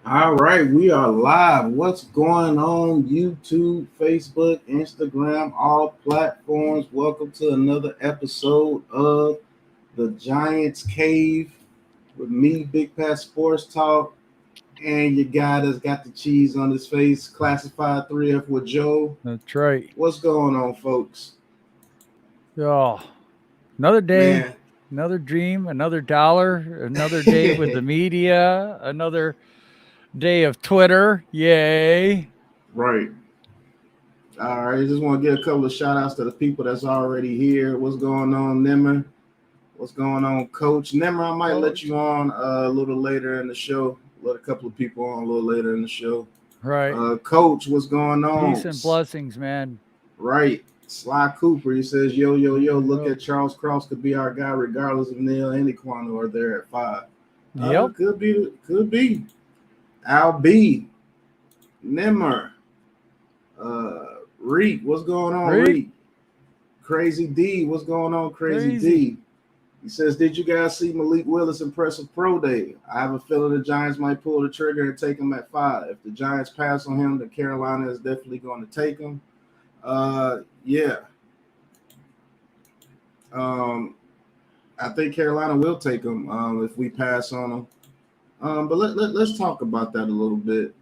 All right, we are live. What's going on? YouTube, Facebook, Instagram, all platforms. Welcome to another episode of the Giants Cave with me, Big Pat Sports Talk, and your guy that's got the cheese on his face, Classified 3F with Joe. That's right. What's going on, folks? Oh, another day, Man, another dream, another dollar, another day with the media, another day of Twitter. Yay. right. All right, just want to give a couple of shout outs to the people that's already here. What's going on, Nimmer? What's going on, Coach Nimmer? I might let you on a little later in the show. Let a couple of people on a little later in the show. Right. Coach, what's going on? Peace and blessings, man. Right. Sly Cooper, he says, yo, yo, yo, look at Charles Cross could be our guy regardless if Neil and Iquano are there at 5. Yep. Could be. Al B. Nimmer. Reek, what's going on, Reek? Crazy D, what's going on, Crazy D? He says, did you guys see Malik Willis' impressive pro day? I have a feeling the Giants might pull the trigger and take him at 5. If the Giants pass on him, then Carolina is definitely going to take him. Yeah. I think Carolina will take him if we pass on him. But let's talk about that a little bit.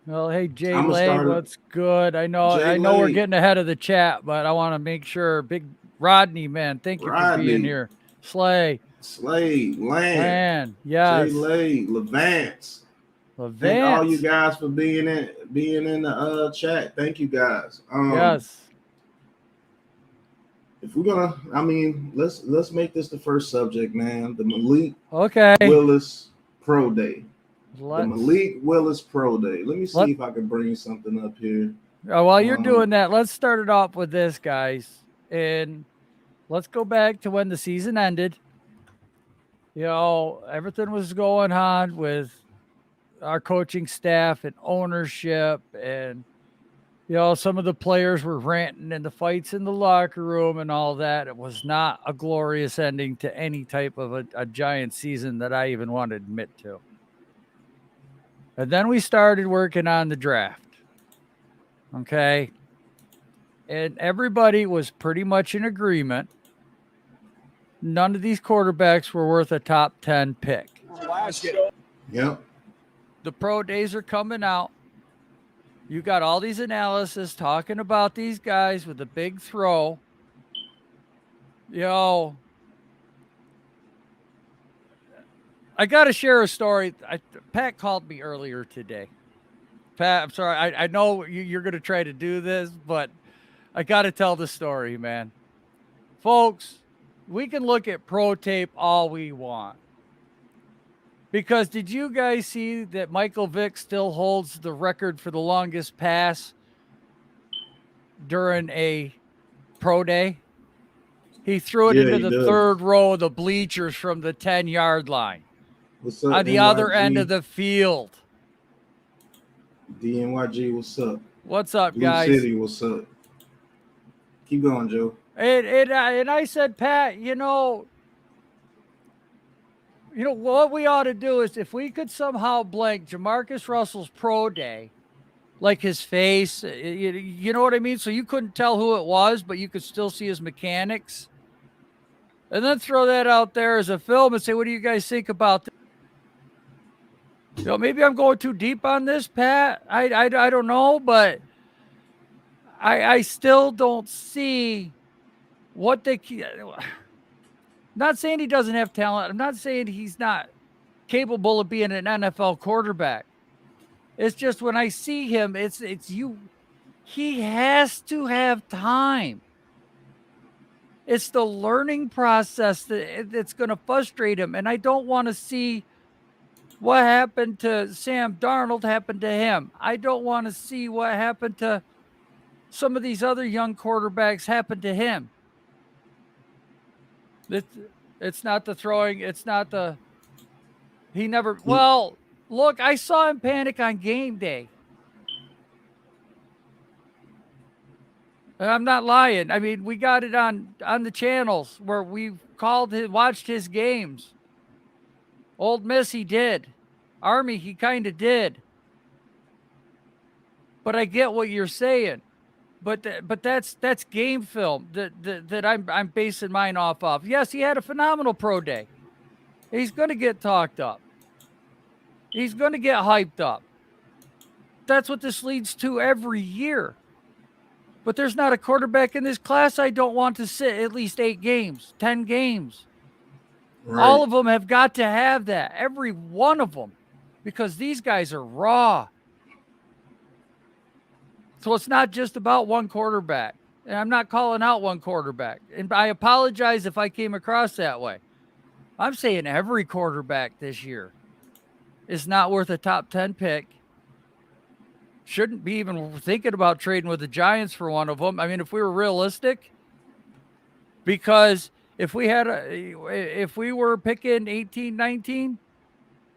Well, hey, Jay Lay, what's good? I know we're getting ahead of the chat, but I want to make sure. Big Rodney, man, thank you for being here. Slay, Land, yes. Jay Lay, Levance. Thank all you guys for being in the chat. Thank you guys. Yes. If we're gonna, let's make this the first subject, man. The Malik Okay. Willis Pro Day. The Malik Willis Pro Day. Let me see if I can bring something up here. While you're doing that, let's start it off with this, guys. And let's go back to when the season ended. You know, everything was going on with our coaching staff and ownership, and you know, some of the players were ranting and the fights in the locker room and all that. It was not a glorious ending to any type of a Giant season that I even want to admit to. And then we started working on the draft. Okay. And everybody was pretty much in agreement. None of these quarterbacks were worth a top 10 pick. Yep. The pro days are coming out. You got all these analysis talking about these guys with a big throw. You know, I got to share a story. Pat called me earlier today. Pat, I'm sorry. I know you're going to try to do this, but I got to tell the story, man. Folks, we can look at pro tape all we want. Because did you guys see that Michael Vick still holds the record for the longest pass during a pro day? He threw it into the third row of the bleachers from the 10-yard line. What's up, on the other end of the field. DNYG, what's up? What's up, Blue guys? City, what's up? Keep going, Joe. And I said, Pat, you know what we ought to do is if we could somehow blank Jamarcus Russell's pro day, like his face, you know what I mean? So you couldn't tell who it was, but you could still see his mechanics. And then throw that out there as a film and say, what do you guys think about this? You know, maybe I'm going too deep on this, Pat. I don't know, but I still don't see what they. Not saying he doesn't have talent. I'm not saying he's not capable of being an NFL quarterback. It's just when I see him, it's you. He has to have time. It's the learning process that's going to frustrate him, and I don't want to see what happened to Sam Darnold happen to him. I don't want to see what happened to some of these other young quarterbacks happen to him. It's not the throwing. It's not the. He never. Well, look, I saw him panic on game day. And I'm not lying. I mean, we got it on the channels where we watched his games. Old Miss, he did. Army, he kind of did. But I get what you're saying. But that's game film that I'm basing mine off of. Yes, he had a phenomenal pro day. He's going to get talked up. He's going to get hyped up. That's what this leads to every year. But there's not a quarterback in this class I don't want to sit at least 8 games, 10 games. Right. All of them have got to have that. Every one of them. Because these guys are raw. So it's not just about one quarterback. And I'm not calling out one quarterback. And I apologize if I came across that way. I'm saying every quarterback this year is not worth a top 10 pick. Shouldn't be even thinking about trading with the Giants for one of them. I mean, if we were realistic, because if we were picking 18, 19,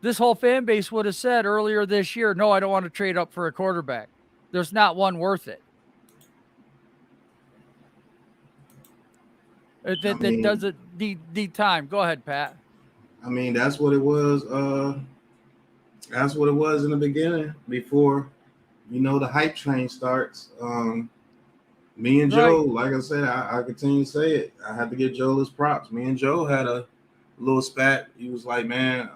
this whole fan base would have said earlier this year, no, I don't want to trade up for a quarterback. There's not one worth it. That doesn't need time. Go ahead, Pat. I mean, that's what it was. That's what it was in the beginning before, the hype train starts. Me and Joe, like I said, I continue to say it. I had to give Joe his props. Me and Joe had a little spat. He was like, man,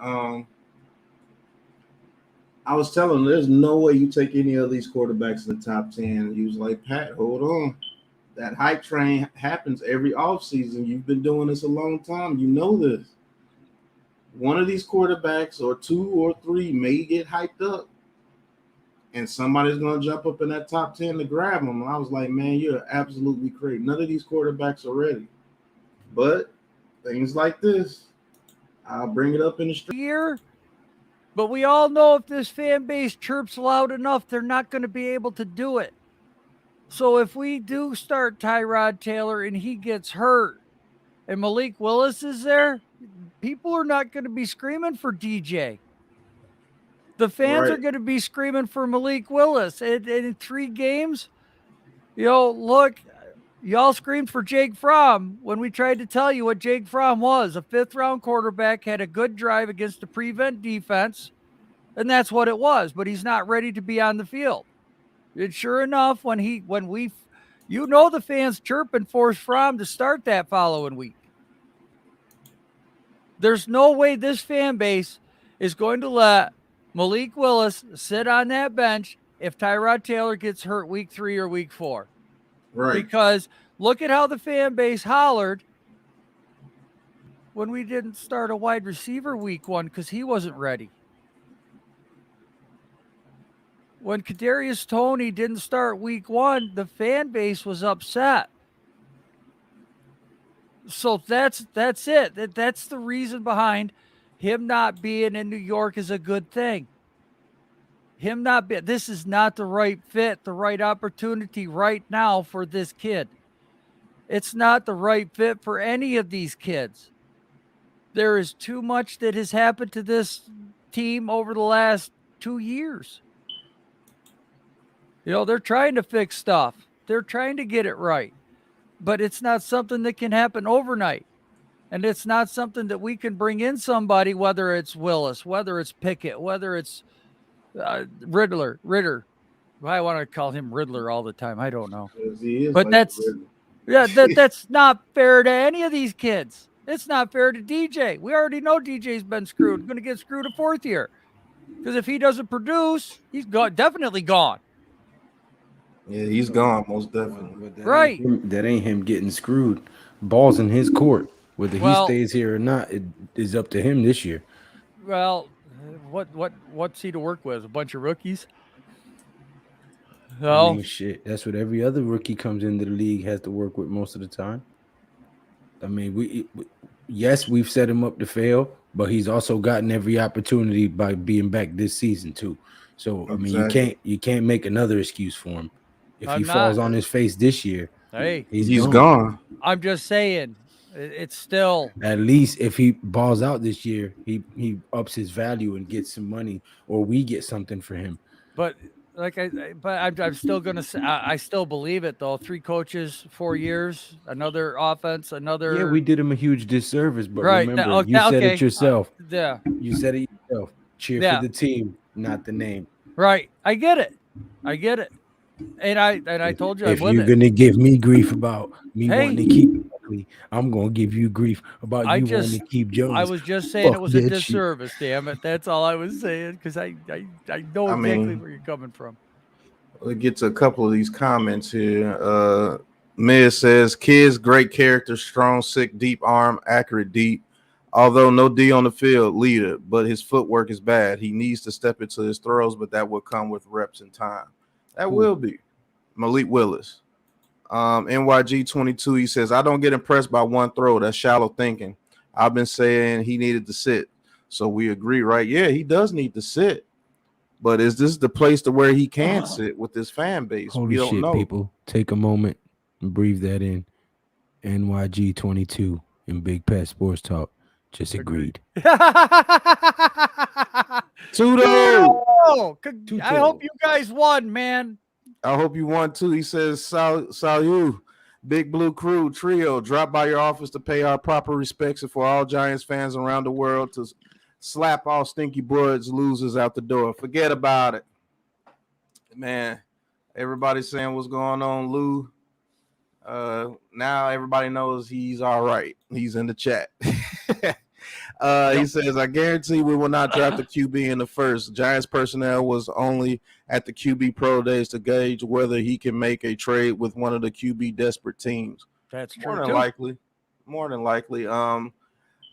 I was telling him there's no way you take any of these quarterbacks in the top 10. He was like, Pat, hold on. That hype train happens every offseason. You've been doing this a long time. You know this. One of these quarterbacks or 2 or 3 may get hyped up, and somebody's going to jump up in that top 10 to grab them. And I was like, man, you're absolutely crazy. None of these quarterbacks are ready. But things like this, I'll bring it up in the year. But we all know if this fan base chirps loud enough, they're not going to be able to do it. So if we do start Tyrod Taylor and he gets hurt and Malik Willis is there, people are not going to be screaming for DJ. The fans are going to be screaming for Malik Willis. And in 3 games, look, y'all screamed for Jake Fromm when we tried to tell you what Jake Fromm was. A 5th-round quarterback, had a good drive against the prevent defense, and that's what it was. But he's not ready to be on the field. And sure enough, the fans chirping forced Fromm to start that following week. There's no way this fan base is going to let Malik Willis sit on that bench if Tyrod Taylor gets hurt week 3 or week 4. Right. Because look at how the fan base hollered when we didn't start a wide receiver week 1 because he wasn't ready. When Kadarius Toney didn't start week 1, the fan base was upset. So that's it. That's the reason behind him not being in New York is a good thing. This is not the right fit, the right opportunity right now for this kid. It's not the right fit for any of these kids. There is too much that has happened to this team over the last 2 years. They're trying to fix stuff. They're trying to get it right. But it's not something that can happen overnight. And it's not something that we can bring in somebody, whether it's Willis, whether it's Pickett, whether it's Ritter. I want to call him Riddler all the time. I don't know. But that's not fair to any of these kids. It's not fair to DJ. We already know DJ's been screwed. Going to get screwed a 4th year. Because if he doesn't produce, he's definitely gone. Yeah, he's gone, most definitely. That ain't him getting screwed. Ball's in his court. Whether he stays here or not, it is up to him this year. Well, what's he to work with? A bunch of rookies? No. I mean, shit. That's what every other rookie comes into the league has to work with most of the time. I mean, yes, we've set him up to fail, but he's also gotten every opportunity by being back this season too. So I mean, you can't make another excuse for him. If he falls on his face this year, he's gone. I'm just saying, it's still at least if he balls out this year, he ups his value and gets some money, or we get something for him. But I'm still gonna say I still believe it though. 3 coaches, 4 years, another offense, another. Yeah, we did him a huge disservice, but remember, you said it yourself. Yeah, you said it yourself. Cheer Yeah. for the team, not the name. Right. I get it. And I told you If I'm with you're it. gonna give me grief about me Hey. wanting to keep Buckley, I'm gonna give you grief about I you just- wanting to keep Jones. I was just saying Fuck it was a that shit. disservice, damn it. That's all I was saying, because I know exactly where you're coming from. We'll get to a couple of these comments here. Miz says, kids, great character, strong, sick, deep arm, accurate, deep. Although no D on the field, leader, but his footwork is bad. He needs to step into his throws, but that will come with reps and time. That will be. Malik Willis. NYG 22, he says, I don't get impressed by one throw. That's shallow thinking. I've been saying he needed to sit. So we agree, right? Yeah, he does need to sit. But is this the place to where he can sit with his fan base? Holy We don't shit, know. people. Take a moment and breathe that in. NYG 22 in Big Pat Sports Talk just agreed. Tudo! I hope you guys won, man. I hope you won too. He says, Salut, Big Blue Crew Trio, drop by your office to pay our proper respects and for all Giants fans around the world to slap all stinky birds losers out the door. Forget about it. Man, everybody's saying what's going on, Lou. Now everybody knows he's all right. He's in the chat. He says, I guarantee we will not draft the QB in the first. Giants personnel was only at the QB pro days to gauge whether he can make a trade with one of the QB desperate teams. That's true. More than likely.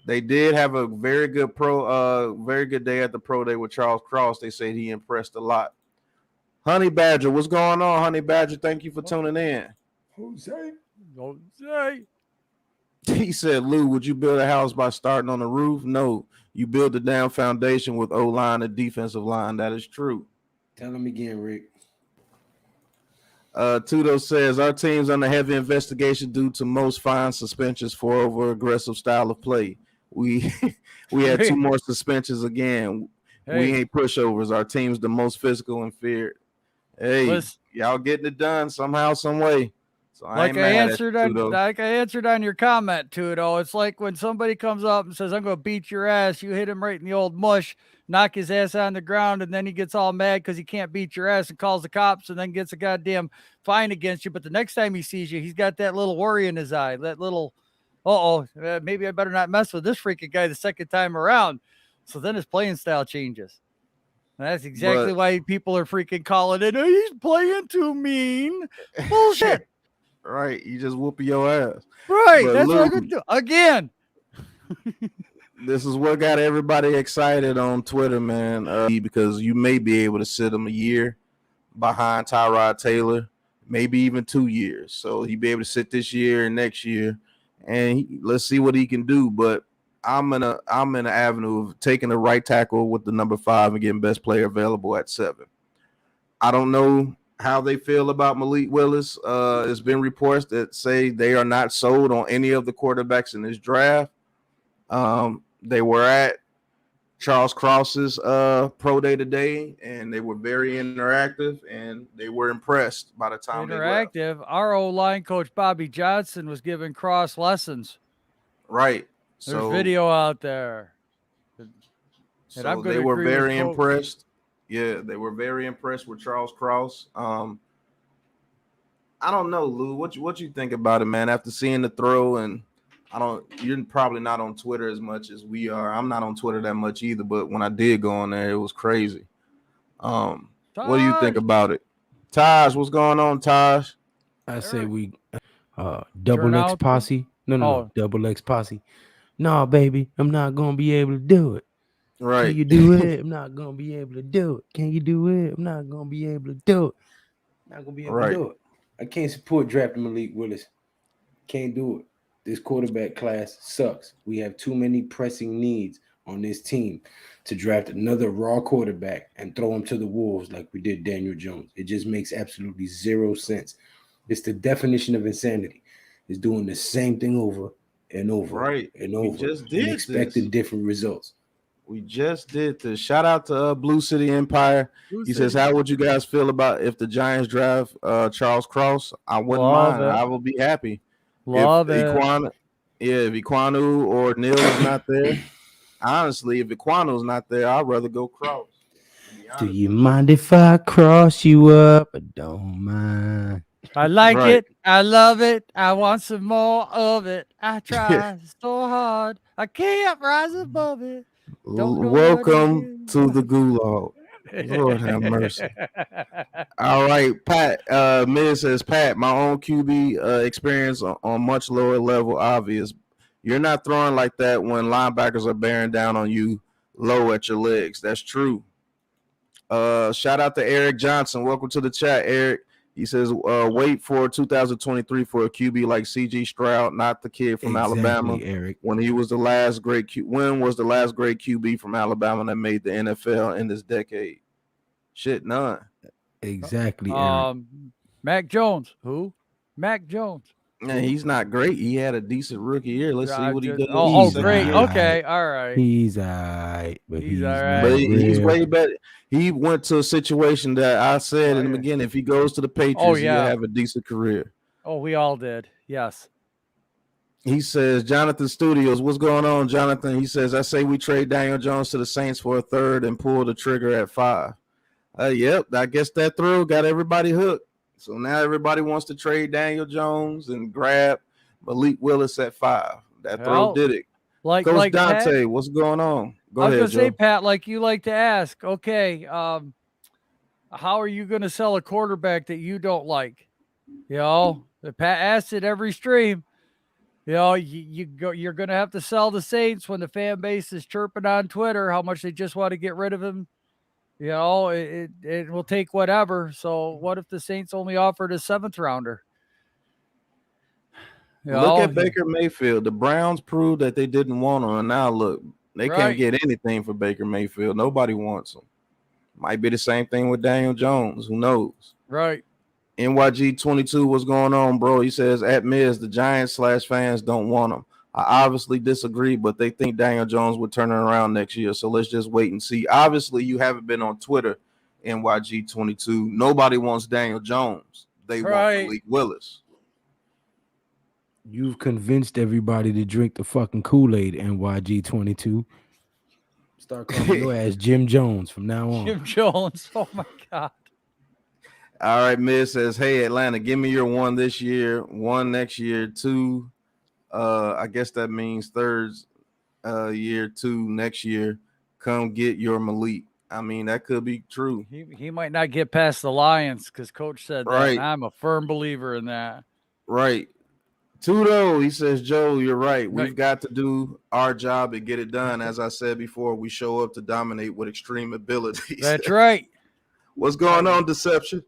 They did have a very good day at the pro day with Charles Cross. They said he impressed a lot. Honey Badger, what's going on, Honey Badger? Thank you for tuning in. Jose. He said, Lou, would you build a house by starting on the roof? No, you build the damn foundation with O-line and defensive line. That is true. Tell him again, Rick. Tudo says, our team's under heavy investigation due to most fine suspensions for over-aggressive style of play. We had 2 more suspensions again. We ain't pushovers. Our team's the most physical and feared. Hey, y'all getting it done somehow, some way. So I answered on your comment, Tudo. It's like when somebody comes up and says, I'm going to beat your ass. You hit him right in the old mush, knock his ass on the ground, and then he gets all mad because he can't beat your ass and calls the cops and then gets a goddamn fine against you. But the next time he sees you, he's got that little worry in his eye, that little, maybe I better not mess with this freaking guy the second time around. So then his playing style changes. And that's exactly why people are freaking calling it, he's playing too mean. Bullshit. Right, you just whooping your ass. Right, but that's what I'm gonna do again. This is what got everybody excited on Twitter, man. Because you may be able to sit him a year behind Tyrod Taylor, maybe even 2 years. So he'd be able to sit this year and next year, and let's see what he can do. But I'm in an avenue of taking the right tackle with the number 5 and getting best player available at 7. I don't know how they feel about Malik Willis. It's been reports that say they are not sold on any of the quarterbacks in this draft. They were at Charles Cross's pro day today, and they were very interactive, and they were impressed by the time they left. Our O-line coach Bobby Johnson was giving Cross lessons. Right. There's video out there. So they were very impressed. Yeah, they were very impressed with Charles Cross. I don't know, Lou. What you think about it, man? After seeing the throw, and you're probably not on Twitter as much as we are. I'm not on Twitter that much either, but when I did go on there, it was crazy. What do you think about it? Taj, what's going on, Taj? I say we double X posse. No, double X posse. No, baby, I'm not gonna be able to do it. Right. Can you do it? I'm not gonna be able to do it. Can you do it? I'm not gonna be able to do it. Not gonna be able to do it. I can't support drafting Malik Willis. Can't do it. This quarterback class sucks. We have too many pressing needs on this team to draft another raw quarterback and throw him to the wolves like we did Daniel Jones. It just makes absolutely zero sense. It's the definition of insanity. It's doing the same thing over and over and over. We just did expecting different results. We just did this. Shout out to Blue City Empire. He says, how would you guys feel about if the Giants draft Charles Cross? I wouldn't mind. I will be happy. Love it. If Iquanu or Neil is not there, Honestly, if Equano's not there, I'd rather go Cross. Do you mind if I cross you up? I don't mind. I like Right. it. I love it. I want some more of it. I try so hard. I can't rise above it. Don't know what it Welcome is. to the gulag. Lord have mercy. All right, Pat. Miz says, Pat, my own QB experience on much lower level, obvious. You're not throwing like that when linebackers are bearing down on you low at your legs. That's true. Shout out to Eric Johnson. Welcome to the chat, Eric. He says, wait for 2023 for a QB like CG Stroud, not the kid from Alabama. Eric. When he was the last great when was the last great QB from Alabama that made the NFL in this decade? Shit, none. Exactly, Eric. Mac Jones. Who? Mac Jones. Man, he's not great. He had a decent rookie year. Let's see what he does. Oh, great. Okay, all right. He's all right, but he's all right. But he's way better. He went to a situation that I said in the beginning. If he goes to the Patriots, he'll have a decent career. Oh, we all did. Yes. He says, Jonathan Studios, what's going on, Jonathan? He says, I say we trade Daniel Jones to the Saints for a third and pull the trigger at 5. Yep, I guess that throw got everybody hooked. So now everybody wants to trade Daniel Jones and grab Malik Willis at 5. That throw did it. Coach Dante, Pat, what's going on? Go ahead, I was going to say, Pat, like you like to ask, okay, how are you going to sell a quarterback that you don't like? You know, Pat asked it every stream. You know, you're going to have to sell the Saints when the fan base is chirping on Twitter how much they just want to get rid of him. You know, it will take whatever. So what if the Saints only offered a 7th rounder? Look at Baker Mayfield. The Browns proved that they didn't want him. And now look, they can't get anything for Baker Mayfield. Nobody wants him. Might be the same thing with Daniel Jones. Who knows? Right. NYG22, what's going on, bro? He says, at Miz, the Giants/fans don't want him. I obviously disagree, but they think Daniel Jones would turn it around next year. So let's just wait and see. Obviously, you haven't been on Twitter, NYG22. Nobody wants Daniel Jones. They want Malik Willis. You've convinced everybody to drink the fucking Kool-Aid, NYG22. Start calling your ass Jim Jones from now on. Jim Jones. Oh, my God. All right, Miz says, hey, Atlanta, give me your 1 this year, 1 next year, 2. I guess that means 3rd year, 2 next year. Come get your Malik. I mean, that could be true. He might not get past the Lions because Coach said that. And I'm a firm believer in that. Right. Tudo, he says, Joe, you're right. We've got to do our job and get it done. As I said before, we show up to dominate with extreme abilities. That's right. What's going on, Deception?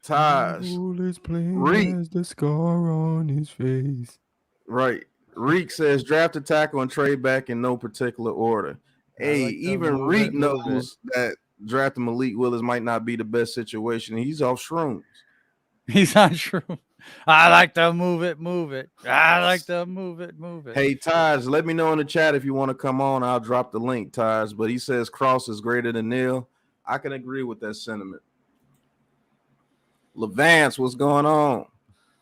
Taj. Reek has the scar on his face. Right. Reek says draft a tackle and trade back in no particular order. Hey, even Reek knows that drafting Malik Willis might not be the best situation. He's off shrooms. He's on shrooms. I like to move it. I like to move it. Hey, Taj, let me know in the chat if you want to come on. I'll drop the link, Taj. But he says Cross is greater than Neil. I can agree with that sentiment. Levance, what's going on?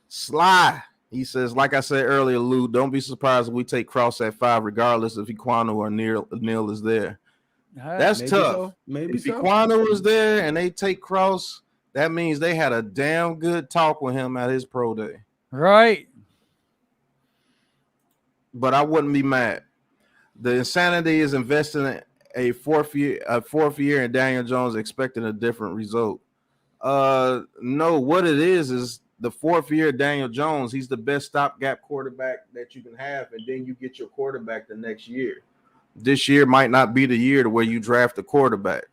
Sly, he says, like I said earlier, Lou, don't be surprised if we take Cross at 5, regardless if Equano or Neil is there. That's tough. So. Maybe if Equano is there and they take Cross, that means they had a damn good talk with him at his pro day. Right. But I wouldn't be mad. The insanity is investing in a fourth year in Daniel Jones expecting a different result. No, what it is the 4th year Daniel Jones, he's the best stopgap quarterback that you can have, and then you get your quarterback the next year. This year might not be the year to where you draft a quarterback.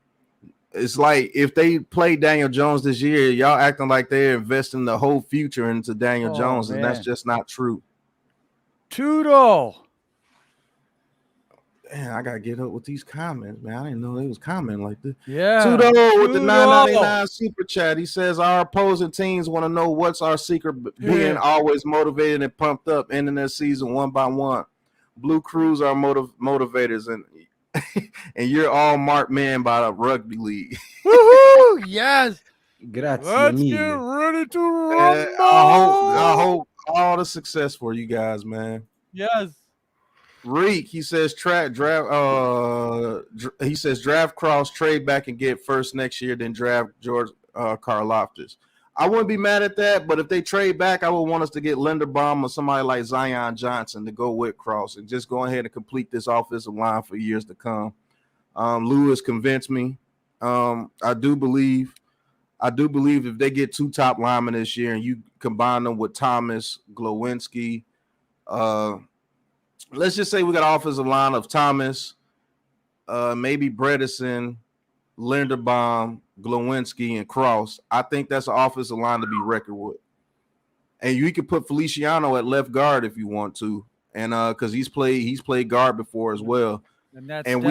It's like if they play Daniel Jones this year, y'all acting like they're investing the whole future into Daniel Jones, and that's just not true. Tudo. Man, I gotta get up with these comments, man. I didn't know they was commenting like this. Yeah. Tudo with the $9.99 super chat. He says our opposing teams want to know what's our secret being always motivated and pumped up, ending their season 1 by 1. Blue Crews are motivators, and and you're all marked men by the rugby league. Woohoo! Yes. Grazie. Let's get ready to rumble. I hope all the success for you guys, man. Yes. Reek, he says draft Cross, trade back and get first next year, then draft George Karlaftis. I wouldn't be mad at that, but if they trade back, I would want us to get Linderbaum or somebody like Zion Johnson to go with Cross and just go ahead and complete this offensive line for years to come. Lewis convinced me. I do believe if they get 2 top linemen this year and you combine them with Thomas, Glowinski, let's just say we got an offensive line of Thomas, maybe Bredesen, Linderbaum, Glowinski, and Cross. I think that's an offensive line to be reckoned with. And you can put Feliciano at left guard if you want to, and because he's played guard before as well. And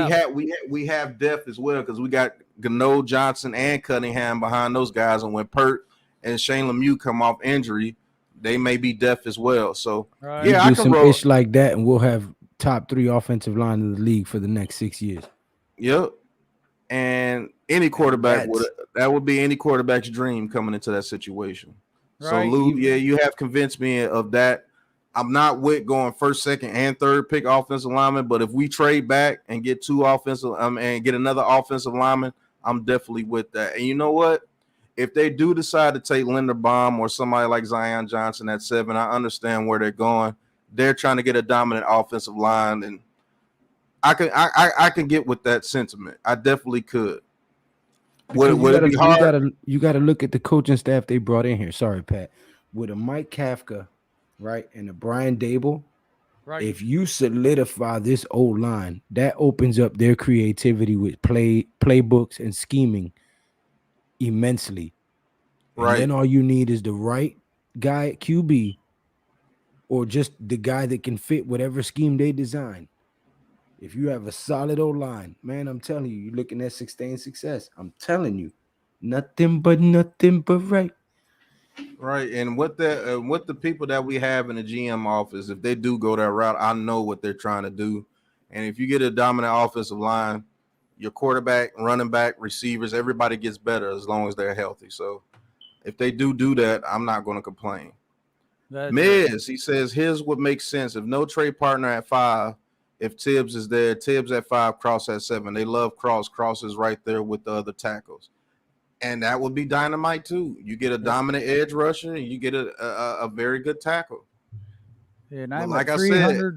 we have depth as well because we got Gano, Johnson, and Cunningham behind those guys. And when Pert and Shane Lemieux come off injury, they may be depth as well. So yeah, I do can some roll ish like that, and we'll have top 3 offensive line in the league for the next 6 years. Yep. And any quarterback that would be any quarterback's dream coming into that situation. Right. So Lou, yeah, you have convinced me of that. I'm not with going first, second, and third pick offensive lineman, but if we trade back and get 2 offensive and get another offensive lineman, I'm definitely with that. And you know what? If they do decide to take Linderbaum or somebody like Zion Johnson at 7, I understand where they're going. They're trying to get a dominant offensive line, and I can get with that sentiment. I definitely could. Would it be hard? You gotta look at the coaching staff they brought in here. Sorry, Pat. With a Mike Kafka, right, and a Brian Dable, right. If you solidify this old line, that opens up their creativity with playbooks and scheming immensely. Right. And then all you need is the right guy at QB, or just the guy that can fit whatever scheme they design. If you have a solid old line, man, I'm telling you, you're looking at sustained success. I'm telling you, nothing but right. Right, and with the people that we have in the GM office, if they do go that route, I know what they're trying to do. And if you get a dominant offensive line, your quarterback, running back, receivers, everybody gets better as long as they're healthy. So if they do that, I'm not going to complain. Miz, he says, here's what makes sense. If no trade partner at 5, if Tibbs is there, Tibbs at 5, Cross at 7. They love Cross. Cross is right there with the other tackles. And that would be dynamite too. You get a dominant edge rusher, and you get a very good tackle. And I'm like I said,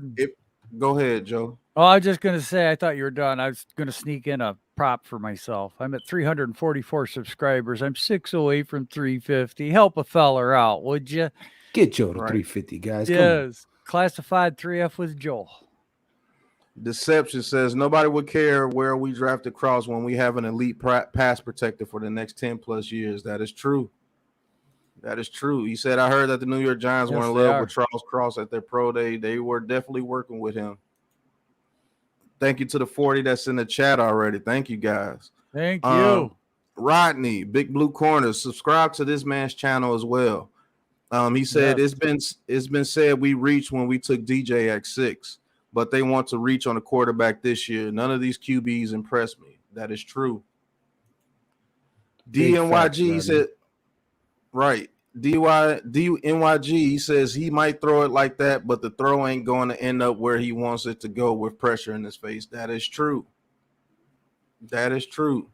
go ahead, Joe. Oh, I was just going to say, I thought you were done. I was going to sneak in a prop for myself. I'm at 344 subscribers. I'm 6 away from 350. Help a feller out, would you? Get Joe to 350, guys. Yes, classified 3F with Joel. Deception says nobody would care where we drafted Cross when we have an elite pass protector for the next 10 plus years. That is true. That is true. He said, I heard that the New York Giants were in love with Charles Cross at their pro day. They were definitely working with him. Thank you to the 40 that's in the chat already. Thank you, guys. Thank you. Rodney, Big Blue Corners, subscribe to this man's channel as well. He said, it's been said we reached when we took DJ at 6. But they want to reach on a quarterback this year. None of these QBs impress me. That is true. DNYG said, right. DNYG, he says he might throw it like that, but the throw ain't going to end up where he wants it to go with pressure in his face. That is true. That is true.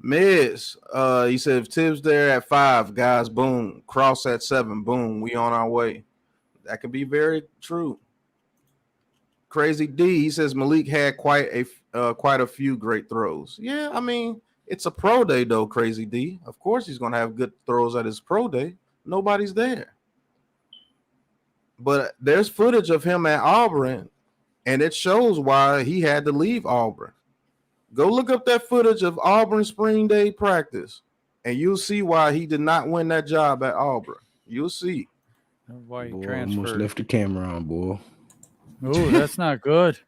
Miz, he said, if Tibbs there at 5, guys, boom. Cross at 7, boom. We on our way. That could be very true. Crazy D, he says Malik had quite a few great throws. Yeah, I mean, it's a pro day though, Crazy D. Of course he's going to have good throws at his pro day. Nobody's there. But there's footage of him at Auburn, and it shows why he had to leave Auburn. Go look up that footage of Auburn spring day practice, and you'll see why he did not win that job at Auburn. You'll see. Why he almost left the camera on, boy. Oh, that's not good.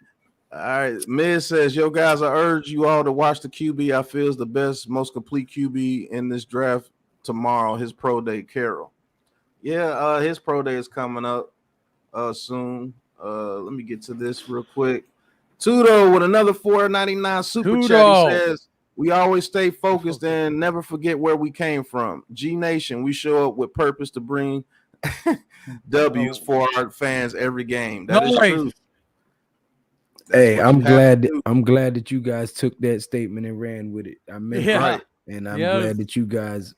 All right. Miz says, yo, guys, I urge you all to watch the QB I feel is the best, most complete QB in this draft tomorrow, his pro day, Carroll. Yeah, his pro day is coming up soon. Let me get to this real quick. Tudo with another $4.99 super chat. He says, we always stay focused and never forget where we came from. Gnation, we show up with purpose to bring W's for our fans every game. That is true. Hey, what you have to do. I'm glad that you guys took that statement and ran with it. I meant Yeah. Right. it, and I'm Yes. glad that you guys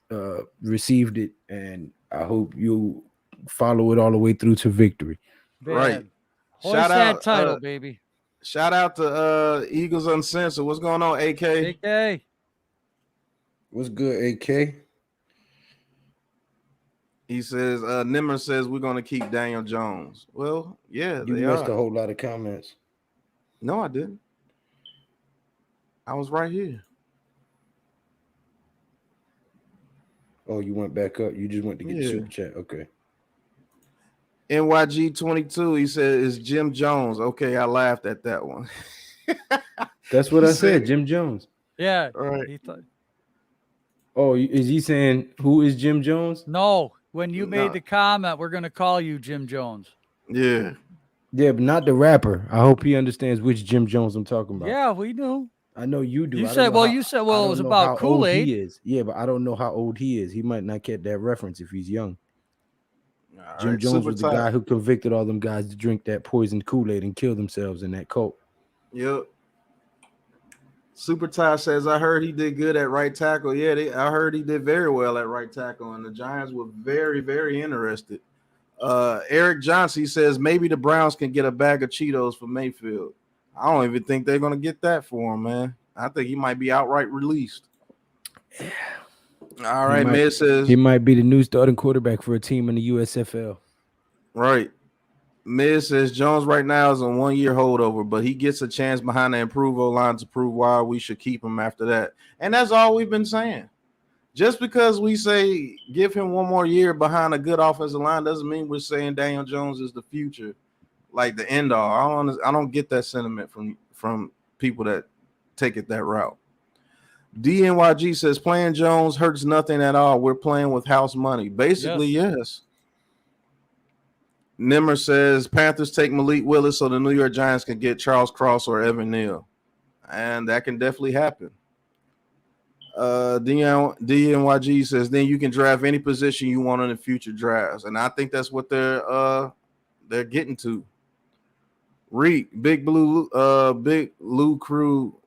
received it, and I hope you follow it all the way through to victory. Right. Man. Shout Hoist out, that title, baby. shout out to Eagles Uncensored. What's going on, AK? AK. What's good, AK? He says, Nimmer says we're gonna keep Daniel Jones. Well, yeah, You they missed are. a whole lot of comments. No, I didn't. I was right here. Oh, you went back up. You just went to get the Yeah. super chat. Okay. NYG22, he said, is Jim Jones. Okay, I laughed at that one. That's what He I said, said- Jim Jones. Yeah. All right. He thought, Oh, is he saying who is Jim Jones? no, when you made No. the comment, we're going to call you Jim Jones. Yeah. Yeah, but not the rapper. I hope he understands which Jim Jones I'm talking about. Yeah, we knew. I know you do. You I don't said, know well, how- you said, I well, it don't was know about how old Kool-Aid. he is. Yeah, but I don't know how old he is. He might not get that reference if he's young. All Jim right, Jones Super was the Ty. guy who convicted all them guys to drink that poisoned Kool-Aid and kill themselves in that cult. Yep. Super Ty says, I heard he did good at right tackle. Yeah, I heard he did very well at right tackle, and the Giants were very, very interested. Eric Johnson says maybe the Browns can get a bag of Cheetos for Mayfield. I don't even think they're going to get that for him, man. I think he might be outright released. All right, Miz says he might be the new starting quarterback for a team in the USFL. right. Miz says Jones right now is a 1-year holdover, but he gets a chance behind the improved O-line to prove why we should keep him after that. And that's all we've been saying. Just because we say give him 1 more year behind a good offensive line doesn't mean we're saying Daniel Jones is the future, like the end all. I don't get that sentiment from people that take it that route. DNYG says playing Jones hurts nothing at all. We're playing with house money. Basically, yes. Nimmer says Panthers take Malik Willis so the New York Giants can get Charles Cross or Evan Neal. And that can definitely happen. DNYG says then you can draft any position you want in the future drafts. And I think that's what they're getting to. Reek, Big Blue Crew.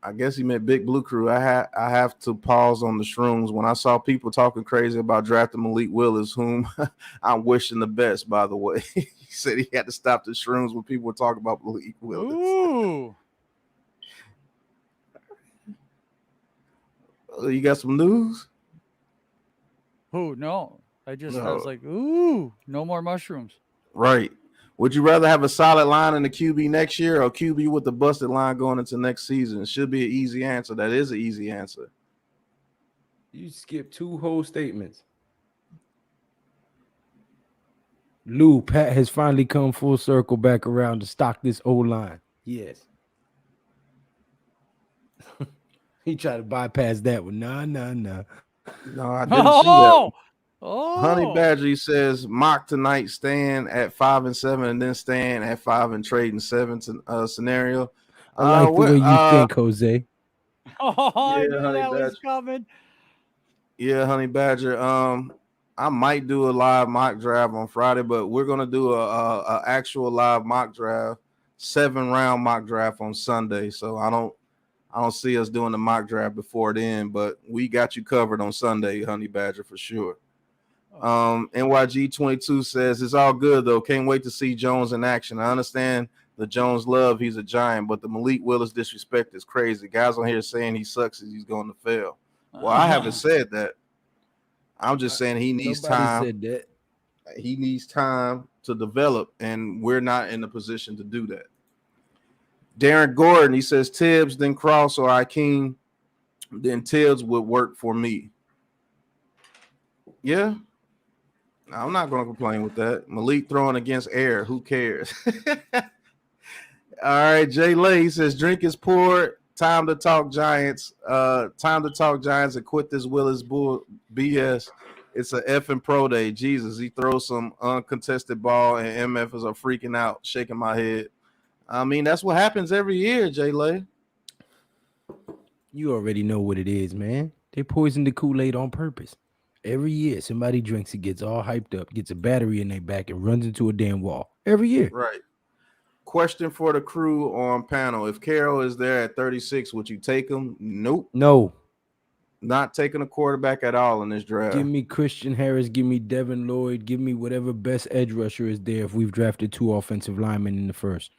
I guess he meant Big Blue Crew. I have to pause on the shrooms when I saw people talking crazy about drafting Malik Willis, whom I'm wishing the best, by the way. He said he had to stop the shrooms when people were talking about Malik Willis. Ooh. You got some news? Who? No. I was like, ooh, no more mushrooms. Right. Would you rather have a solid line in the QB next year or QB with the busted line going into next season? It should be an easy answer. That is an easy answer. You skipped 2 whole statements. Lou, Pat has finally come full circle back around to stock this O-line. Yes. He tried to bypass that one. Nah. No, I didn't see that. Honey Badger says mock tonight, staying at 5-7, and then staying at 5 and trading 7 scenario. I like the way you think, Jose. Oh, I knew Honey that was Badger. coming. Yeah, Honey Badger. I might do a live mock draft on Friday, but we're gonna do a actual live mock draft, 7-round mock draft on Sunday. So I don't see us doing the mock draft before then, but we got you covered on Sunday, Honey Badger, for sure. NYG22 says it's all good though. Can't wait to see Jones in action. I understand the Jones love, he's a giant, but the Malik Willis disrespect is crazy. Guys on here saying he sucks and he's going to fail. Well, I haven't said that. I'm just saying he needs time. Said that. He needs time to develop, and we're not in a position to do that. Darren Gordon, he says Tibbs, then Cross or Akeem, then Tibbs would work for me. Yeah. I'm not going to complain with that. Malik throwing against air. Who cares? All right. Jay Lay says, drink is poured. Time to talk Giants. Time to talk Giants and quit this Willis bull BS. It's a effing pro day. Jesus, he throws some uncontested ball and MFs are freaking out, shaking my head. I mean, that's what happens every year, Jay Lay. You already know what it is, man. They poison the Kool-Aid on purpose. Every year, somebody drinks it, gets all hyped up, gets a battery in their back, and runs into a damn wall. Every year. Right. question for the crew on panel. If Carroll is there at 36, would you take him? Nope. No. Not taking a quarterback at all in this draft. Give me Christian Harris. Give me Devin Lloyd. Give me whatever best edge rusher is there if we've drafted 2 offensive linemen in the first.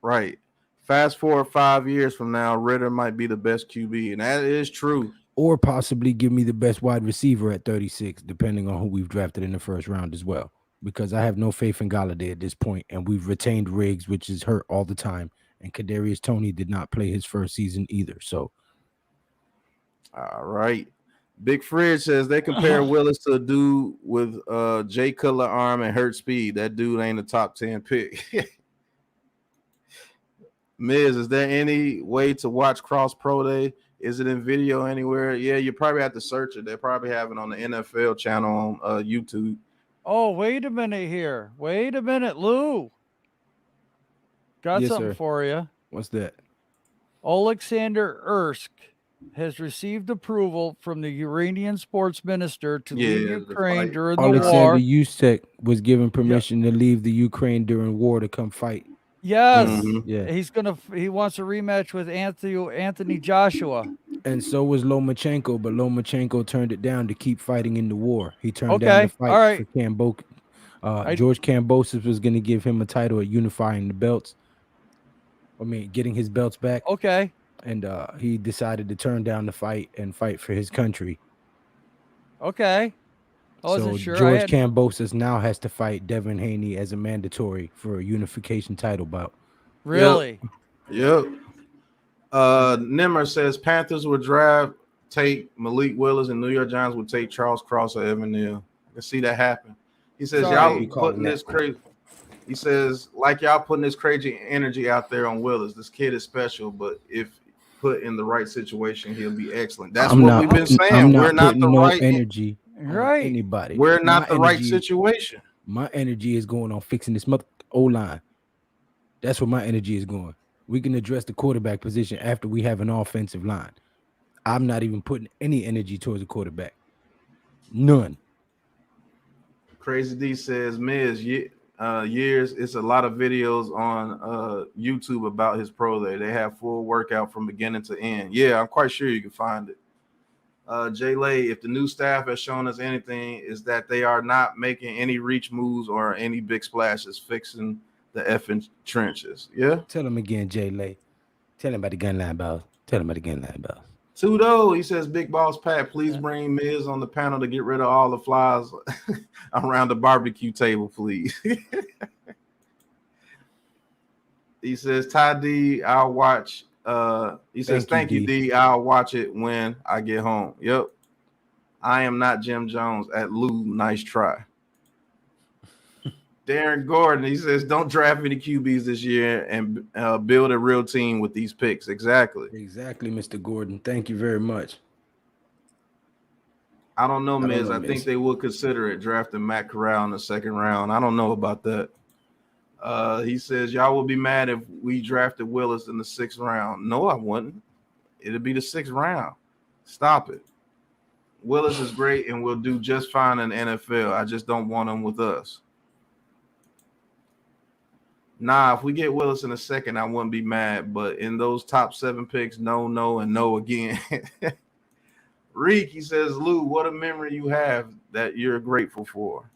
Right. Fast forward 5 years from now, Ritter might be the best QB, and that is true. Or possibly give me the best wide receiver at 36, depending on who we've drafted in the first round as well. Because I have no faith in Galladay at this point, and we've retained Riggs, which is hurt all the time, and Kadarius Toney did not play his first season either. So, all right. Big Fridge says they compare Willis to a dude with Jay Cutler arm and hurt speed. That dude ain't a top 10 pick. Miz, is there any way to watch Cross Pro Day? Is it in video anywhere? Yeah, you probably have to search it. They probably have it on the NFL channel on YouTube. Oh, wait a minute here. Wait a minute, Lou. Got Yes, something sir. for you. what's that? Alexander Ersk has received approval from the Iranian sports minister to leave Ukraine during the Alexander war. Usyk was given permission to leave the Ukraine during war to come fight. Yes. Yeah. He wants a rematch with Anthony Joshua. And so was Lomachenko, but Lomachenko turned it down to keep fighting in the war. He turned down the fight all right. for George Kambosos was going to give him a title at unifying the belts. I mean, getting his belts back. Okay. And he decided to turn down the fight and fight for his country. Okay. I wasn't so sure. George Kambosos now has to fight Devin Haney as a mandatory for a unification title bout. Really? Yep. Nimmer says Panthers would take Malik Willis and New York Giants would take Charles Cross or Evan Neal. I can see that happen. He says y'all putting this crazy. He says like y'all putting this crazy energy out there on Willis. This kid is special, but if put in the right situation, he'll be excellent. That's what we've been saying. We're not the right energy. Right. Anybody. We're not the right situation. My energy is going on fixing this O-line. That's where my energy is going. We can address the quarterback position after we have an offensive line. I'm not even putting any energy towards the quarterback. None. Crazy D says, Miz, years. It's a lot of videos on YouTube about his pro day. They have full workout from beginning to end. Yeah, I'm quite sure you can find it. Jay Lay, if the new staff has shown us anything, is that they are not making any reach moves or any big splashes, fixing the effing trenches. Yeah. Tell him again, Jay Lay. Tell him about the gun line balls. Tudo, he says, Big Boss Pat, please bring Miz on the panel to get rid of all the flies around the barbecue table, please. He says, Ty D, I'll watch. He says, thank you, D. I'll watch it when I get home. Yep. I am not Jim Jones at Lou. Nice try. Darren Gordon, he says, don't draft any QBs this year and build a real team with these picks. Exactly, Mr. Gordon. Thank you very much. I don't know, Miz. I think they will consider it drafting Matt Corral in the second round. I don't know about that. He says, y'all will be mad if we drafted Willis in the 6th round. No, I wouldn't. It'll be the 6th round. Stop it. Willis is great and will do just fine in the NFL. I just don't want him with us. Nah, if we get Willis in the 2nd, I wouldn't be mad. But in those top 7 picks, no, and no again. Reek, he says, Lou, what a memory you have that you're grateful for.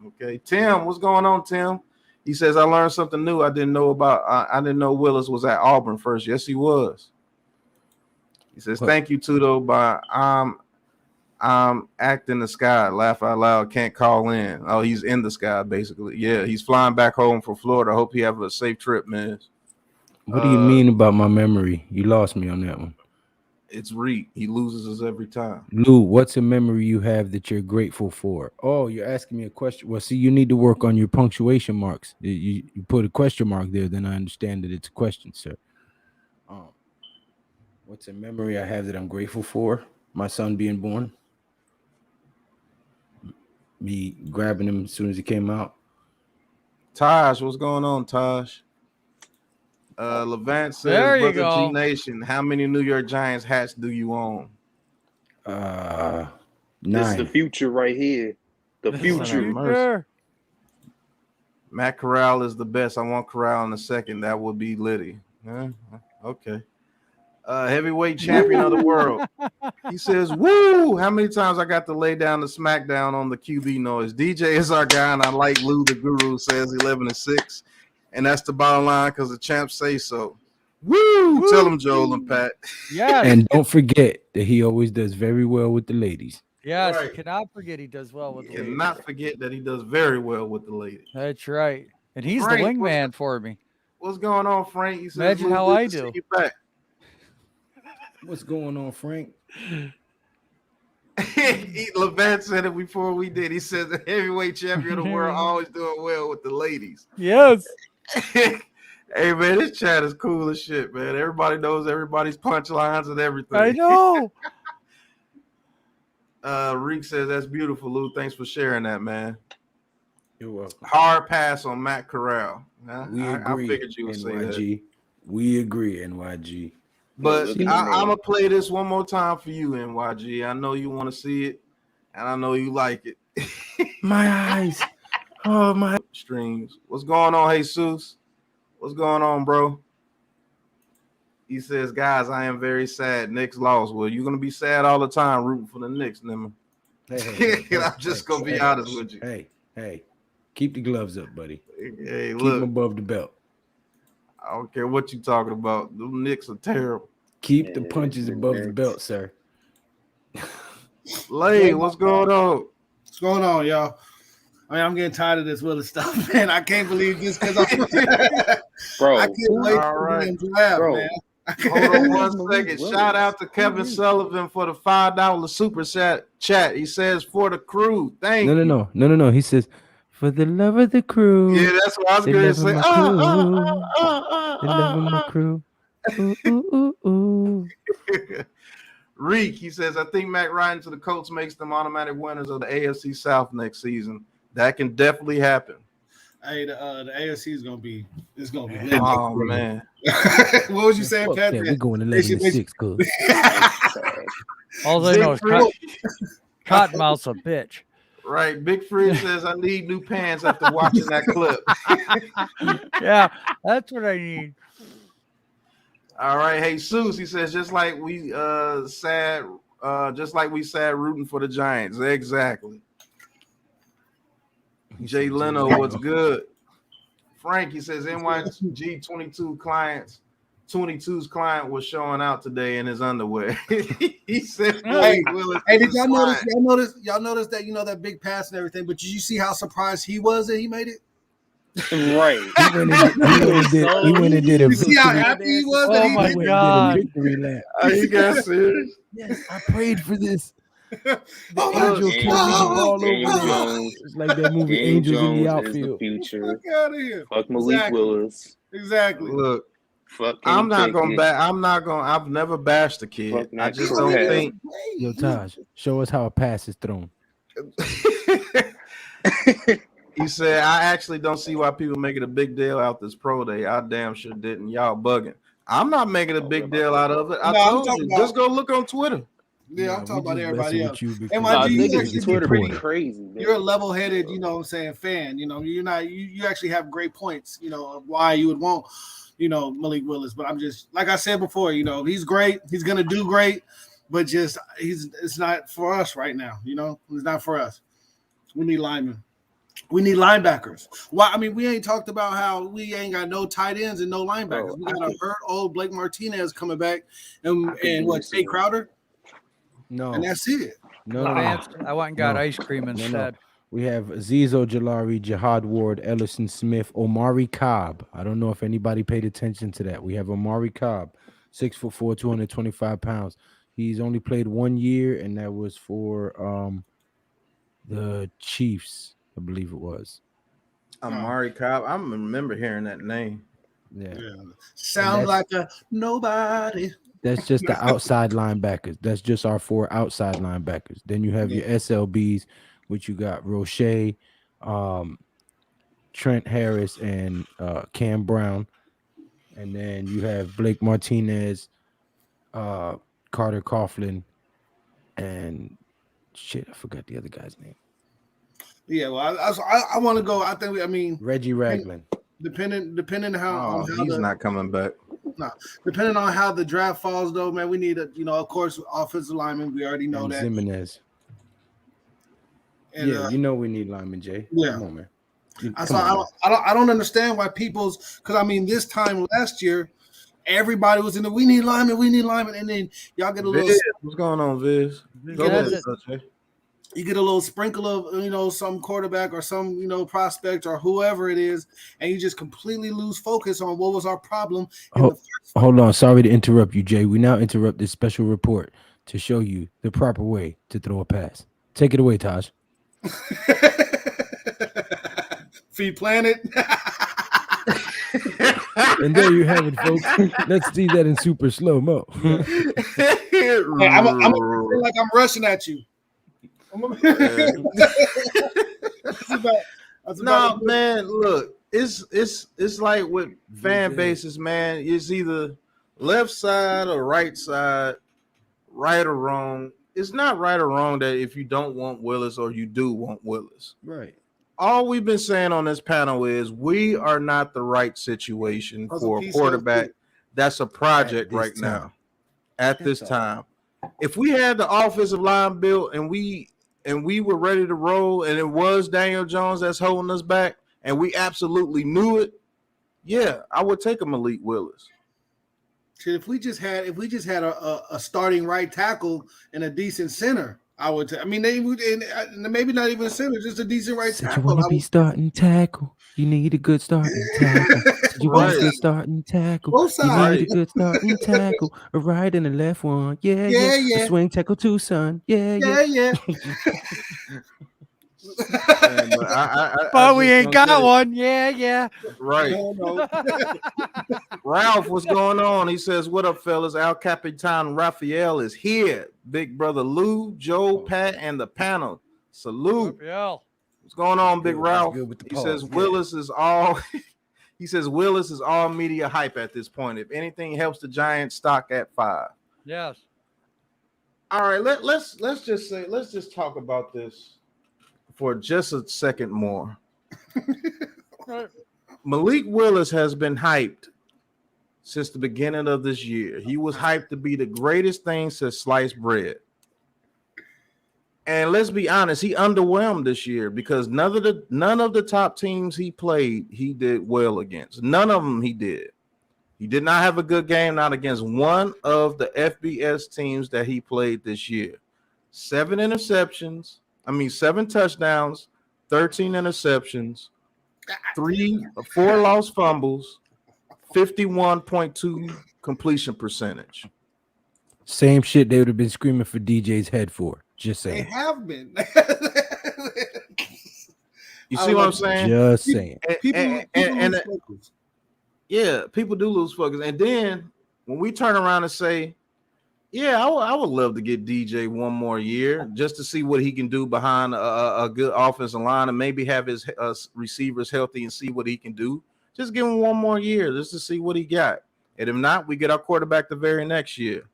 Okay, Tim, what's going on, Tim? He says, I learned something new I didn't know about. I didn't know Willis was at Auburn first. Yes, he was. He says, thank you, Tudo, but I'm acting the sky. Laugh out loud. Can't call in. Oh, he's in the sky, basically. Yeah, he's flying back home from Florida. I hope he have a safe trip, man. What do you mean about my memory? You lost me on that one. It's Reek. He loses us every time. Lou, what's a memory you have that you're grateful for? Oh, you're asking me a question. Well, see, you need to work on your punctuation marks. You put a question mark there, then I understand that it's a question, sir. What's a memory I have that I'm grateful for? My son being born. Me grabbing him as soon as he came out. Taj, what's going on, Taj? Levant says, Brother G Nation, how many New York Giants hats do you own? 9. This is the future right here. The future. Matt Corral is the best. I want Corral in a second. That would be Liddy. Okay. Heavyweight champion of the world. He says, woo! How many times I got to lay down the smackdown on the QB noise? DJ is our guy, and I like Lou the Guru says 11-6. And that's the bottom line because the champs say so. Woo! Tell him, Joel and Pat. Yes. And don't forget that he always does very well with the ladies. Yes, Right. you cannot forget he does well with the ladies. Cannot forget that he does very well with the ladies. That's right. And he's Frank, the wingman for me. What's going on, Frank? He says, Imagine "Lou, how good I to see do." you back. What's going on, Frank? Levant said it before we did. He says the heavyweight champion of the world always doing well with the ladies. Yes. Hey man, this chat is cool as shit, man. Everybody knows everybody's punchlines and everything. I know. Reek says that's beautiful, Lou. Thanks for sharing that, man. You're welcome. Hard pass on Matt Corral. We agree. I figured you would say that. NYG. We agree, NYG. But I'm gonna play this one more time for you, NYG. I know you want to see it, and I know you like it. My eyes. Oh my streams. What's going on, Jesus? What's going on, bro? He says, guys, I am very sad. Knicks lost. Well, you're gonna be sad all the time rooting for the Knicks, Nimmer. Hey, I'm just gonna be honest with you. Hey, keep the gloves up, buddy. Hey, Keep look, them above the belt. I don't care what you talking about. The Knicks are terrible. Keep the punches above the belt, sir. Lay, what's going on? What's going on, y'all? I mean, I'm getting tired of this Willis stuff, man. I can't believe this because bro. I can't wait All for right. the draft, Bro. man. Hold on 1 second. Shout out to Kevin Sullivan for the $5 super chat. He says for the crew. Thank you. No. He says, for the love of the crew. Yeah, that's what I was going to say. The love of my crew. Ooh. Reek, he says, I think Matt Ryan to the Colts makes them automatic winners of the AFC South next season. That can definitely happen. Hey, the AFC is gonna be lit. Oh man. What was you saying, Pat? We're going 11-6, cuz. All they know is Cottonmouth's a bitch. Right. Big Fridge says I need new pants after watching that clip. Yeah, that's what I need. All right. Hey, Seuss, he says, just like we sad rooting for the Giants. Exactly. Jay Leno, what's good? Frank, he says NYG 22's client was showing out today in his underwear. He said, Hey, Willis, did y'all notice? Y'all notice that that big pass and everything. But did you see how surprised he was that he made it? Right. He went and did a You see how victory. happy he was? Oh that he my did it? God. Victory lap. Are you guys serious? Yes, I prayed for this. Oh, Angel carried the ball over Daniel there. Jones. It's like that movie Daniel Angels in the Jones is the Outfield. future. Fuck out of here. Fuck Malik Exactly. Willis. Exactly. Look, Fuck I'm not Kenny gonna Pickett. bash. I've never bashed a kid. Fuck I Matt just Corral. don't think. Yo, Taj, show us how a pass is thrown. He said, I actually don't see why people making a big deal out this pro day. I damn sure didn't. Y'all bugging. I'm not making a big deal out of it. I No, I'm told talking you. about- Just go look on Twitter. Yeah, I'm we talking about just everybody messing else. with you because NYG, I you think actually it's Twitter pretty- pretty crazy. Man. You're a level-headed, fan. You're not. You actually have great points. Of why you would want, Malik Willis. But I'm just like I said before. He's great. He's gonna do great. But it's not for us right now. It's not for us. We need linemen. We need linebackers. Why? I mean, we ain't talked about how we ain't got no tight ends and no linebackers. Bro, We got a hurt old Blake Martinez coming back, and do what? this Jay again. Crowder, no, and that's it. no. I went and got No. ice cream instead. We have Azizo Jalari, Jihad Ward, Ellison Smith, Omari Cobb. I don't know if anybody paid attention to that. We have Omari Cobb, 6'4", 225 pounds. He's only played 1 year, and that was for the Chiefs, I believe it was. Amari Cobb. I remember hearing that name. Yeah. Sounds like a nobody. That's just the outside linebackers. That's just our 4 outside linebackers. Then you have your SLBs, which you got Roche, Trent Harris, and Cam Brown. And then you have Blake Martinez, Carter Coughlin, and shit, I forgot the other guy's name. Yeah, well, I want to go. I think I mean Reggie Ragland. depending how he's not coming back. No, depending on how the draft falls, though, man, we need of course, offensive lineman. We already know And that. Jimenez. And, Yeah, we need lineman, Jay. Yeah. Come on, man. I don't understand why because I mean, this time last year, everybody was in the we need linemen, and then y'all get a little. Viz, what's going on, Viz? You get a little sprinkle of some quarterback or some prospect or whoever it is, and you just completely lose focus on what was our problem. Hold on, sorry to interrupt you, Jay. We now interrupt this special report to show you the proper way to throw a pass. Take it away, Taj. Feed Planet. And there you have it, folks. Let's see that in super slow mo. Hey, I'm feel like I'm rushing at you. No, man, look, it's like with fan bases, man. It's either left side or right side, right or wrong. It's not right or wrong that if you don't want Willis or you do want Willis. Right. All we've been saying on this panel is we are not the right situation for a quarterback. That's a project right now. At this time, if we had the offensive line built and we were ready to roll, and it was Daniel Jones that's holding us back, and we absolutely knew it, yeah, I would take a Malik Willis. If we just had a starting right tackle and a decent center, I would. I mean, maybe not even a center, just a decent right tackle. You want to be starting tackle? You need a good starting tackle. You want a good starting tackle? Both sides. You need a good starting tackle. A right and a left one. Yeah. A swing tackle too, son. Yeah. But we ain't got one. Yeah. Right. Ralph, what's going on? He says, "What up, fellas? Al Capitan Raphael is here. Big brother Lou, Joe, Pat, and the panel. Salute. Yeah. What's going on, Big Ralph?" He pause. says Willis is all. He says Willis is all media hype at this point. If anything helps the Giants stock at 5. Yes. All right, let's just talk about this for just a second more. Malik Willis has been hyped since the beginning of this year. He was hyped to be the greatest thing since sliced bread. And let's be honest, he underwhelmed this year because none of the top teams he played, he did well against. None of them he did. He did not have a good game, not against one of the FBS teams that he played this year. 7 touchdowns, 13 interceptions, 4 lost fumbles, 51.2 completion percentage. Same shit they would have been screaming for DJ's head for. Just saying. They have been. You see what I'm saying? Just saying. People do lose focus. And then when we turn around and say, yeah, I would love to get DJ one more year just to see what he can do behind a good offensive line and maybe have his receivers healthy and see what he can do. Just give him one more year just to see what he got. And if not, we get our quarterback the very next year.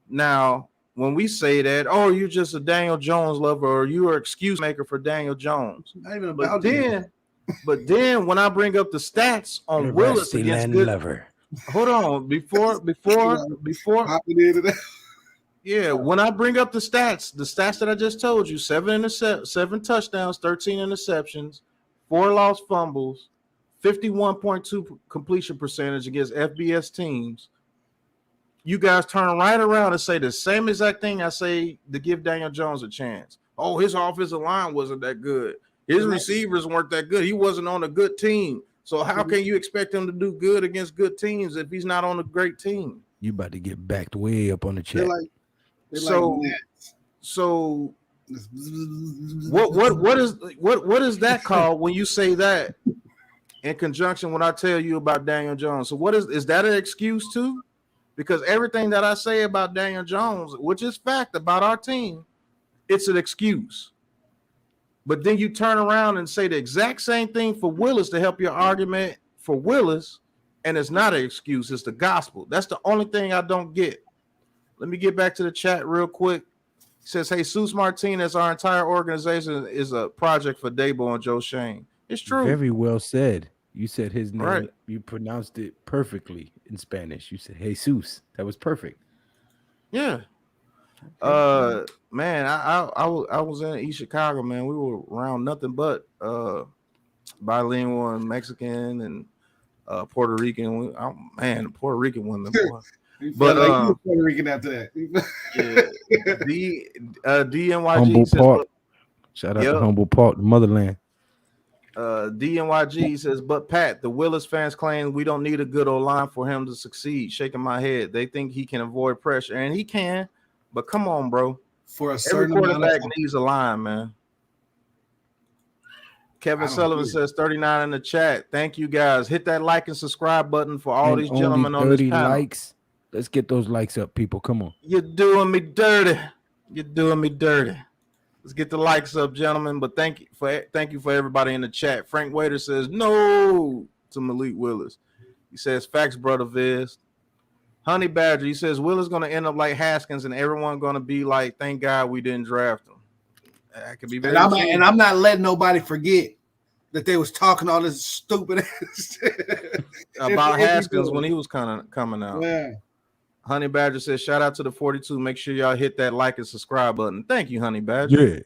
Now, when we say that, oh, you're just a Daniel Jones lover or you're an excuse maker for Daniel Jones. Not even about but then when I bring up the stats on Willis against good lover. Hold on, before yeah, when I bring up the stats that I just told you, 7 touchdowns, 13 interceptions, 4 lost fumbles, 51.2 completion percentage against FBS teams. You guys turn right around and say the same exact thing I say to give Daniel Jones a chance. Oh, his offensive line wasn't that good. His receivers weren't that good. He wasn't on a good team. So how can you expect him to do good against good teams if he's not on a great team? You about to get backed way up on the chat. So what is that called when you say that in conjunction when I tell you about Daniel Jones? So what is that an excuse too? Because everything that I say about Daniel Jones, which is fact about our team, it's an excuse. But then you turn around and say the exact same thing for Willis to help your argument for Willis, and it's not an excuse, it's the gospel. That's the only thing I don't get. Let me get back to the chat real quick. says, hey, Jesus Martinez, our entire organization is a project for Dabo and Joe Shane. It's true. Very well said. You said his name. Right. You pronounced it perfectly in Spanish. You said Jesus. That was perfect. Yeah. Man, I was in East Chicago, man. We were around nothing but bilingual and Mexican and Puerto Rican. Man, Puerto Rican one, the boy. But like you were Puerto Rican after that. DNYG Humble says, Park. Shout out to Humble Park, the motherland. DNYG says, but Pat, the Willis fans claim we don't need a good O-line for him to succeed. Shaking my head. They think he can avoid pressure, and he can. But come on, bro. For a Every certain quarterback needs a line, man. Kevin Sullivan says 39 in the chat. Thank you guys. Hit that like and subscribe button for all these gentlemen on this panel. Likes. Let's get those likes up, people. Come on. You're doing me dirty. You're doing me dirty. Let's get the likes up, gentlemen. But thank you for everybody in the chat. Frank Waiter says no to Malik Willis. He says facts, brother Viz. Honey Badger, he says Willis going to end up like Haskins, and everyone going to be like, thank God we didn't draft him. That could be very and I'm not letting nobody forget that they was talking all this stupid ass about Haskins when he was kind of coming out. Yeah. Honey Badger says, shout out to the 42. Make sure y'all hit that like and subscribe button. Thank you, Honey Badger. Yeah.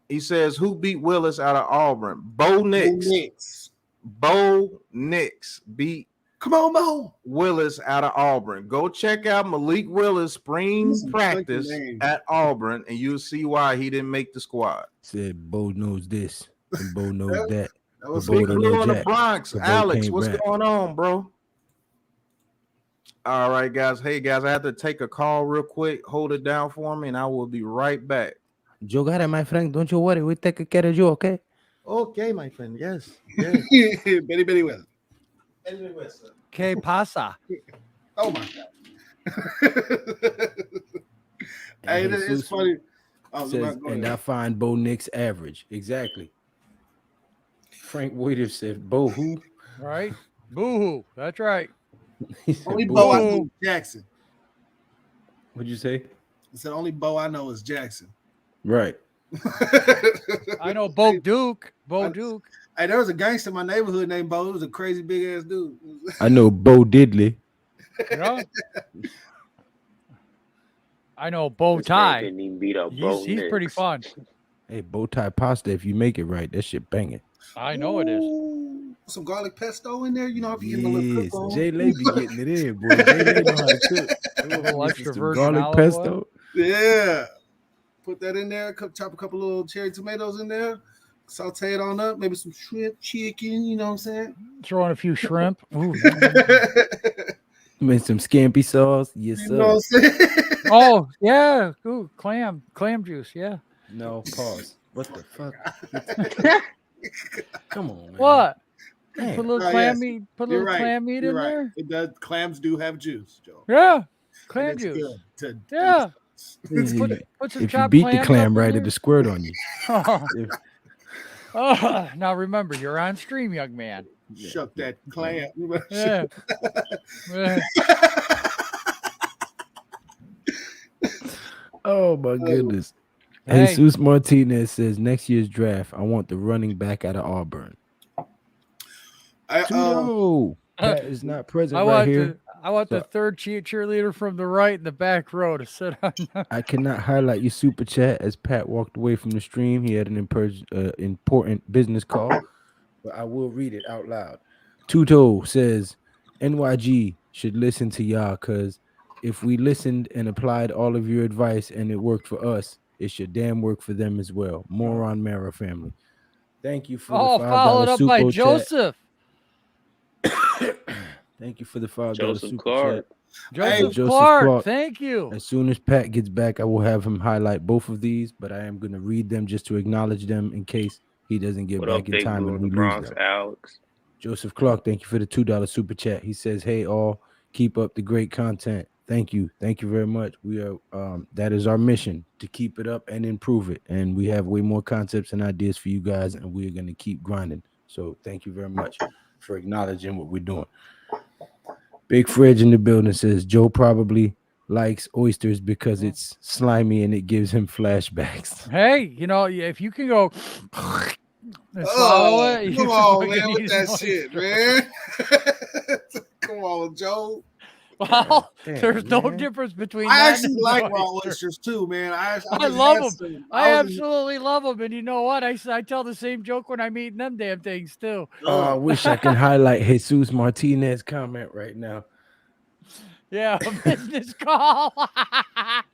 He says, who beat Willis out of Auburn? Bo Nix. Bo Nix beat Come on, Mo. Willis out of Auburn. Go check out Malik Willis spring practice at Auburn, and you'll see why he didn't make the squad. Said Bo knows this and Bo knows that. That was Big Crew in the Bronx. Alex, what's going on, bro? All right, guys. Hey, guys, I have to take a call real quick. Hold it down for me, and I will be right back. You got it, my friend. Don't you worry. We take care of you, okay? Okay, my friend. Yes. Very well. Que pasa? Oh my God. Hey, it's funny. And I find Bo Nix average. Exactly. Frank Waiter said, Bo who? Right? Boo-hoo. That's right. Only Bo I know is Jackson. What'd you say? I said only Bo I know is Jackson. Right. I know Bo Duke. Duke. Hey, there was a gangster in my neighborhood named Bo. He was a crazy big ass dude. I know Bo Diddley. Yeah. I know Bow Tie. He's pretty fun. Hey, bow tie pasta. If you make it right, that shit banging. I know it is. Some garlic pesto in there, you know. If you get a little cook on. Jay Lay be getting it in, boy. Jay Lay know how to cook. A little extra virgin garlic olive pesto. oil. Yeah. Put that in there. Chop a couple little cherry tomatoes in there. Saute it on up. Maybe some shrimp, chicken. You know what I'm saying? Throw in a few shrimp. Ooh. Made some scampi sauce. Yes, you know sir. what I'm saying? Oh yeah. Ooh, clam juice. Yeah. No, pause. What the fuck? Come on, man. What? Damn. Put a little clam meat. Put a little clam meat in there. It does. Clams do have juice, Joe. Yeah, clam juice. Yeah. Put some if you chopped beat the clams clam up right, in it'll squirt on you. Oh, now remember, you're on stream, young man. Shuck that clam. Yeah. Yeah. Oh my goodness. Hey. Jesus Martinez says next year's draft, I want the running back out of Auburn. Pat is not present right here. I want the third cheerleader from the right in the back row to sit on. I cannot highlight your super chat as Pat walked away from the stream. He had an important business call, but I will read it out loud. Tuto says NYG should listen to y'all because if we listened and applied all of your advice and it worked for us, it should damn work for them as well. Moron Mara family. Thank you for the $5 followed up by super Joseph. Thank you for the $5 Joseph super Clark. chat. Joseph Clark, thank you. As soon as Pat gets back, I will have him highlight both of these, but I am going to read them just to acknowledge them in case he doesn't get What back up, in Big time Blue and in we the lose Bronx, them. Alex? Joseph Clark, thank you for the $2 super chat. He says, hey, all, keep up the great content. Thank you. Thank you very much. We are that is our mission, to keep it up and improve it. And we have way more concepts and ideas for you guys, and we're going to keep grinding. So thank you very much for acknowledging what we're doing. Big Fridge in the building says Joe probably likes oysters because it's slimy and it gives him flashbacks. Hey, if you can go and swallow it, you Come can on, fucking man, with eat that an shit, oyster. man. Come on, Joe. Well, Damn, there's no man. difference between I that actually and like an raw oyster. oysters too, man. I I just love had them. some. I was in- absolutely love them. And you know what? I tell the same joke when I'm eating them damn things too. Oh, I wish I can highlight Jesus Martinez comment right now. Yeah, a business call. Pat's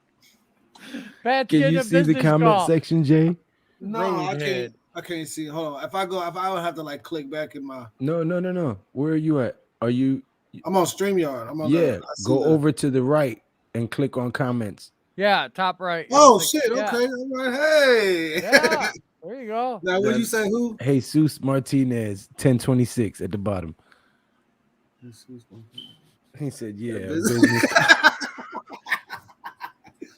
Can getting you a see the business comment call. section, Jay? No, Roadhead. I can't see. Hold on. If I would have to like click back in my. No. Where are you at? Are you? I'm on StreamYard. I'm on. Yeah, I see go the- over to the right and click on comments. Yeah, top right. Oh It's like- shit! yeah, Okay, all right. Hey. Yeah, there you go. Now, would you say who? Jesus Martinez, 1026 at the bottom. He said, "Yeah, business."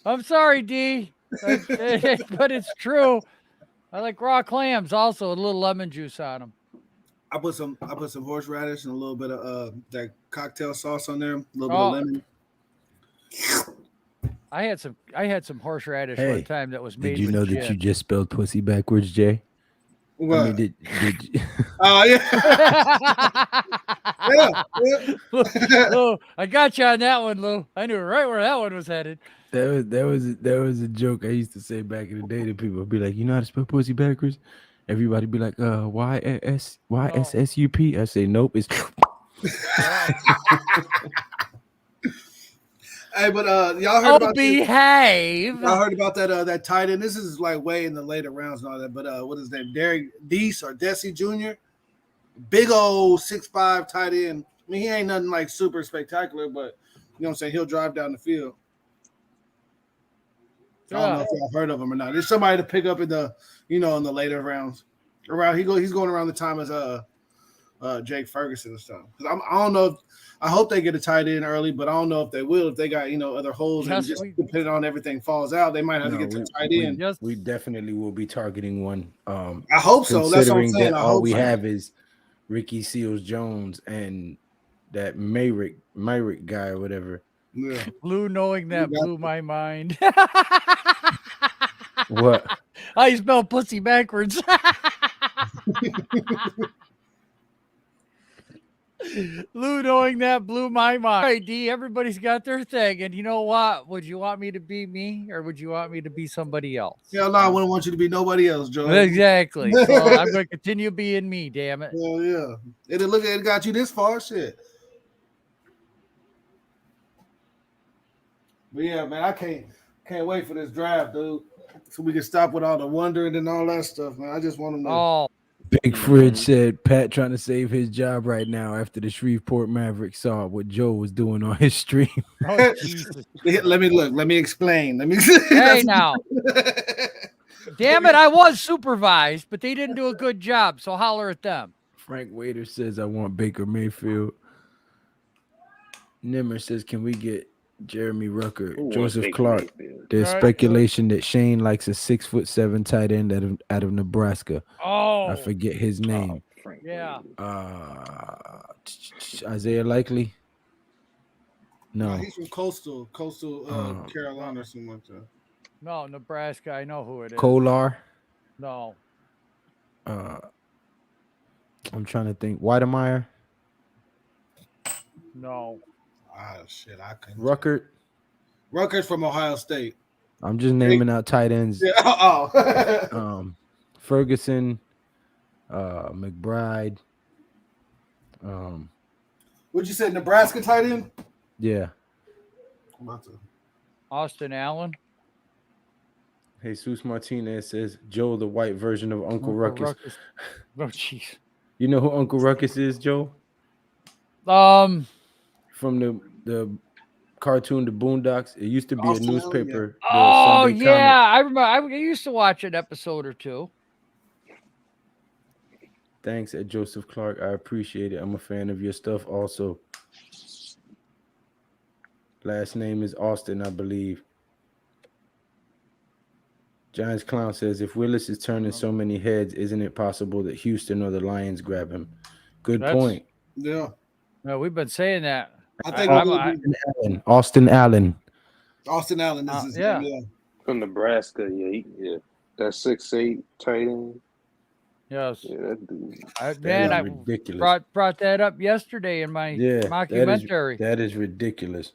I'm sorry, D, but it's true. I like raw clams also, with a little lemon juice on them. I put some horseradish and a little bit of that cocktail sauce on there, a little bit Oh. of lemon. I had some horseradish Hey, one time that was made Did you with know gin. that you just spelled pussy backwards, Jay? What? I mean, did you? Oh yeah. Yeah. Lou, I got you on that one, Lou. I knew right where that one was headed. There was a joke I used to say back in the day to people. I'd be like, you know how to spell pussy backwards? Everybody be like, YSSUP. I say, nope, it's Hey, but y'all heard about this? Behave. Y'all heard about that tight end? This is like way in the later rounds and all that. But what is that? Derek Deese or Desi Jr. Big old 6'5" tight end. I mean, he ain't nothing like super spectacular, but you know what I'm saying? He'll drive down the field. I don't know if y'all heard of him or not. There's somebody to pick up in the, in the later rounds. He's going around the time as Jake Ferguson or something. Because I don't know. I hope they get a tight end early, but I don't know if they will. If they got other holes and just depending on everything falls out, they might have to get to tight end. We definitely will be targeting one. I hope so. That's what I'm saying. That all we have is Ricky Seals Jones and that Myrick guy or whatever. Yeah. Lou knowing that blew my mind. What? How you spell pussy backwards? Lou knowing that blew my mind. All right, D, everybody's got their thing. And you know what? Would you want me to be me or would you want me to be somebody else? Hell no, I wouldn't want you to be nobody else, Joe. Exactly. So I'm going to continue being me, damn it. Hell yeah. It got you this far, shit. But yeah, man, I can't wait for this draft, dude. So we can stop with all the wondering and all that stuff, man. I just want them to. Oh, Big Fridge said Pat trying to save his job right now after the Shreveport Mavericks saw what Joe was doing on his stream. oh Jesus. Let me explain. Hey, now. Damn it, I was supervised, but they didn't do a good job, so holler at them. Frank Waiter says I want Baker Mayfield. Nimmer says, can we get Jeremy Rucker? Who Joseph wants Clark. Mayfield? There's All right. speculation that Shane likes a 6'7" tight end out of Nebraska. Oh, I forget his name. Frank yeah. Isaiah Likely. No, He's from Coastal Carolina or something like that. No, Nebraska. I know who it is. Kolar. No. I'm trying to think. Weidemeyer. No. Ah, shit, I couldn't. Rutgers from Ohio State. I'm just naming out tight ends. Yeah. Oh. Ferguson, McBride. What'd you say, Nebraska tight end? Yeah. I'm about to. Austin Allen. Jesus Martinez says Joe, the white version of Uncle Ruckus. Oh, jeez. You know who Uncle Ruckus is, Joe? Um. From the cartoon The Boondocks. It used to be Austin a Allen, newspaper. the Oh Sunday yeah, Comic. I remember. I used to watch an episode or two. Thanks, at Joseph Clark. I appreciate it. I'm a fan of your stuff also. Last name is Austin, I believe. Giants Clown says, if Willis is turning so many heads, isn't it possible that Houston or the Lions grab him? Good point. Yeah. No, we've been saying that. I think I'm- Austin Allen. Austin Allen is his yeah. name. Yeah. From Nebraska, yeah. That's 6'8" tight end. Yes. Yeah, that dude. I ridiculous. brought that up yesterday in my mockumentary. That is ridiculous.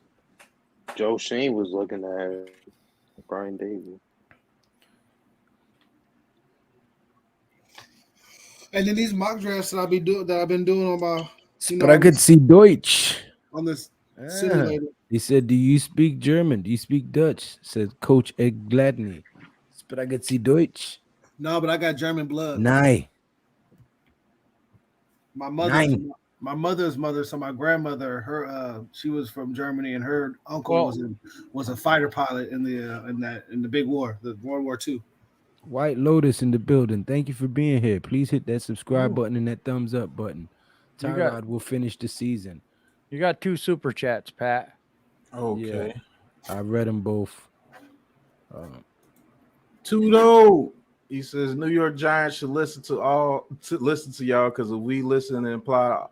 Joe Shane was looking at Brian Davis. And then these mock drafts that I've been doing on my Spraget Sie Deutsch. On this simulator. He said, "Do you speak German? Do you speak Dutch?" Said Coach Ed Gladney. Spraget Sie Deutsch. No, but I got German blood. Nein. My mother's mother, so my grandmother, her she was from Germany, and her uncle was a fighter pilot in the big war, the World War II. White Lotus in the building. Thank you for being here. Please hit that subscribe button and that thumbs up button. Tyrod will finish the season. You got 2 super chats, Pat. Okay. Yeah, I read them both. Tudo. He says New York Giants should listen to y'all because if we listen and apply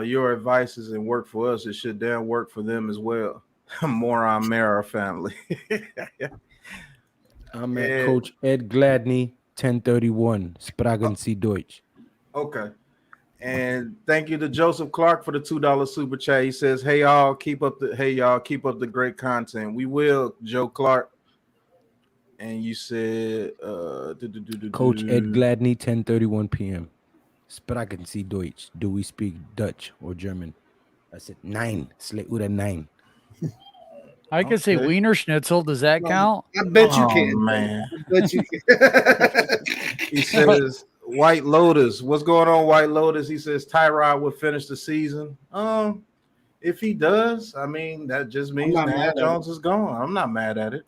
your advices and work for us, it should damn work for them as well. More on Mara family. I'm at Coach Ed Gladney, 1031. Spragen Sie Deutsch. Okay. And thank you to Joseph Clark for the $2 super chat. He says, Hey y'all, keep up the great content. We will, Joe Clark. And you said Coach Ed Gladney, 10:31 p.m. Spragen Sie Deutsch. Do we speak Dutch or German? I said 9. Slay Uda 9. I could say Wiener Schnitzel. Does that count? I bet you can, man. I bet you can. He says White Lotus. What's going on, White Lotus? He says Tyrod will finish the season. If he does, I mean that just means Matt Jones is gone. I'm not mad at it.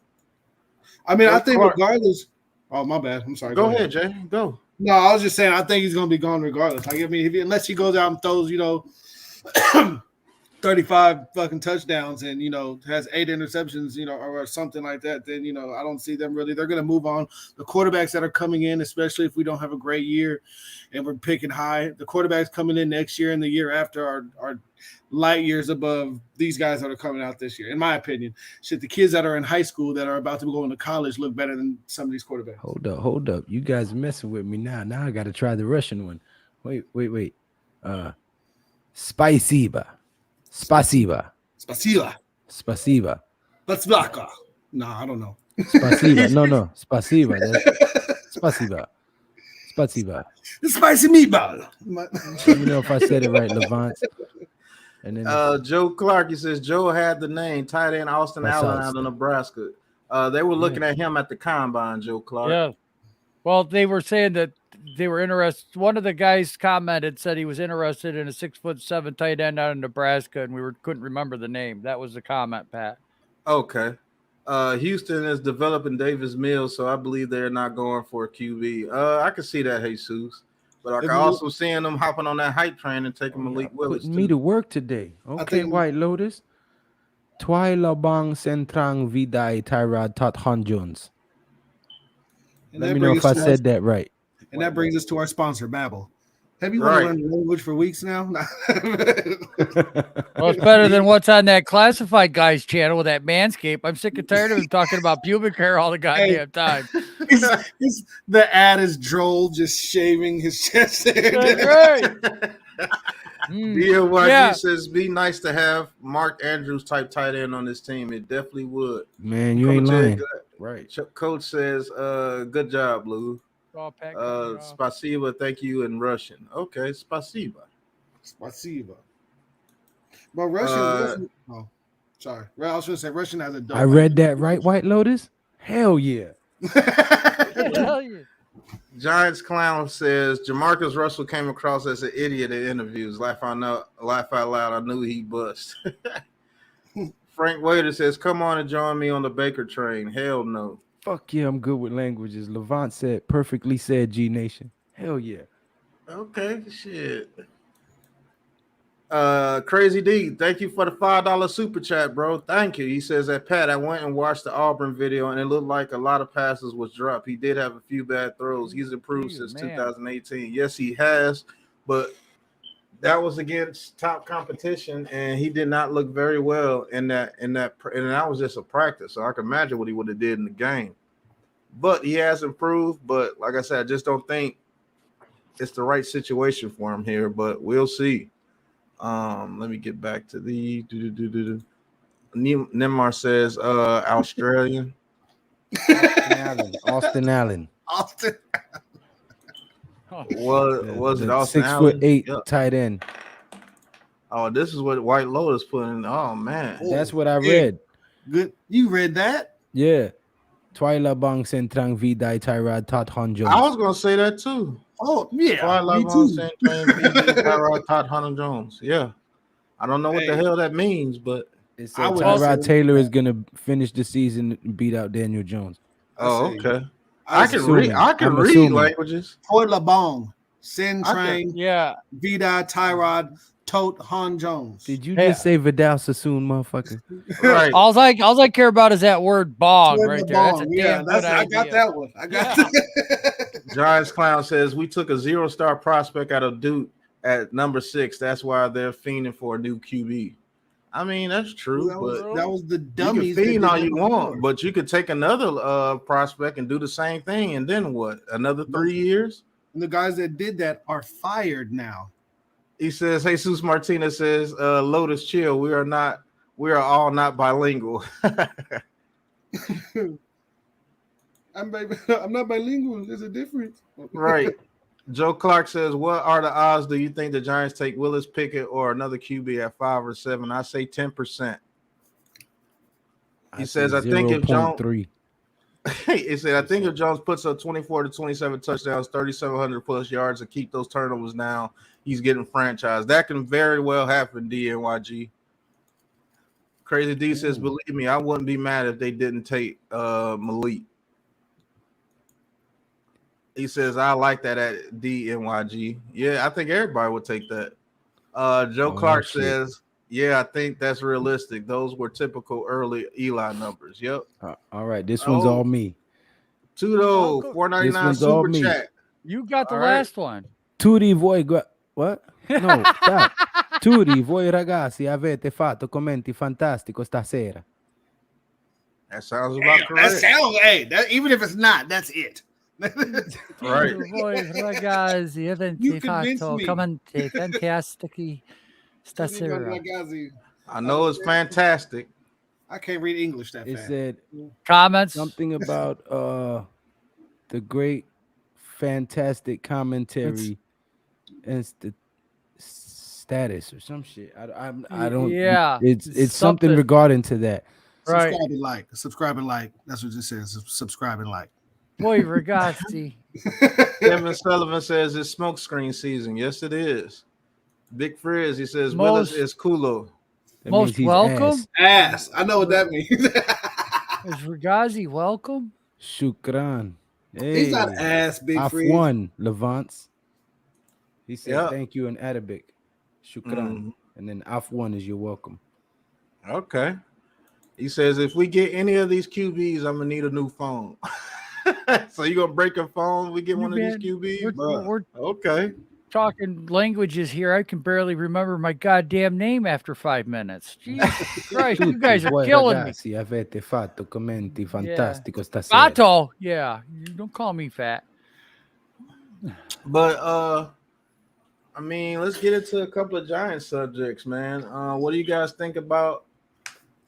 I mean, I think regardless. Oh, my bad. I'm sorry. Go ahead, Jay. Go. No, I was just saying. I think he's going to be gone regardless. Like, I mean, unless he goes out and throws, 35 fucking touchdowns and has 8 interceptions, or something like that, then I don't see them really. They're going to move on. The quarterbacks that are coming in, especially if we don't have a great year and we're picking high, the quarterbacks coming in next year and the year after are light years above these guys that are coming out this year, in my opinion. Shit, the kids that are in high school that are about to go into college look better than some of these quarterbacks. Hold up. You guys are messing with me now. Now I got to try the Russian one. Wait. Spasiba. No, I don't know. Spasiba. No. Spasiba. Spasiba. The spicy meatball. Let me know if I said it right, Levant. And then Joe Clark, he says Joe had the name tight end Austin Allen out of Nebraska. They were looking at him at the combine, Joe Clark. Yeah. Well, they were saying that they were interested. One of the guys said he was interested in a 6'7" tight end out of Nebraska, and couldn't remember the name. That was the comment, Pat. Okay. Houston is developing Davis Mills, so I believe they're not going for a QB. I can see that, Jesus. But I can also see them hopping on that hype train and taking Malik Willis. Putting me to work today. Okay, White Lotus. Twailabang Sentrang Vidai Tyrod Tot Jones. Let me know if I said that right. And that brings us to our sponsor, Babbel. Have you learned language for weeks now? Well, it's better than what's on that classified guys channel with that Manscaped. I'm sick and tired of him talking about pubic hair all the goddamn time. The ad is Droll just shaving his chest. That's right. DLYG says, be nice to have Mark Andrews type tight end on this team. It definitely would. Man, you ain't lying. Right. Coach says, good job, Blue. Spasiba, thank you in Russian. Okay, spasiba. But Russian. Sorry. I was going to say Russian has a dope. I read that right, White Lotus? Hell yeah. Hell yeah. Giants Clown says Jamarcus Russell came across as an idiot in interviews. Laugh out loud. I knew he bust. Frank Wader says, come on and join me on the Baker train. Hell no. Fuck yeah, I'm good with languages. Levant said, perfectly said, Gnation. Hell yeah. Okay, shit. Crazy D, thank you for the $5 super chat, bro. Thank you. He says that Pat, I went and watched the Auburn video and it looked like a lot of passes was dropped. He did have a few bad throws. He's improved since 2018. Yes, he has, but that was against top competition, and he did not look very well in that. And that was just a practice, so I can imagine what he would have did in the game. But he has improved. But like I said, I just don't think it's the right situation for him here. But we'll see. Let me get back to the Neymar says Australian. Austin Allen. Was it Austin 6'8" Allen? tight end. Oh, this is what White Lotus put in. Oh man, that's what I read. Good, you read that? Yeah. Twyla Bang Sentrang Vidai Tyrod Todd Jones. I was gonna say that too. Oh yeah, Twyla me Bang too. Sentrang Vidai Tyrod Todd Jones. Yeah, I don't know what the hell that means, but it said Tyrod Taylor is gonna finish the season and beat out Daniel Jones. Oh, okay. I can read languages. Twyla Bang Sentrang Yeah. Vidai Tyrod Tote Han Jones. Did you just say Vidal Sassoon, motherfucker? Right. All I care about is that word bong right there. That's a damn good I idea. got that one. I got that. Giants Clown says we took a 0-star prospect out of Duke at number 6. That's why they're fiending for a new QB. I mean, that's true, that was the dummies. You can fiend all you want, but you could take another prospect and do the same thing, and then what? Another 3 years? And the guys that did that are fired now. He says, Jesus Martinez says, Lotus, chill. We are all not bilingual. I'm not bilingual. There's a difference. Right. Joe Clark says, what are the odds do you think the Giants take Willis, Pickett, or another QB at 5 or 7? I say 10%. He says, I think if Jones he said, I think if Jones puts up 24 to 27 touchdowns, 3,700 plus yards, and keep those turnovers down, he's getting franchised. That can very well happen, DNYG. Crazy D says, believe me, I wouldn't be mad if they didn't take Malik. He says, I like that at DNYG. Yeah, I think everybody would take that. Joe Clark says, yeah, I think that's realistic. Those were typical early Eli numbers. Yep. All right. This one's all me. Tudo, $4.99 super chat. You got the last one. Tutti voi what? No, stop. Tutti voi ragazzi avete fatto commenti fantastico stasera. That sounds about correct. Even if it's not, that's it. Right. Voi ragazzi avete fatto commenti fantastici stasera. I know it's fantastic. I can't read English that fast. It said comments something about the great fantastic commentary and status or some shit. I don't. Yeah, it's something regarding to that. Right. Subscribe and like. That's what it says. Subscribe and like. Boy, ragazzi. Kevin Sullivan says it's smokescreen season. Yes, it is. Big Frizz, he says Willis is culo. Most welcome. Ass. I know what that means. Is Ragazzi welcome? Shukran. Hey, he's not ass, Big Frizz. F1 Levance. He said thank you in Arabic. Shukran. And then F1 is you're welcome. Okay. He says if we get any of these QBs, I'm gonna need a new phone. So you gonna break a phone? We get one of these QBs? We're okay. Talking languages here. I can barely remember my goddamn name after 5 minutes. Jesus Christ, you guys are killing me. Avete fatto commenti fantastico stasera. Fatto, yeah. You don't call me fat. But I mean, let's get into a couple of Giant subjects, man. What do you guys think about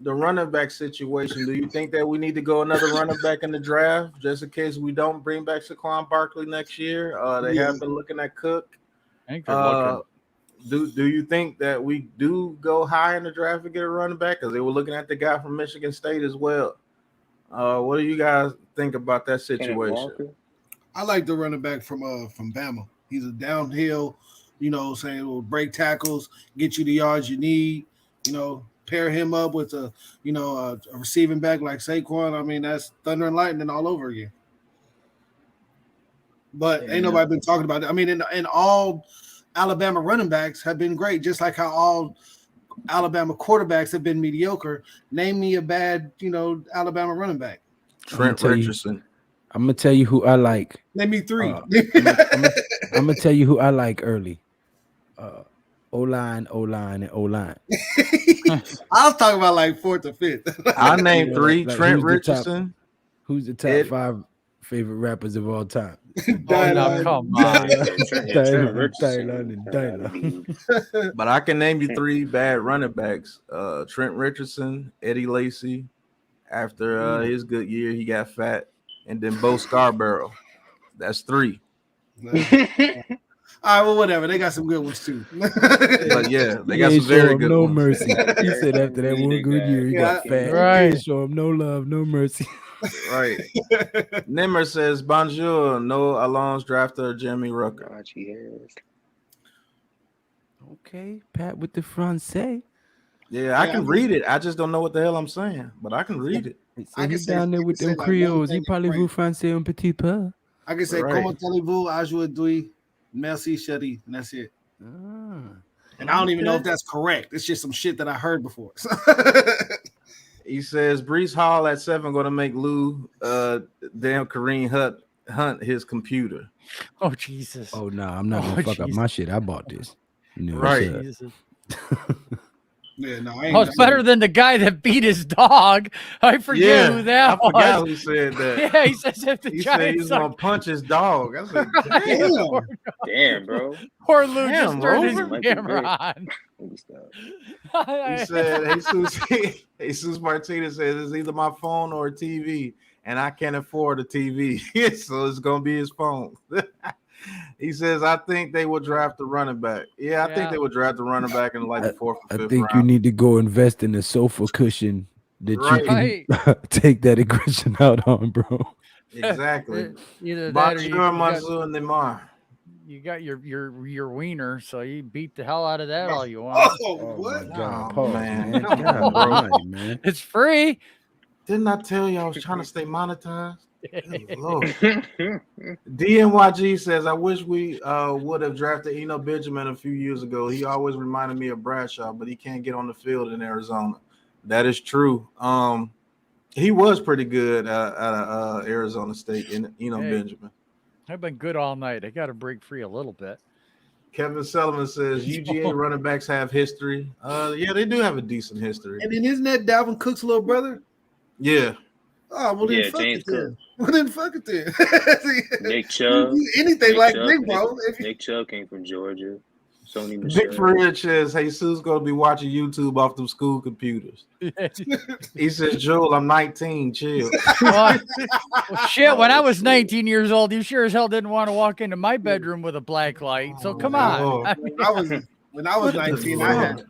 the running back situation? Do you think that we need to go another running back in the draft just in case we don't bring back Saquon Barkley next year? They have been looking at Cook. Do you think that we do go high in the draft and get a running back? Because they were looking at the guy from Michigan State as well. What do you guys think about that situation? I like the running back from Bama. He's a downhill, will break tackles, get you the yards you need, pair him up with a receiving back like Saquon. I mean, that's thunder and lightning all over again. But ain't nobody been talking about it. I mean, and all Alabama running backs have been great, just like how all Alabama quarterbacks have been mediocre. Name me a bad, Alabama running back. Trent Richardson. I'm gonna tell you who I like. Name me 3. I'm gonna tell you who I like early. O-line, O-line, and O-line. I was talking about like fourth or fifth. I named three. Like, Trent who's the top- Richardson. Who's the top Ed- 5 favorite rappers of all time? Oh, no, come on. Trent Richardson Dylan. But I can name you 3 bad running backs. Trent Richardson, Eddie Lacy. After his good year, he got fat. And then Bo Scarborough. That's 3. All right, well, whatever. They got some good ones too. But yeah, they got He some very show him good no ones. mercy. He said after that one good year, he got fat. Right. He didn't show him no love, no mercy. Right. Nimmer says, Bonjour, no Alon's drafter, Jimmy Rucker. Okay, Pat with the Francais. Yeah, I can read it. I just don't know what the hell I'm saying, but I can read it. So he's down there with them Creoles. He probably vous français un petit peu. I can say, Right. comment allez-vous, aujourd'hui, merci, chérie, and that's it. And I don't even know if that's correct. It's just some shit that I heard before. He says Brees Hall at 7 going to make Lou damn Kareem Hunt his computer. Oh, Jesus. Oh no, I'm not gonna fuck up my shit. I bought this. You know, Right. so- Yeah, no, I Oh, ain't. it's better than the guy that beat his dog. I forget who that I forgot was. who said that. Yeah, he says if the He said he was Giants going to punch his dog. I said, Damn. Damn, bro. poor Lou Damn, just turned his Rover. camera on. He said, Jesus Martinez says it's either my phone or a TV, and I can't afford a TV, so it's gonna be his phone. He says, I think they will draft the running back. Yeah, I think they would draft the running back in like the 4th or 5th I think you round. need to go invest in a sofa cushion that Right. you can take that aggression out on, bro. Exactly. Either that or Bonjour, Mansour and Neymar. you got your wiener, so you beat the hell out of that all you want. Oh, Oh what? my God, Oh, pause, man. man. Come on, God bro. almighty, man. It's free. Didn't I tell you I was trying to stay monetized? Good Lord. DNYG says, I wish we would have drafted Eno Benjamin a few years ago. He always reminded me of Bradshaw, but he can't get on the field in Arizona. That is true. He was pretty good out of Arizona State, Eno Benjamin. I've been good all night. I got to break free a little bit. Kevin Sullivan says UGA running backs have history. Yeah, they do have a decent history. And then isn't that Dalvin Cook's little brother? Yeah. Oh, well, then Yeah, fuck James it then. Well, then fuck it then. Nick Chubb. Anything like Nick, bro. Nick Chubb came from Georgia. Sony Big Michelle. Fridge says, Jesus going to be watching YouTube off them school computers. He says, Joel, I'm 19. Chill. Well, shit, when I was 19 years old, you sure as hell didn't want to walk into my bedroom with a black light. So come on. Lord. When I was 19, I had.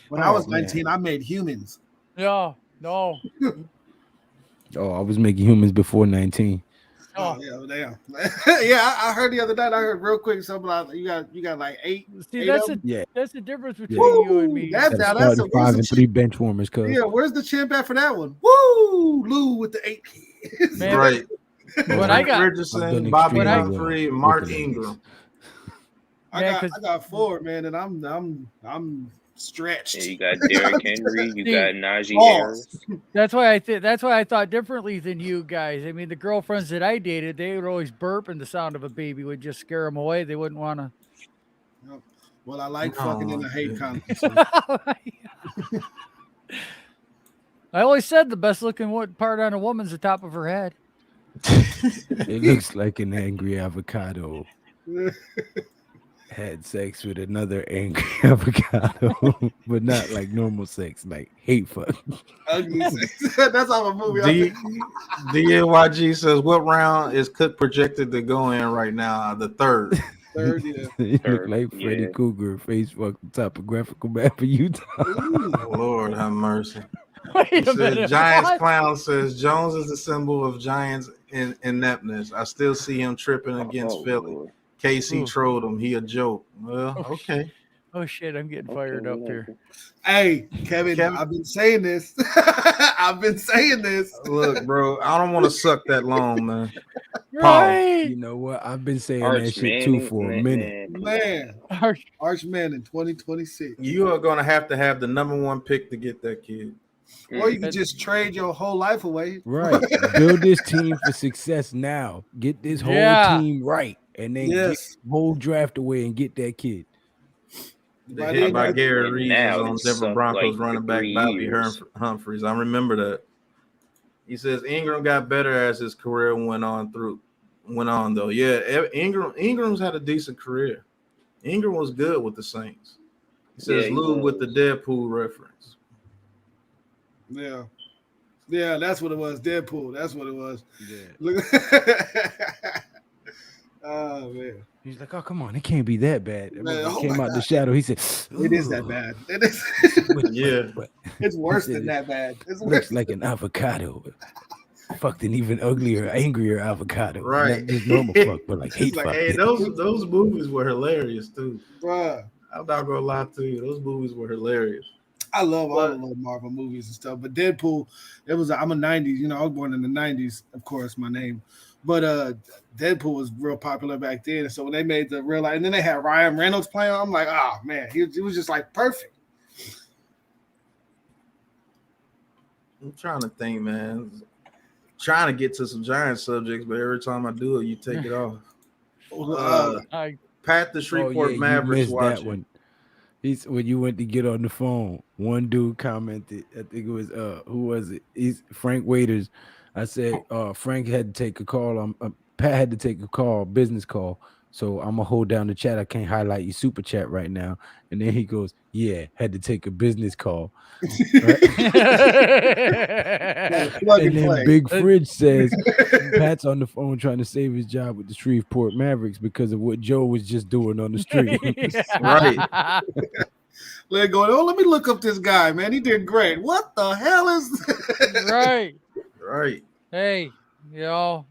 When I was 19, I made humans. Yeah, no. Oh, I was making humans before 19. Oh. Yeah, damn. Yeah, I heard the other night. I heard real quick something like you got like 8. See, 8 that's of them? that's the difference between Yeah. you and me. That's Gotta now start that's at 5 and 3 bench warmers, cuz. Yeah, where's the champ at for that one? Woo, Lou with the 8 kids. Man, Right. When I got I've Richardson, done Bobby extremely well Humphrey, with Mark the Ingram. Yeah, I got 4, man, and I'm stretched. Yeah, you got Derrick Henry. You See, got Najee Pause. Harris. that's why I thought differently than you guys. I mean, the girlfriends that I dated, they would always burp, and the sound of a baby would just scare them away. They wouldn't want to. Well, I like Oh, fucking in a hate dude. contest. I always said the best looking part on a woman's the top of her head. It looks like an angry avocado had sex with another angry avocado, but not like normal sex, like hate fuck. Ugly sex. That's all a movie. DNYG says, what round is Cook projected to go in right now? The 3rd. Third, yeah. You look Third, like Freddy yeah. Cougar, face fuck the topographical map of Utah. Lord have mercy. Wait He a says, minute. Giants what? clown says Jones is the symbol of Giants ineptness. I still see him tripping against Oh, Philly. Lord. KC Ooh. trolled him. He a joke. Well, okay. Oh shit, I'm getting fired up here. Hey, Kevin, I've been saying this. I've been saying this. Look, bro, I don't want to suck that long, man. Right. You know what? I've been saying Arch that shit too Manning, for a minute. Man, Arch- Archman in 2026. You are going to have the #1 pick to get that kid. Or you can just trade your whole life away. Right. Build this team for success now. Get this whole Yeah. team right. And then get Yes. the whole draft away and get that kid. The By hit then, by I- Gary And Reeves now was on it's Denver sunk Broncos like running for back 3 Bobby years. Humphries. I remember that. He says Ingram got better as his career went on though. Yeah, Ingram's had a decent career. Ingram was good with the Saints. He says Yeah, he Lou with the was. Deadpool reference. yeah. Yeah, that's what it was. Deadpool. That's what it was. Yeah. Look. Oh man. He's like, oh come on, it can't be that bad. That Man, motherfucker oh came my out the God. shadow. He said, It is that "Ooh." bad. It is. Yeah. It's worse He said than that bad. It's Looks worse. like an avocado. Fucked an even uglier, angrier avocado. Right. Not just normal fuck, but like It's hate like, fuck. Hey, those movies were hilarious too. Bruh. I'm not gonna lie to you. Those movies were hilarious. I love all But- the little Marvel movies and stuff, but Deadpool, I'm a 90s, I was born in the 90s, of course, my name. But Deadpool was real popular back then. So when they made the real life, and then they had Ryan Reynolds playing, I'm like, oh man, he was just like perfect. I'm trying to think, man. Trying to get to some Giant subjects, but every time I do it, you take it off. I Pat the Shreveport you Mavericks missed that watching. one. He's when you went to get on the phone. One dude commented, I think it was who was it? He's Frank Waiters. I said Frank had to take a call. Pat had to take a call, business call. So I'm gonna hold down the chat. I can't highlight your super chat right now. And then he goes, "Yeah, had to take a business call." Right? Plug And then play. Big Fridge says Pat's on the phone trying to save his job with the Shreveport Mavericks because of what Joe was just doing on the street. Right. Let go. Oh, let me look up this guy, man. He did great. What the hell is right. Right. Hey, y'all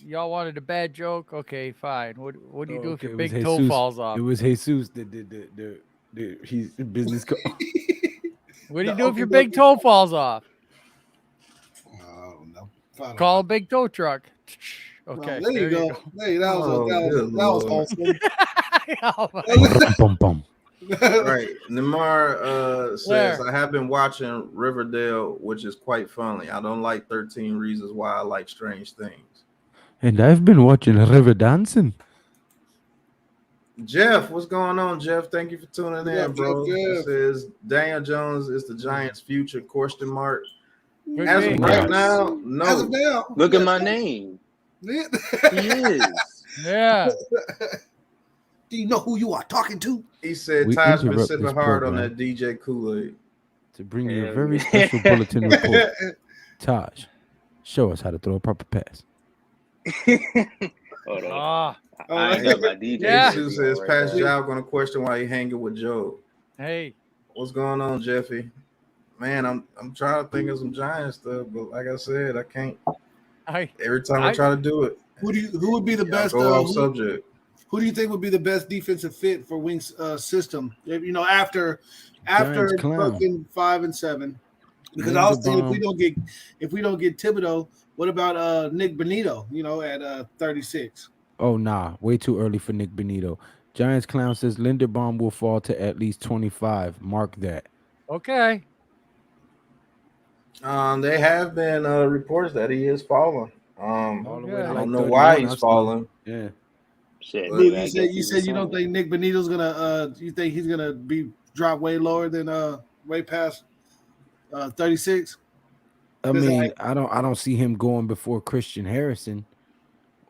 wanted a bad joke? Okay, fine. What do you do if Okay, your it was big toe Jesus. falls off? It was Jesus that did the he's business call. What do you the do if your okey-dokey? big toe falls off? I don't know. Call a big tow truck. Okay, Well, there you go. Hey, that was Oh, good that was Lord. wholesome. Oh, my- Bum, bum. Right. Namar says, Where? I have been watching Riverdale, which is quite funny. I don't like 13 Reasons Why I Like Strange Things. And I've been watching River Dancing. Jeff, what's going on, Jeff? Thank you for tuning What's in, up, bro. Jeff? It says Daniel Jones is the Giants' future? Question mark. Could As be. of right Yes. now, As of no. now, Look at my name. Yeah. He is. Yeah. Do you know who you are talking to? He said We Ty's been interrupt sipping this hard on program. that DJ Kool-Aid. To bring you a Hell very yeah. special bulletin report. Taj, show us how to throw a proper pass. Hold on. Ah, I ain't got my DJ. Yeah. Jesus jersey on says, right Pat's now. job gonna question why he hanging with Joe. hey. What's going on, Jeffy? Man, I'm trying to think of some Giants stuff, but like I said, I can't. Every time I try to do it, Who would be the best? go off subject. Who do you think would be the best defensive fit for Wings system? After Giants clown. fucking 5 and 7, because I was thinking if we don't get Thibodeau, what about Nick Benito? At 36. Oh nah, way too early for Nick Benito. Giants clown says Linderbaum will fall to at least 25. Mark that. Okay. They have been reports that he is falling. All the way to I like don't know 31, why I've he's seen. falling. Yeah. Shit, But- Dude, man, I you guess said he's a you don't center. think Nick Benito's gonna you think he's gonna be dropped way lower than way past 36? I Because mean, I don't see him going before Christian Harrison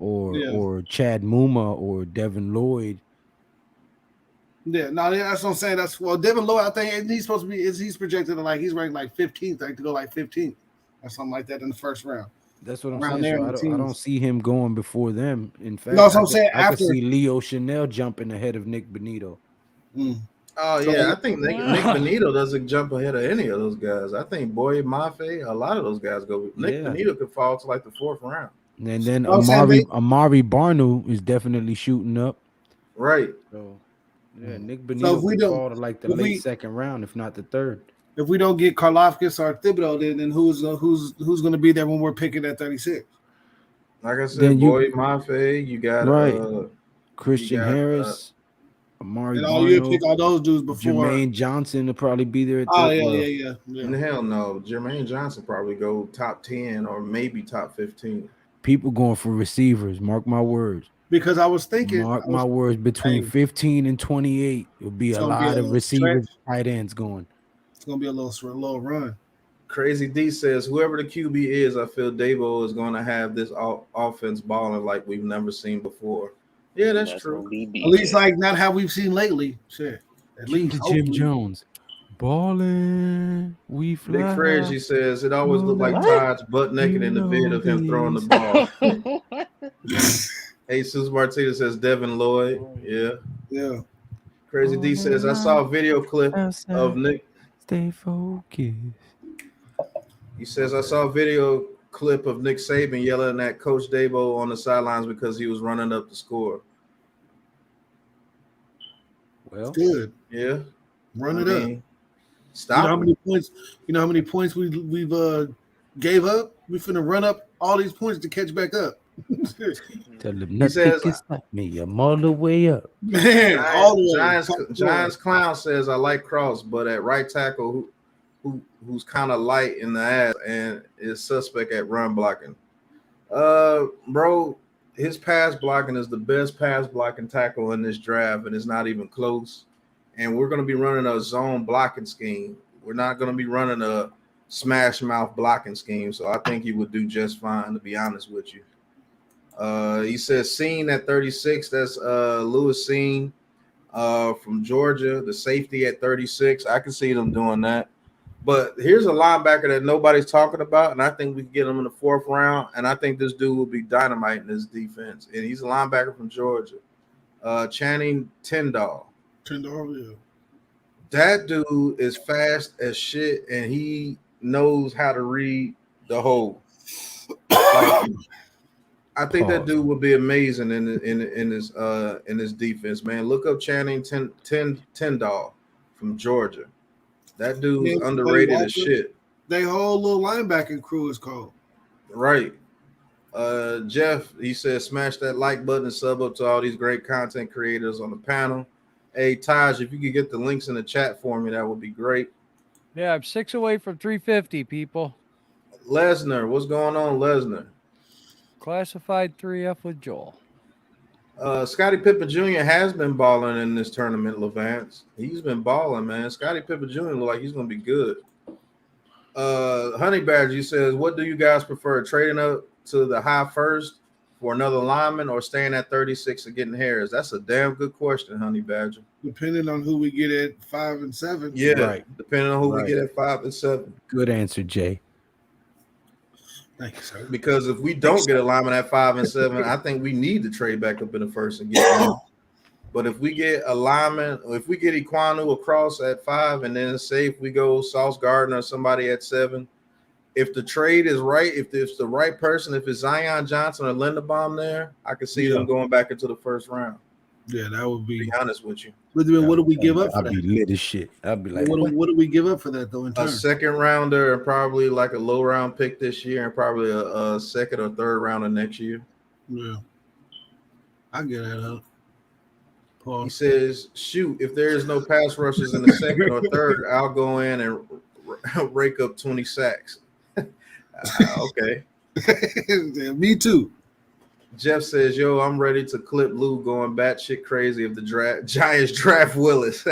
Yeah. or Chad Muma or Devin Lloyd. Yeah, no, that's what I'm saying. Devin Lloyd, I think he's supposed to be he's projected to he's ranked 15th, to go 15th or something like that in the first round. That's what I'm Around saying. there So in the I don't teens. see him going before them. In fact, No, that's what I'm saying, I could after- see Leo Chanel jumping ahead of Nick Benito. Oh So- yeah, I think Nick Benito doesn't jump ahead of any of those guys. I think Boyd Mafe, a lot of those guys go. Nick Yeah. Benito could fall to like the 4th round. And then I'm saying Amari Barnu is definitely shooting up. Right. So yeah, Nick Benito if we could don't- fall to like the if late we- second round, if not the third. If we don't get Karlaftis or Thibodeau, then who's going to be there when we're picking at 36? Like I said, Then you- Boyd Mafe, you got Right. Christian got, Harris, Amari And all you Barnu, pick all those dudes before. Jermaine Johnson will probably be there. At Oh the, yeah. and hell no, Jermaine Johnson probably go top 10 or maybe top 15. People going for receivers. Mark my words. because I was thinking. Mark my words, between Hey. 15 and 28, it'll be It's a gonna be lot a of little receivers, stretch. tight ends going. It's gonna be a little run. Crazy D says, whoever the QB is, I feel Dabo is going to have this offense balling like we've never seen before. Yeah, that's That's true. gonna be At least DJ. like not how we've seen lately. Shit. At least To Jim hopefully. Jones. Ballin', we fly. Big Fredgy says it always looked like What? Todd's butt naked in the vid of him throwing the ball. What? Jesus Martinez says Devin Lloyd. Yeah. Yeah. Crazy D says I saw a video clip of Nick. Stay focused. He says I saw a video clip of Nick Saban yelling at Coach Dabo on the sidelines because he was running up the score. Well, Good. Yeah. Run it up. Stop. You know how many points? You know how many points we've gave up? We finna run up all these points to catch back up. tell them He nothing says, can stop me. I'm all the way up. Man, all the way. Giants Clown says I like Cross, but at right tackle, who's kind of light in the ass and is suspect at run blocking. Bro, his pass blocking is the best pass blocking tackle in this draft, and it's not even close. And we're going to be running a zone blocking scheme. We're not going to be running a smash mouth blocking scheme. So I think he would do just fine, to be honest with you. He says Scene at 36. That's Lewis Scene from Georgia, the safety at 36. I can see them doing that. But here's a linebacker that nobody's talking about, and I think we can get him in the 4th round. And I think this dude will be dynamite in this defense. And he's a linebacker from Georgia, Channing Tindall. Yeah. That dude is fast as shit, and he knows how to read the hole. Like, I think that dude would be amazing in his defense, man. Look up Channing Tindall from Georgia. That dude's underrated as shit. They whole little linebacking crew is called. Right. Jeff, he says, smash that like button and sub up to all these great content creators on the panel. Hey, Taj, if you could get the links in the chat for me, that would be great. Yeah, I'm 6 away from 350, people. Lesnar, what's going on, Lesnar? Classified 3F with Joel. Scottie Pippen Jr. has been balling in this tournament, Levance. He's been balling, man. Scottie Pippen Jr. look like he's going to be good. Honey Badger says, what do you guys prefer, trading up to the high first for another lineman or staying at 36 and getting Harris? That's a damn good question, Honey Badger. Depending on who we get at 5 and 7. Yeah, right. Depending on who we get at 5 and 7. Good answer, Jay. Thank you, sir. Because if we don't get a lineman at 5 and 7, I think we need to trade back up in the first and get him. But if we get a lineman, if we get Ekwonu across at 5, and then say if we go Sauce Gardner or somebody at 7, if the trade is right, if it's the right person, if it's Zion Johnson or Linderbaum there, I could see them going back into the first round. Yeah, that would be. To be honest with you. What do we give up for I'd that? be lit as shit. I'd be like, what do we give up for that though? In A turn? second rounder and probably like a low round pick this year, and probably a second or third rounder next year. Yeah, I get that up. He says, shoot, if there is no pass rushes in the second or third, I'll go in and rake up 20 sacks. Okay. Yeah, me too. Jeff says, yo, I'm ready to clip Lou going batshit crazy if the Giants draft Willis.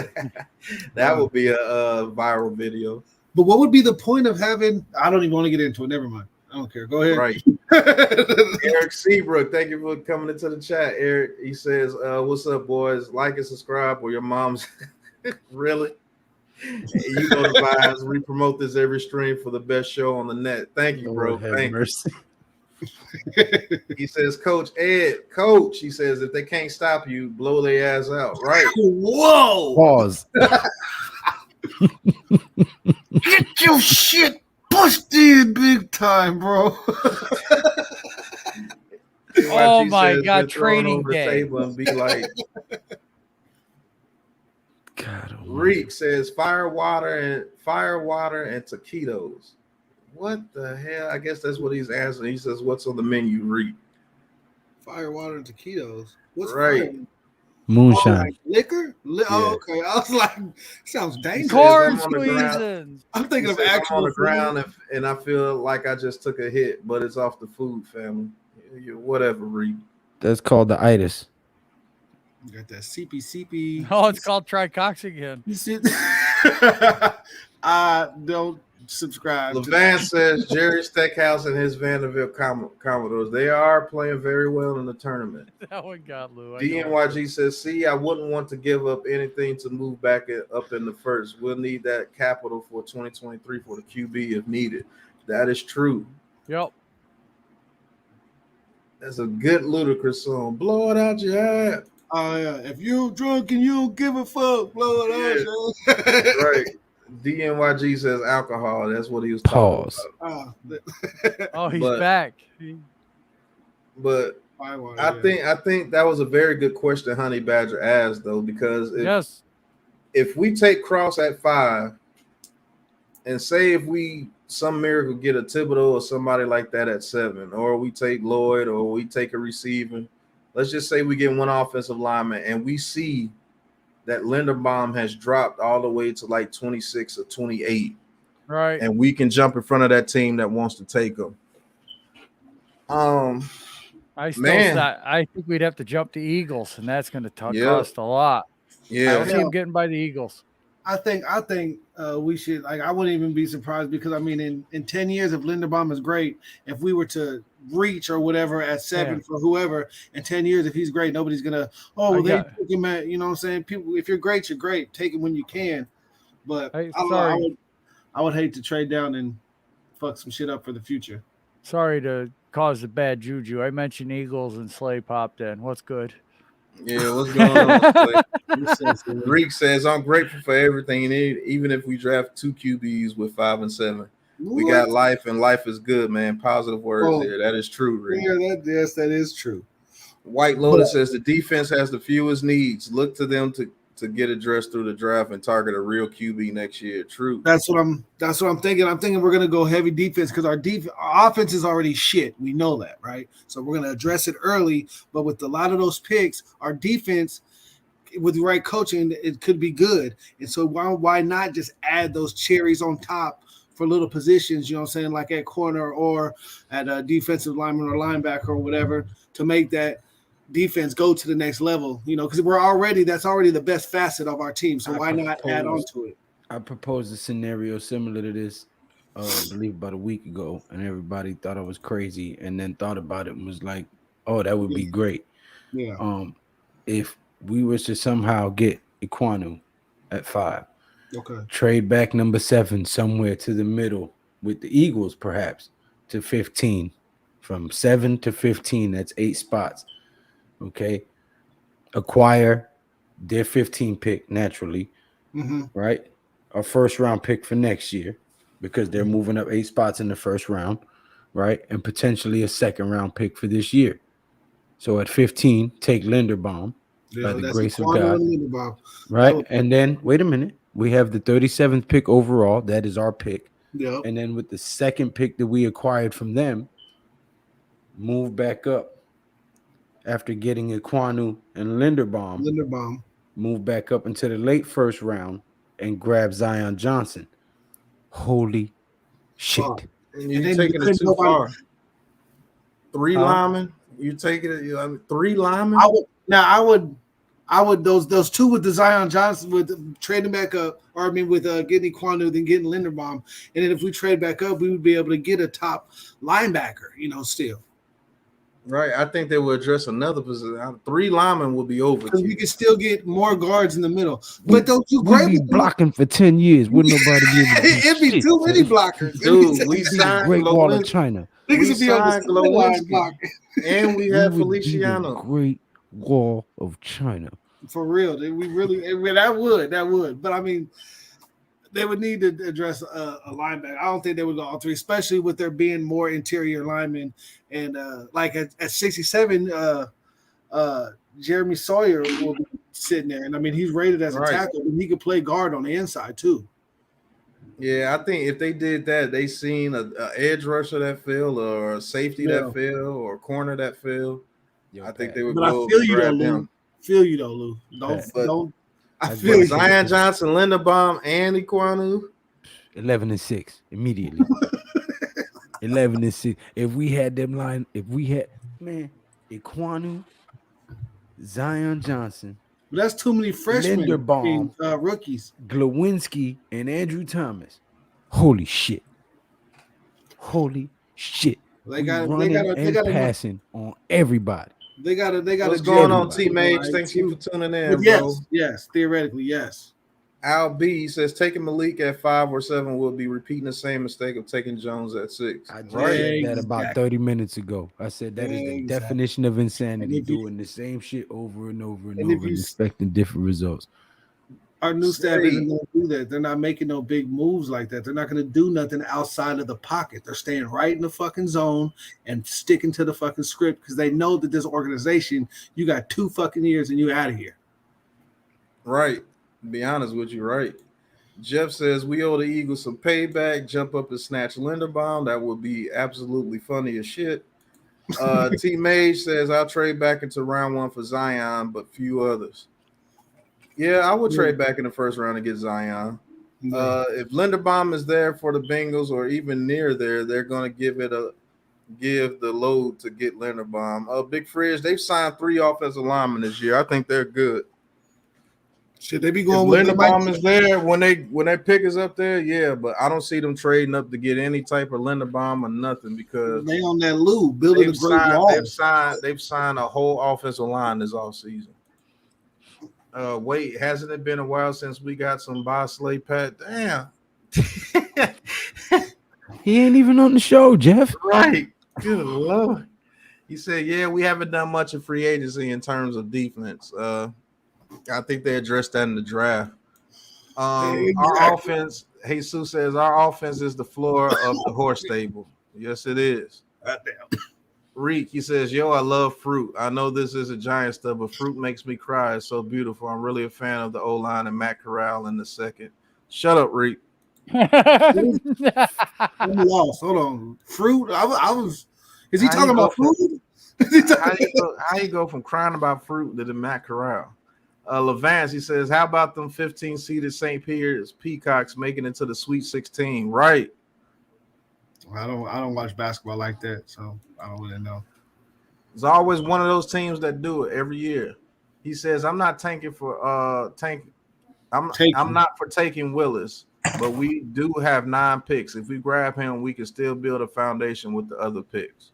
That would be a viral video. But what would be the point of having? I don't even want to get into it. Never mind. I don't care. Go ahead. Right. Eric Seabrook, thank you for coming into the chat. Eric, he says, what's up, boys? Like and subscribe or your mom's. Really? You know the vibes. We promote this every stream for the best show on the net. Thank you, bro. Thank you. He says, Coach Ed, Coach, he says, if they can't stop you, blow their ass out. Right. Whoa. Pause. Get your shit pushed in big time, bro. Oh YG my says, God, been thrown training over the day. table and be like, God, Reek says fire, water, and taquitos. What the hell? I guess that's what he's answering. He says, what's on the menu, Reek? Fire, water, and taquitos. What's Right. fire? Moonshine. Oh, like liquor? Oh, okay. I was like, sounds dangerous. Corn I'm on the ground. squeezing. I'm thinking He of says, I'm actual on the food. ground and I feel like I just took a hit, but it's off the food, family. Whatever, Reek. That's called the itis. You got that CP. Oh, it's called Tricox again. I don't subscribe. Levan says Jerry Stackhouse and his Vanderbilt Commodores, they are playing very well in the tournament. That one got Lou. DNYG says, see, I wouldn't want to give up anything to move back up in the first. We'll need that capital for 2023 for the QB if needed. That is true. Yep. That's a good Ludacris song. Blow it out your ass. Oh, yeah. If you drunk and you don't give a fuck, blow it out. Right. DNYG says alcohol. That's what he was talking about. Oh, he's back. But I think that was a very good question Honey Badger asked, though, because if we take Cross at 5 and say if we some miracle get a Thibodeau or somebody like that at 7, or we take Lloyd or we take a receiver, let's just say we get one offensive lineman and we see that Linderbaum has dropped all the way to like 26 or 28. Right. And we can jump in front of that team that wants to take him. I think we'd have to jump to Eagles, and that's going to cost a lot. Yeah. I don't see him getting by the Eagles. I think we should, like, I wouldn't even be surprised because, I mean, in 10 years, if Linderbaum is great, if we were to reach or whatever at 7 for whoever, in 10 years, if he's great, nobody's going to, they took him at, you know what I'm saying? People, if you're great, you're great. Take it when you can. But I would hate to trade down and fuck some shit up for the future. Sorry to cause a bad juju. I mentioned Eagles and Slay popped in. What's good? Yeah, what's going on? Greek says, I'm grateful for everything, even if we draft 2 QBs with 5 and 7. We got life, and life is good, man. Positive words there. That is true, Rick. Yeah, that is true. White Lotus says the defense has the fewest needs. Look to them to get addressed through the draft and target a real QB next year. True. That's what I'm thinking. I'm thinking we're gonna go heavy defense because our offense is already shit. We know that, right? So we're gonna address it early. But with a lot of those picks, our defense, with the right coaching, it could be good. And so why not just add those cherries on top for little positions? You know what I'm saying, like at corner or at a defensive lineman or linebacker or whatever, to make that defense go to the next level, you know, because that's already the best facet of our team. So why not add on to it? I proposed a scenario similar to this, I believe about a week ago, and everybody thought I was crazy, and then thought about it and was like, "Oh, that would be great." Yeah. If we were to somehow get Iquanu at 5, trade back number 7 somewhere to the middle with the Eagles, perhaps to 15, from 7 to 15. That's 8 spots. Okay, acquire their 15 pick naturally, right? A first round pick for next year because they're moving up 8 spots in the first round, right? And potentially a second round pick for this year. So at 15, take Linderbaum by the grace of God, right? And then wait a minute, we have the 37th pick overall. That is our pick. Yeah. And then with the second pick that we acquired from them, move back up. After getting Iquanu and Linderbaum, move back up into the late first round and grab Zion Johnson. Holy shit. You're taking it too far. 3 linemen? You taking it 3 linemen? I would those 2 with the Zion Johnson, with trading back up, or I mean with getting Iquanu, then getting Linderbaum. And then if we trade back up, we would be able to get a top linebacker, you know, still. Right, I think they will address another position. 3 linemen will be over. Because we can still get more guards in the middle. But don't you be blocking for 10 years? Wouldn't nobody be able to it'd be too many blockers. Dude, we signed Great Wall of China. We signed Lewinsky. And we have Feliciano. Great Wall of China. For real. That would. But I mean, they would need to address a linebacker. I don't think they would go all 3, especially with there being more interior linemen. And like at 67, Jeremy Sawyer will be sitting there. And I mean, he's rated as a tackle, and he could play guard on the inside too. Yeah, I think if they did that, they seen a edge rusher that feel, or a safety that feel, or a corner that feel. I think they would go grab them. Feel you though, Lou. Don't. I feel Zion Johnson, Linderbaum, and Iquanu. 11-6 immediately. 11-6. If we had them line, man, Iquanu, Zion Johnson, But that's too many freshmen. Linderbaum, Rookies. Glowinski, and Andrew Thomas. Holy shit. Holy shit. They We got running and to passing on everybody. They got to What's going on, everybody. teammates? Thank you for tuning in, But bro. yes, theoretically, yes. Al B says taking Malik at 5 or 7 will be repeating the same mistake of taking Jones at 6. I just Right. said that about 30 minutes ago. I said that is the definition of insanity, doing the same shit over and over and over and expecting different results. Our new staff isn't going to do that. They're not making no big moves like that. They're not going to do nothing outside of the pocket. They're staying right in the fucking zone and sticking to the fucking script because they know that this organization, you got 2 fucking years and you out of here. Right. To be honest with you, right. Jeff says we owe the Eagles some payback. Jump up and snatch Linderbaum. That would be absolutely funny as shit. T Mage says I'll trade back into round 1 for Zion, but few others. Yeah, I would trade back in the first round to get Zion. If Linderbaum is there for the Bengals or even near there, they're going to give the load to get Linderbaum. Big Fridge, they've signed 3 offensive linemen this year. I think they're good. Should they be going if with Linderbaum is there when they pick us up there? Yeah, but I don't see them trading up to get any type of Linderbaum or nothing because they on that loop building a great wall. They've signed a whole offensive line this offseason. Wait, hasn't it been a while since we got some Bosley Pat? Damn. He ain't even on the show, Jeff. Right. Good Lord. He said, yeah, we haven't done much of free agency in terms of defense. I think they addressed that in the draft. Our offense, Jesus says, our offense is the floor of the horse stable. Yes, it is. Goddamn. Reek, he says, yo, I love fruit. I know this is a Giant stuff, but fruit makes me cry. It's so beautiful. I'm really a fan of the O-line and Matt Corral in the second. Shut up, Reek. I'm lost. Hold on. Fruit? I was. Is he talking about food? How you go from crying about fruit to the Matt Corral? Levance, he says, how about them 15-seeded St. Peter's Peacocks making it to the Sweet 16? Right. I don't watch basketball like that, so I don't really know. There's always one of those teams that do it every year. He says, I'm not tanking for I'm not for taking Willis, but we do have 9 picks. If we grab him, we can still build a foundation with the other picks.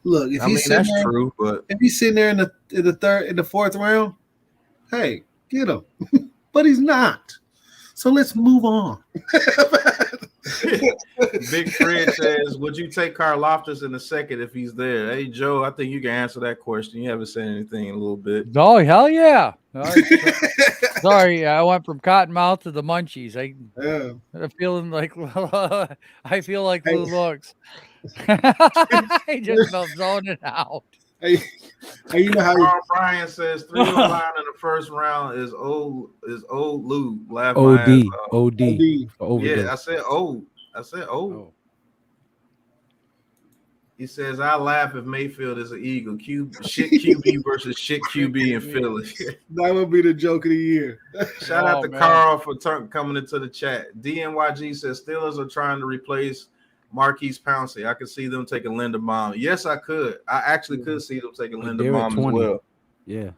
Look, if that's true, but if he's sitting there in the 4th round, hey, get him. But he's not. So let's move on. Big Fred says, would you take Karlaftis in the second if he's there? Hey, Joe, I think you can answer that question. You haven't said anything in a little bit. Oh, hell yeah. Sorry, I went from Cottonmouth to the Munchies. I'm feeling like I feel like Blue looks. I just felt zoning out. Hey, you know how Carl Bryan says 3 line in the first round is old lube. OD. Yeah, I said old. Oh. He says I laugh if Mayfield is an Eagle. Shit QB versus shit QB in Philly. That would be the joke of the year. Shout out to Carl for coming into the chat. DNYG says Steelers are trying to replace Marquise Pouncey. I could see them taking Linderbaum. Yes, I could. I actually could see them taking Linderbaum as well. Yeah.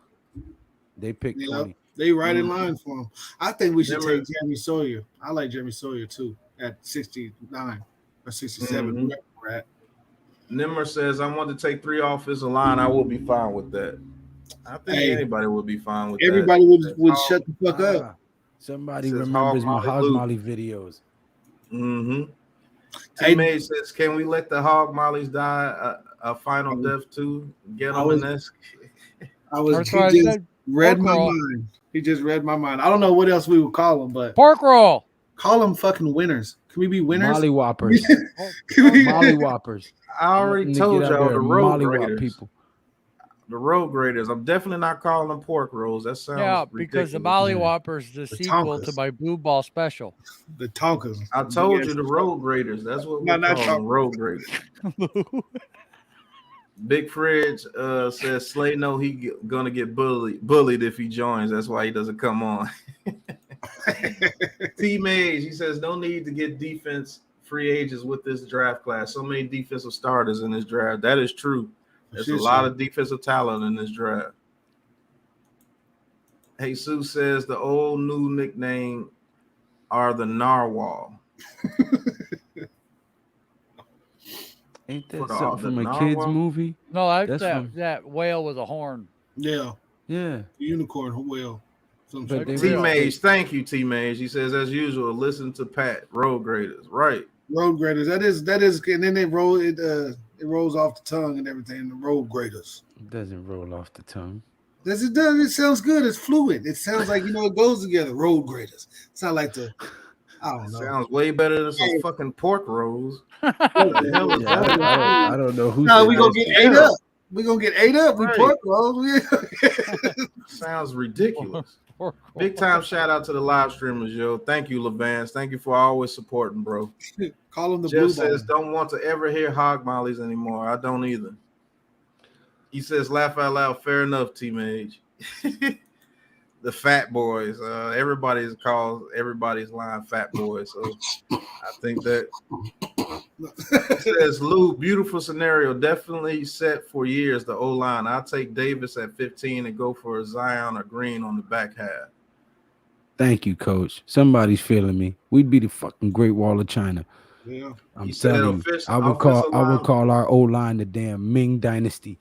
They picked 20. They right in line for him. I think we should take Jeremy Sawyer. I like Jeremy Sawyer too at 69 or 67. We're at. Nimmer says, I want to take 3 offensive line. I will be fine with that. I think anybody would be fine with everybody that. would shut the fuck up. Somebody remembers my Hog Molly videos. Mm-hmm. Teammate says, can we let the Hog Mollies die a final death too? Get them in this. He just read my mind. He just read my mind. I don't know what else we would call them, but pork roll. Call them fucking winners. Can we be winners? Molly Whoppers. Molly Whoppers. I already told y'all the road graders. People. The road graders. I'm definitely not calling them pork rolls. That sounds ridiculous. Because the Molly Whoppers the sequel to my Blue Ball special. The Tonkas. I told you the road graders. That's what we call them, road graders. Big Fridge says Slay know he gonna get bullied if he joins. That's why he doesn't come on. T Mage, he says no need to get defense free agents with this draft class. So many defensive starters in this draft. That is true. There's a lot of defensive talent in this draft. Jesus says the old new nickname are the Narwhal. Ain't For that the- something from the a kids narwhal? movie? No, That's from- that whale with a horn. Yeah, Yeah. unicorn whale. Some But shit. they- T-Mage, thank you, T-Mage. He says, as usual, listen to Pat, Road Graders. Right. Road graders. That is, and then it rolls off the tongue and everything. The road graders. It doesn't roll off the tongue. Yes, it does. It sounds good. It's fluid. It sounds like, it goes together. Road graders. Sound like I don't know. Sounds way better than some fucking pork rolls. Yeah, I don't know who. No, said we gonna that. get ate up. We gonna get ate up. We Right. pork rolls. Sounds ridiculous. Big time shout out to the live streamers, yo. Thank you, Levance. Thank you for always supporting, bro. Call them the Jeff blue says, ball. don't want to ever hear hog mollies anymore. I don't either. He says, laugh out loud. Fair enough, T-Mage. The fat boys. Everybody's calls everybody's line fat boys. So I think that it says, Lou, beautiful scenario. Definitely set for years, the O-line. I'll take Davis at 15 and go for a Zion or Green on the back half. Thank you, Coach. Somebody's feeling me. We'd be the fucking Great Wall of China. Yeah. I'm You said telling you. offensive- I would offensive call our O line the damn Ming Dynasty.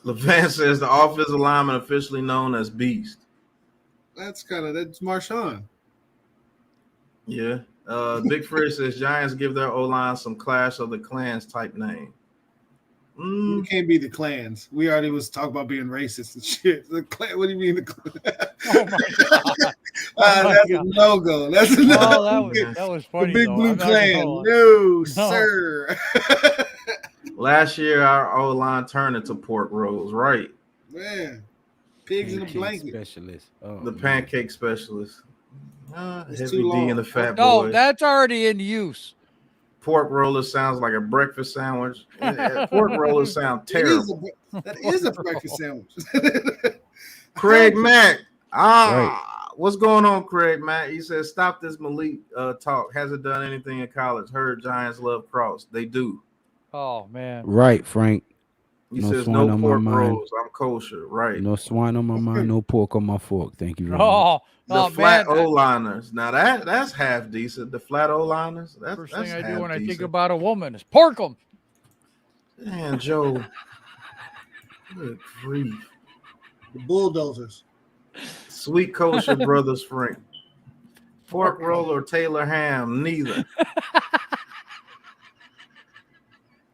Levant says the offensive lineman officially known as Beast. that's Marshawn. Yeah. Big Fred says Giants give their O-line some Clash of the Clans type name. You can't be the clans. We already was talking about being racist and shit. The clan, what do you mean the clan? Oh my god! That's a no-go. That's a no-go. That was The funny. big though. blue I'm not clan. gonna lie. No, sir. Last year, our O-line turned into pork rolls, right? Man, pigs in a Pancake blanket. Specialist. Oh, The man. pancake specialist. It's Heavy too D long. and the fat No, boy. that's already in use. Pork roller sounds like a breakfast sandwich. Pork rollers sound terrible. That is a breakfast sandwich. Craig Mack. Right. What's going on, Craig Mack? He says, stop this Malik talk. Hasn't done anything in college. Heard Giants love Cross. They do. Oh man. Right, Frank. He No says, swine no on my pork mind. rolls. I'm kosher. Right. No swine on my mind, no pork on my fork. Thank you very much. Oh, The oh flat man. O-liners. Now that's half decent. The flat O-liners. That's First that's thing I half do when I think decent. about a woman is pork them. Man, Joe. Good grief. The bulldozers. Sweet kosher brothers Frank. Pork roll or Taylor ham, neither.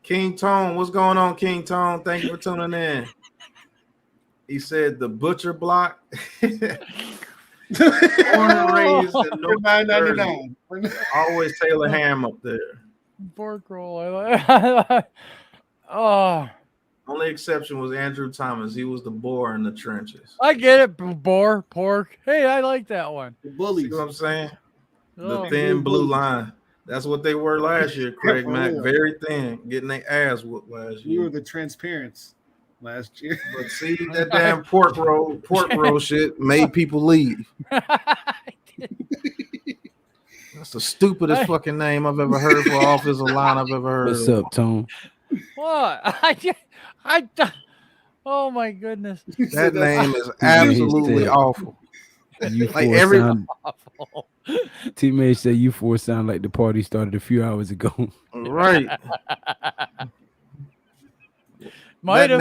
King Tone, what's going on, King Tone? Thank you for tuning in. He said the butcher block. Born and raised in North Jersey. $9.99. Always Taylor ham up there. Pork roll. I like. Oh, Only exception was Andrew Thomas. He was the boar in the trenches. I get it. Boar, pork. Hey, I like that one. The See bullies. what I'm saying? The Oh, thin blue bullies. line. That's what they were last year, Craig For Mack. real. Very thin, getting their ass whooped last We were year. the transparents last year. But see, that damn pork roll shit made people leave. That's the stupidest Hey. fucking name I've ever heard for an offensive line I've ever heard. What's of. up, Tone? What? Oh my goodness. That name is Yeah, he's absolutely dead. awful. You Like four every- sound, Awful. teammates say you four sound like the party started a few hours ago. Right. Might have.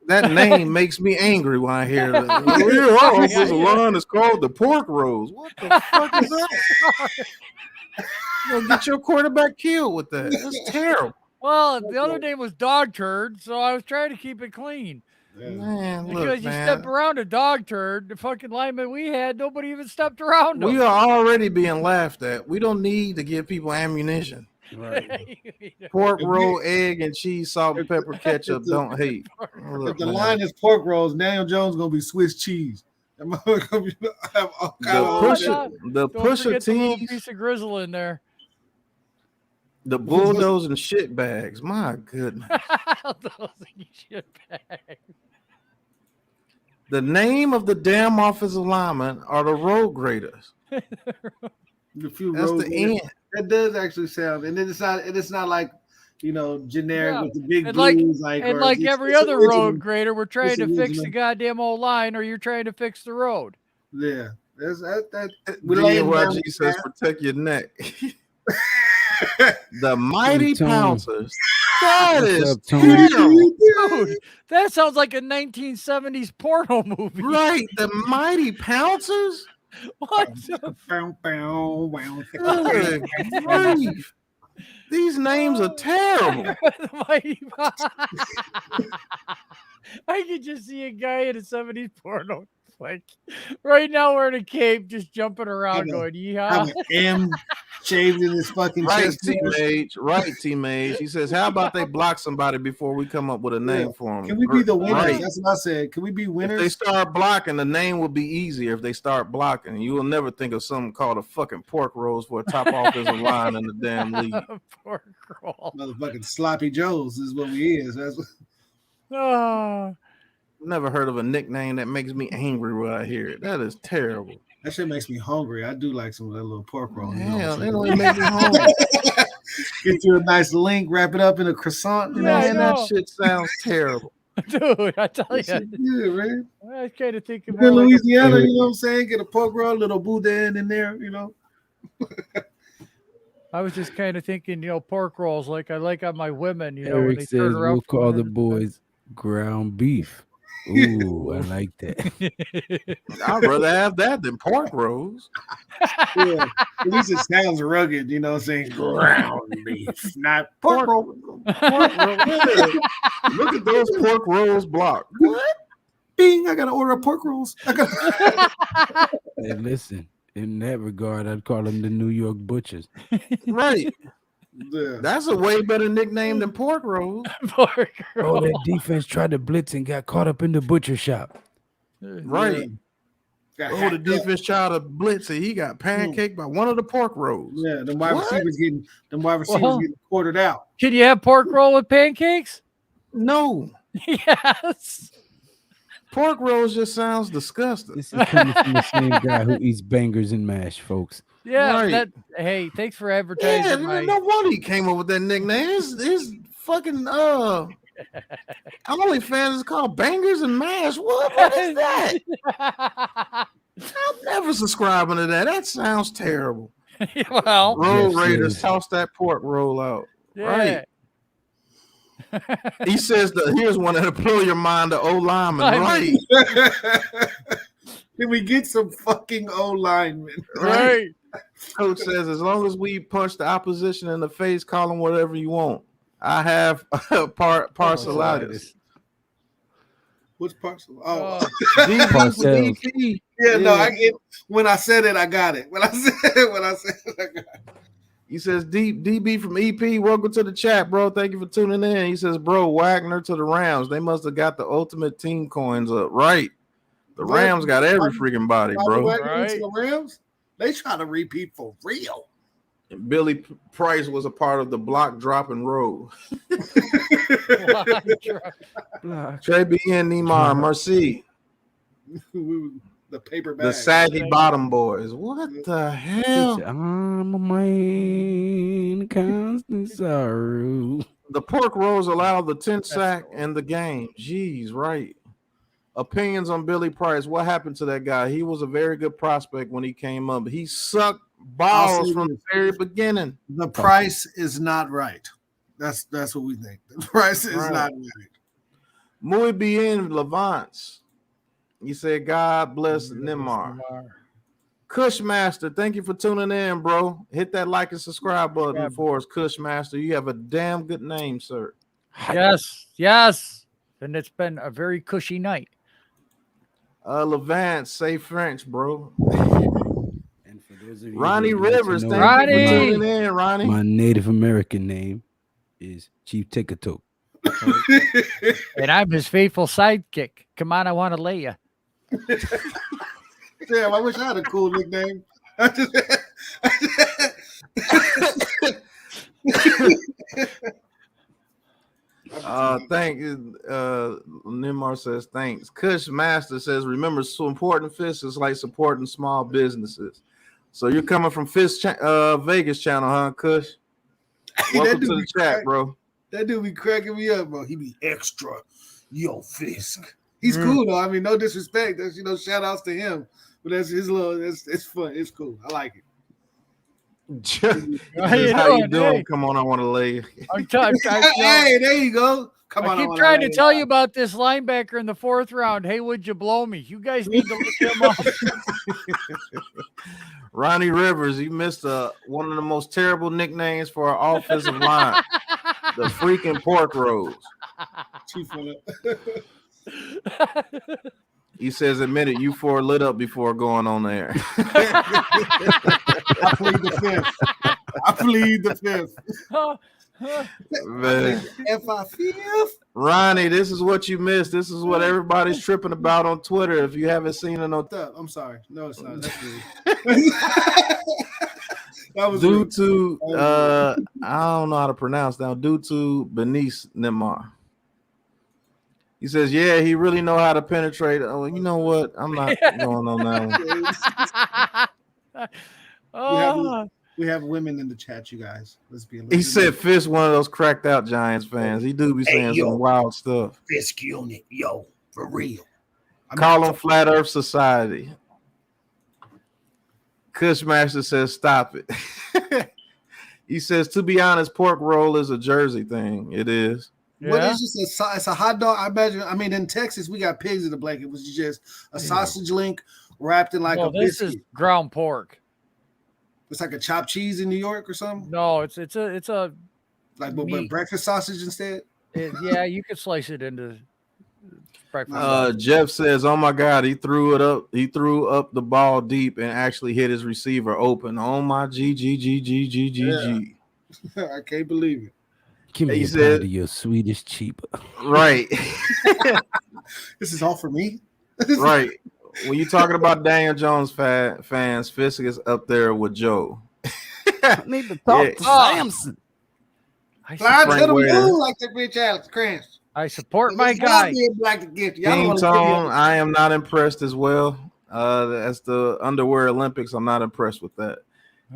That name makes me angry when I hear that. Our offensive line is called the pork rolls. What the fuck is that? You'll get your quarterback killed with that. That's terrible. Well, the other name was dog turd, so I was trying to keep it clean. Man, Because look, you man. stepped around a dog turd, the fucking lineman we had, nobody even stepped around We him. are already being laughed at. We don't need to give people ammunition. Pork roll, egg, and cheese, salt, and pepper, ketchup. Don't hate. Look, If the man. line is pork rolls, Daniel Jones gonna be Swiss cheese. That motherfucker gonna have all The kind of Oh, pusher, God. the Don't pusher forget the little tees, piece of grizzle in there. the bulldoze and shit bags. My goodness. Those shit bags. The name of the damn offensive linemen are the road graders. The few That's road the graders. end. That does actually sound, and then it's not like generic Yeah. with the big And blues, and or like it's- every it's other original. road grader, we're trying It's to fix the original. goddamn old line, or you're trying to fix the road. Yeah, we're laying down GNYG the says path. protect your neck. The Mighty Tone. Pouncers. That What's is up, Tony? terrible. Dude, that sounds like a 1970s porno movie. Right, the Mighty Pouncers? What? the- Good grief. These names are terrible. The Mighty I could just see a guy in a 70s porno, like right now wearing a cape, just jumping around, going, Have "Yeehaw!" an M shaved in his fucking Right, chest. T-Mage. Right, T-Mage. He says, how about they block somebody before we come up with a name Yeah. for them? Can we be the winners? Right. That's what I said. Can we be If they winners? start blocking, the name will be easier if they start blocking. You will never think of something called a fucking pork roast for a top offensive line in the damn league. Poor girl. Motherfucking sloppy joes is what we is. That's what, Oh, Never heard of a nickname that makes me angry when I hear it. That is terrible. that shit makes me hungry. I do like some of that little pork roll. You know Hell, what it I'm don't even make me hungry. saying? Get you a nice link, wrap it up in a croissant. You know Yeah, what I I'm Man, that know. shit sounds terrible. dude, I tell you, saying? Good, man. I was kind of thinking In more like Louisiana, you know what I'm saying? Get a pork roll, little boudin in there, you know. I was just kind of thinking, pork rolls like I like on my women, when Eric they says turn her we'll up from call the under boys ground beef. Ooh, I like that. I'd rather have that than pork rolls. Yeah. At least it sounds rugged, you know what I'm saying? Ground beef, not pork roll. Pork roll. Yeah. Look at those pork rolls blocked. What? Bing, I gotta order pork rolls. Hey, listen, in that regard, I'd call them the New York Butchers. Right. Yeah. That's a way better nickname than pork rolls. pork Oh, roll. that defense tried to blitz and got caught up in the butcher shop. Right. Got Oh, the hacked up. defense child of Blitzy. He got pancaked by one of the pork rolls. Yeah, them wide What? receivers Well, getting quartered out. Can you have pork roll with pancakes? No. Yes. Pork rolls just sounds disgusting. This is coming from the same guy who eats bangers and mash, folks. Yeah. Right. Hey, thanks for Yeah, advertising. no wonder he came up with that nickname. His fucking OnlyFans is called Bangers and Mash. What is that? I'm never subscribing to that. That sounds terrible. well, Road Jeff Raiders, says- toss that pork roll out. yeah. Right. He says here's one that'll blow your mind, the O lineman. I mean- Right. Can we get some fucking O linemen? Right. Coach says, as long as we punch the opposition in the face, call them whatever you want. I have parcelitis. Which parcel? Oh, DP. yeah, no, yeah. I get when I said it, I got it. When I said it, I got it. He says, DB from EP, welcome to the chat, bro. Thank you for tuning in. He says, bro, Wagner to the Rams. They must have got the ultimate team coins up. Right. The What? Rams got every freaking body, bro. Right. To the Rams, they try to repeat for real. And Billy Price was a part of the block, drop, and roll. Trey B. and Neymar, Merci. The paper bag. The saggy bottom boys. What the hell? I'm a man, constant sorrow. The pork rolls allow the 10th sack and the game. Jeez, right. Opinions on Billy Price. What happened to that guy? He was a very good prospect when he came up. He sucked balls from the very beginning. The price is not right. That's what we think. The price is not right. Muy bien, Levance. He said, God bless Neymar. Cushmaster, thank you for tuning in, bro. Hit that like and subscribe button for us, Cushmaster. You have a damn good name, sir. Yes. And it's been a very cushy night. Levance, say French, bro. And for those of you Ronnie who would like to Rivers, know, thank you for tuning in, Ronnie. My Native American name is Chief Tikatook. And I'm his faithful sidekick. Come on, I want to lay you. Damn, I wish I had a cool nickname. Nimar says thanks. Kush Master says, remember, supporting Fish is like supporting small businesses. So you're coming from Fish Vegas channel, huh, Kush? Welcome to the chat, bro. That dude be cracking me up, bro. He be extra. Yo, Fisk. He's cool though. I mean, no disrespect. That's shout outs to him. But that's his little. It's fun. It's cool. I like it. How you doing? Hey. Come on, I want to lay. Hey, there you go. Come on. I keep trying to tell you about this linebacker in the 4th round. Hey, would you blow me? You guys need to look him up. Ronnie Rivers, you missed one of the most terrible nicknames for our offensive line. The freaking pork rolls. He says, admit it, you 4 lit up before going on there. I plead the fifth. Man. Ronnie, this is what you missed. This is what everybody's tripping about on Twitter. If you haven't seen it on I'm sorry. No, it's not. That's rude. Due to I don't know how to pronounce that. Due to Benice Neymar. He says, yeah, he really know how to penetrate. Oh, you know what? I'm not going on that one. We have women in the chat, you guys. Let's be. He said Fisk, one of those cracked out Giants fans. He do be saying some wild stuff. Fisk unit, yo, for real. Call him Flat Earth Society. Cushmaster says, stop it. He says, to be honest, pork roll is a Jersey thing. It is. Yeah. What is this? It's a hot dog. I imagine. I mean, in Texas, we got pigs in the blanket. It was just a sausage link wrapped in like a biscuit. This is ground pork. It's like a chopped cheese in New York or something. No, it's a like but breakfast sausage instead. Yeah, you could slice it into breakfast. Jeff says, "Oh my God, he threw it up. He threw up the ball deep and actually hit his receiver open. Oh my G. I can't believe it. Give me a your Swedish cheaper. Right. This is all for me. Right. When you're talking about Daniel Jones fans, Fisk is up there with Joe. I need to talk to Samson. Fly to the moon like that bitch Alex Krantz. I support my guy. King Tone, I am not impressed as well. That's the underwear Olympics. I'm not impressed with that.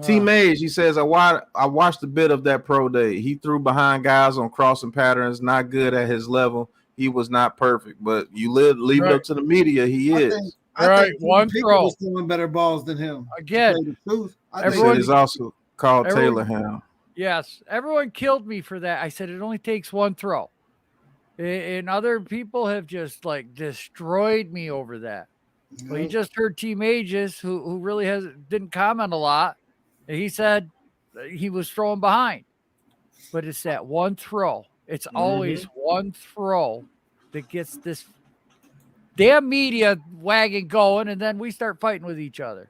Team Age, he says, I watched a bit of that pro day. He threw behind guys on crossing patterns, not good at his level. He was not perfect, but you leave it up to the media. He is. I think one throw was throwing better balls than him. Again, everyone is also called Taylor Ham. Yes, everyone killed me for that. I said it only takes one throw, and other people have just like destroyed me over that. Yeah. Well, you just heard Team Ages, who really didn't comment a lot. He said he was throwing behind, but it's that one throw. It's always one throw that gets this damn media wagon going, and then we start fighting with each other.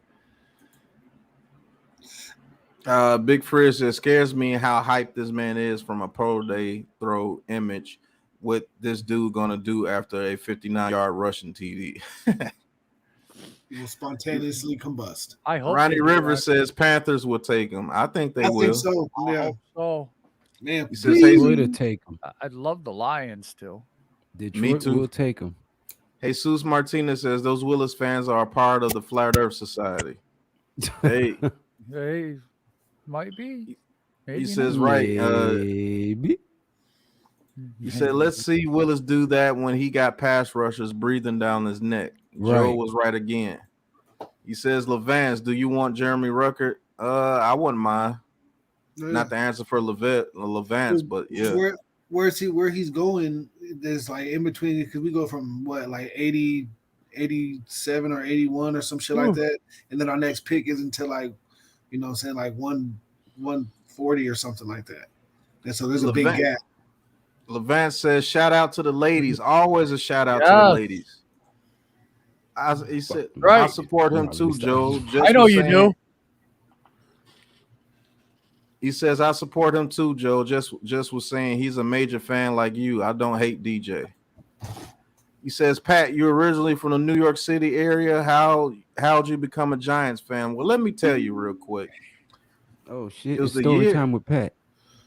Big Frizz says, scares me how hyped this man is from a pro day throw image. What this dude gonna do after a 59-yard rushing TD? He will spontaneously combust. I hope. Ronnie Rivers says Panthers will take him. I think they will. I think so. Yeah. So, man, he says they would take him. I'd love the Lions too. Me too. Will take him. Jesus Martinez says those Willis fans are a part of the Flat Earth Society. Hey, might be. Maybe he says right. Maybe. He said, let's see Willis do that when he got pass rushers breathing down his neck. Right. Joe was right again. He says, Levance, do you want Jeremy Ruckert? I wouldn't mind. Yeah. Not the answer for Levance, but yeah. Where he's going, there's like in between, because we go from what, like 80, 87 or 81 or some shit like that. And then our next pick is until like, you know what I'm saying, like 140 or something like that. And so there's a big gap. Levance says, shout out to the ladies. Always a shout out to the ladies. He said, I support him too, Joe. I know you do. He says, I support him too, Joe. Just was saying he's a major fan like you. I don't hate DJ. He says, Pat, you're originally from the New York City area. How'd you become a Giants fan? Well, let me tell you real quick. Oh, shit. It was story time with Pat.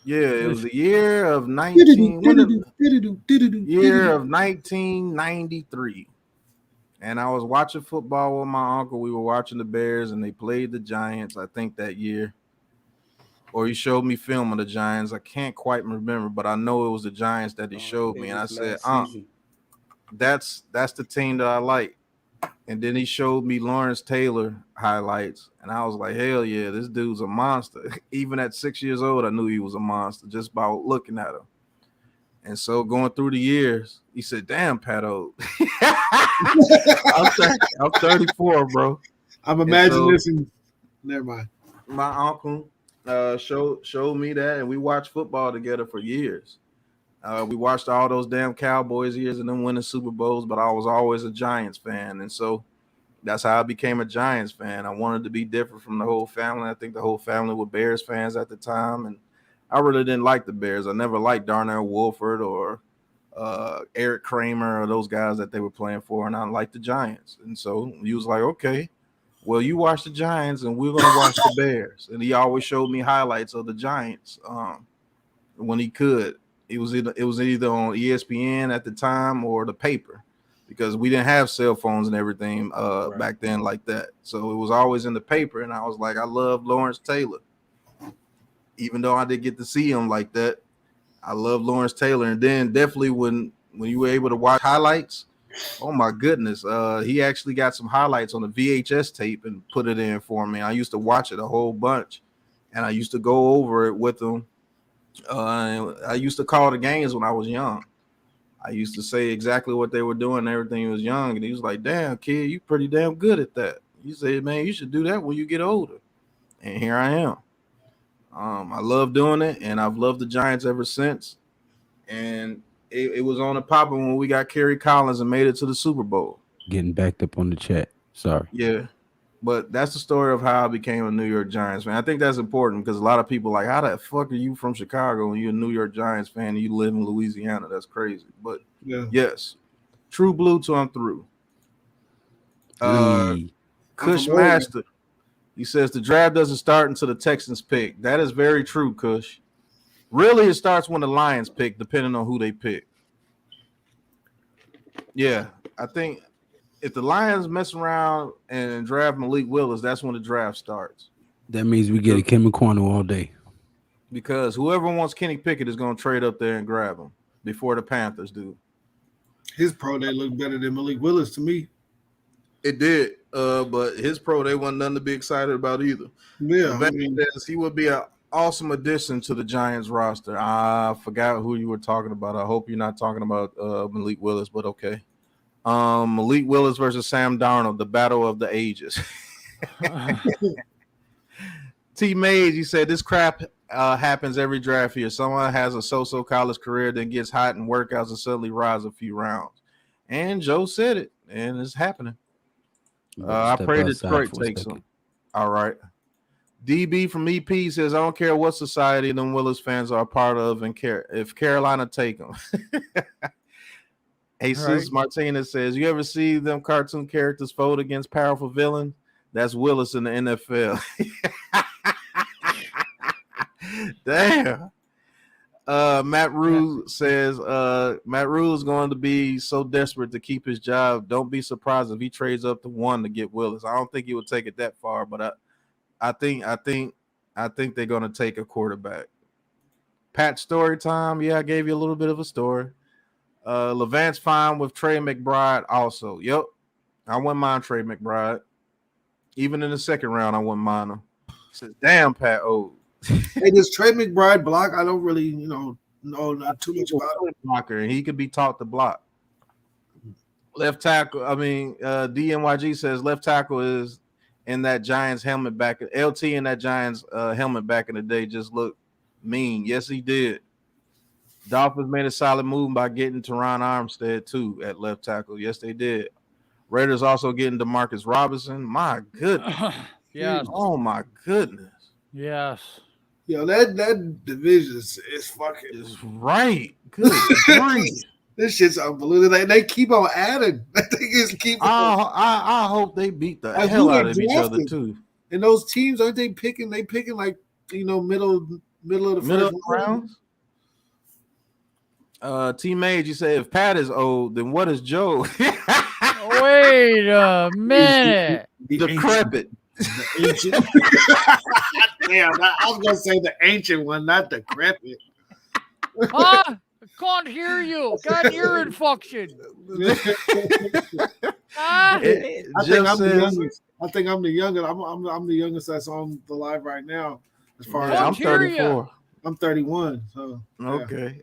Yeah, it was the year of 1993. And I was watching football with my uncle. We were watching the Bears, and they played the Giants, I think, that year. or he showed me film of the Giants. I can't quite remember, but I know it was the Giants that he showed me, and I said, that's the team that I like. And then he showed me Lawrence Taylor highlights, and I was like, hell yeah, this dude's a monster. Even at 6 years old, I knew he was a monster just by looking at him. And so going through the years, he said, damn, Pato. I'm 34, bro. I'm imagining this and never mind. My uncle showed me that, and we watched football together for years. We watched all those damn Cowboys years and them winning Super Bowls, but I was always a Giants fan. And so that's how I became a Giants fan. I wanted to be different from the whole family. I think the whole family were Bears fans at the time, and I really didn't like the Bears. I never liked Darnell Wolford or Eric Kramer or those guys that they were playing for, and I liked the Giants. And so he was like, okay, well, you watch the Giants, and we're going to watch the Bears. And he always showed me highlights of the Giants when he could. It was either on ESPN at the time or the paper, because we didn't have cell phones and everything back then like that. So it was always in the paper, and I was like, I love Lawrence Taylor. Even though I didn't get to see him like that, I love Lawrence Taylor. And then definitely when you were able to watch highlights, oh my goodness, he actually got some highlights on the VHS tape and put it in for me. I used to watch it a whole bunch, and I used to go over it with him. I used to call the games when I was young. I used to say exactly what they were doing and everything. He was young, and he was like, damn, kid, you pretty damn good at that. He said, man, you should do that when you get older. And here I am. I love doing it, and I've loved the Giants ever since. And it was on the popping when we got Kerry Collins and made it to the Super Bowl. Getting backed up on the chat. Sorry. Yeah. But that's the story of how I became a New York Giants fan. I think that's important because a lot of people are like, how the fuck are you from Chicago and you're a New York Giants fan and you live in Louisiana? That's crazy. But yes, true blue till I'm through. Kush Master, he says the draft doesn't start until the Texans pick. That is very true, Kush. Really, it starts when the Lions pick, depending on who they pick. Yeah, I think if the Lions mess around and draft Malik Willis, that's when the draft starts. That means we get a Kim Aquanu all day. Because whoever wants Kenny Pickett is going to trade up there and grab him before the Panthers do. His pro day looked better than Malik Willis to me. It did, but his pro day wasn't nothing to be excited about either. Yeah, he would be an awesome addition to the Giants roster. I forgot who you were talking about. I hope you're not talking about Malik Willis, but okay. Malik Willis versus Sam Darnold, the battle of the ages. T. Mays, he said this crap happens every draft year. Someone has a so-so college career, then gets hot in workouts and suddenly rise a few rounds. And Joe said it, and it's happening. I pray Detroit takes him. All right. DB from EP says, I don't care what society them Willis fans are a part of and care if Carolina take them. Jesus Martinez says, you ever see them cartoon characters vote against powerful villains? That's Willis in the NFL. Damn. Matt Rue says, Matt Rue is going to be so desperate to keep his job. Don't be surprised if he trades up to 1 to get Willis. I don't think he would take it that far, but I think they're going to take a quarterback. Pat story time. Yeah, I gave you a little bit of a story. Levant's fine with Trey McBride also. Yep. I wouldn't mind Trey McBride. Even in the second round, I wouldn't mind him. Says, damn, Pat O. Hey, does Trey McBride block? I don't really, know not too much about him. Blocker, and he could be taught to block. Left tackle, DNYG says left tackle is in that Giants helmet back. LT in that Giants helmet back in the day just looked mean. Yes, he did. Dolphins made a solid move by getting Teron Armstead, too, at left tackle. Yes, they did. Raiders also getting DeMarcus Robinson. My goodness. Yes. Oh, my goodness. Yes. Yo, that division is fucking. It's right. Good grief. This shit's unbelievable. They keep on adding. They just keep on. I hope they beat the hell out of each other, too. And those teams, aren't they picking? They picking like, middle of the first round. Teammate, you say if Pat is old, then what is Joe? Wait a minute. Decrepit. The ancient. Damn, I was gonna say the ancient one, not decrepit. Huh? I can't hear you. Got ear infection. Ah, I think Jeff I'm the says, youngest. I think I'm the youngest. I'm the youngest that's on the live right now. As far yeah, as I'm Can't hear ya. 34. I'm 31. So yeah. Okay.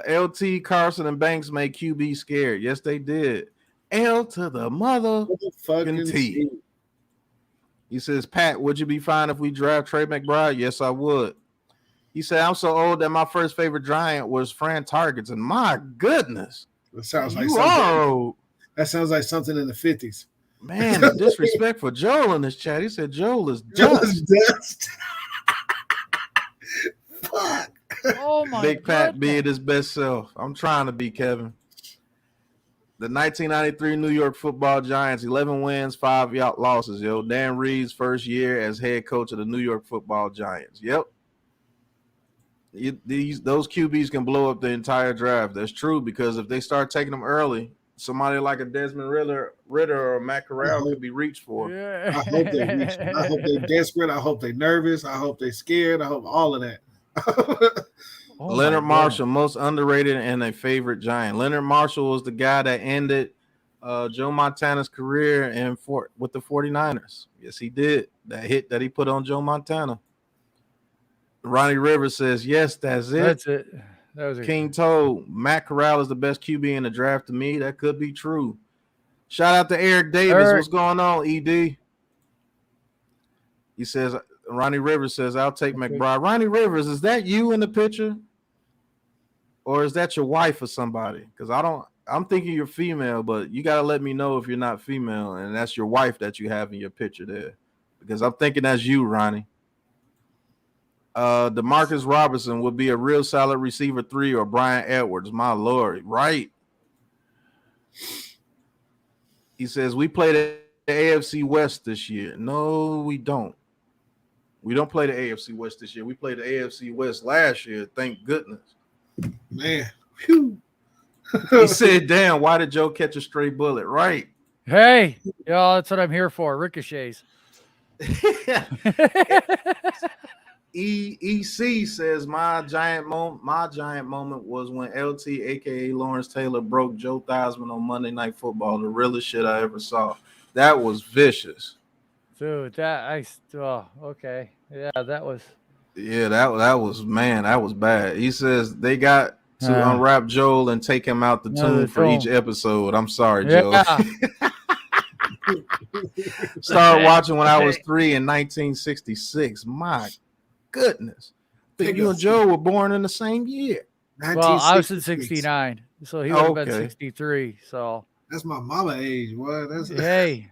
LT, Carson, and Banks made QB scared. Yes, they did. L to the mother. Fucking T. T. He says, Pat, would you be fine if we draft Trey McBride? Yes, I would. He said, I'm so old that my first favorite Giant was Fran Tarkenton. My goodness. That sounds like You something. are old. That sounds like something in the 50s. Man, the disrespect for Joel in this chat. He said Joel is Joe dust. is dust. Fuck. Oh my Big Pat goodness. being his best self. I'm trying to be Kevin. The 1993 New York Football Giants, 11 wins, 5 losses. Yo, Dan Reed's first year as head coach of the New York Football Giants. Yep. Those QBs can blow up the entire draft. That's true, because if they start taking them early, somebody like a Desmond Ritter or Matt Corral could be reached for. Yeah. I hope they reach. I hope they're desperate. I hope they're nervous. I hope they're scared. I hope all of that. Oh Leonard my Marshall, most underrated and a favorite Giant. Leonard Marshall was the guy that ended Joe Montana's career with the 49ers. Yes, he did. That hit that he put on Joe Montana. Ronnie Rivers says, yes, that's it. That's it. That was King told Matt Corral is the best QB in the draft to me. That could be true. Shout out to Eric Davis. Eric. What's going on, ED? He says, Ronnie Rivers says, I'll take McBride. Ronnie Rivers, is that you in the picture? Or is that your wife or somebody? Because I'm thinking you're female, but you got to let me know if you're not female and that's your wife that you have in your picture there. Because I'm thinking that's you, Ronnie. DeMarcus Robinson would be a real solid receiver 3 or Brian Edwards. My Lord, right? He says, we play the AFC West this year. No, we don't. We don't play the AFC West this year. We played the AFC West last year. Thank goodness. Man. Phew. He said, damn, why did Joe catch a stray bullet? Right. Hey, yeah, that's what I'm here for. Ricochets. EC says my giant moment was when LT, aka Lawrence Taylor, broke Joe Theismann on Monday Night Football. The realest shit I ever saw. That was vicious. Dude, okay. Yeah, that was. Yeah, that was man, that was bad. He says they got to unwrap Joel and take him out the tomb for each episode. I'm sorry, Joe. Started watching when I was 3 in 1966. My goodness. You and Joe were born in the same year. Well, I was in 69, so he would have been 63. So that's my mama age. What? That's hey.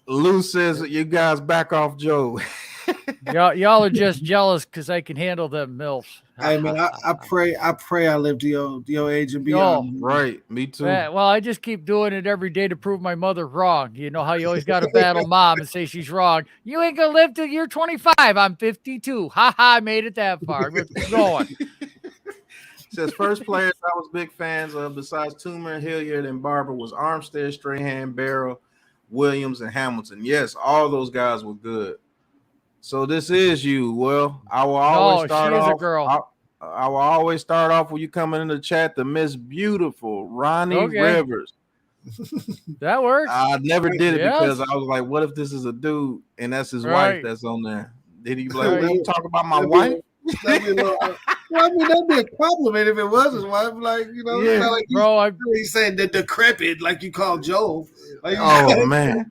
Lou says you guys back off Joe. Y'all are just jealous because I can handle them MILFs. Hey man, I pray I live to your age and beyond. Right, me too. Well, I just keep doing it every day to prove my mother wrong. You know how you always got to battle mom and say she's wrong. You ain't gonna live till you're 25. I'm 52. Ha ha! I made it that far. We're going. Says first players I was big fans of besides Toomer, Hilliard, and Barber was Armstead, Strahan, Barrow, Williams, and Hamilton. Yes, all those guys were good. So this is you. Well, I will always start off. A girl. I will always start off when you coming in the chat. The Miss Beautiful Ronnie Rivers. That works. I never did it because I was like, what if this is a dude and that's his wife that's on there? Did he be like, what you talk about my wife? That'd be a compliment if it was his wife. Like, you know, like he's saying that decrepit, like you call Joe. Like, oh man.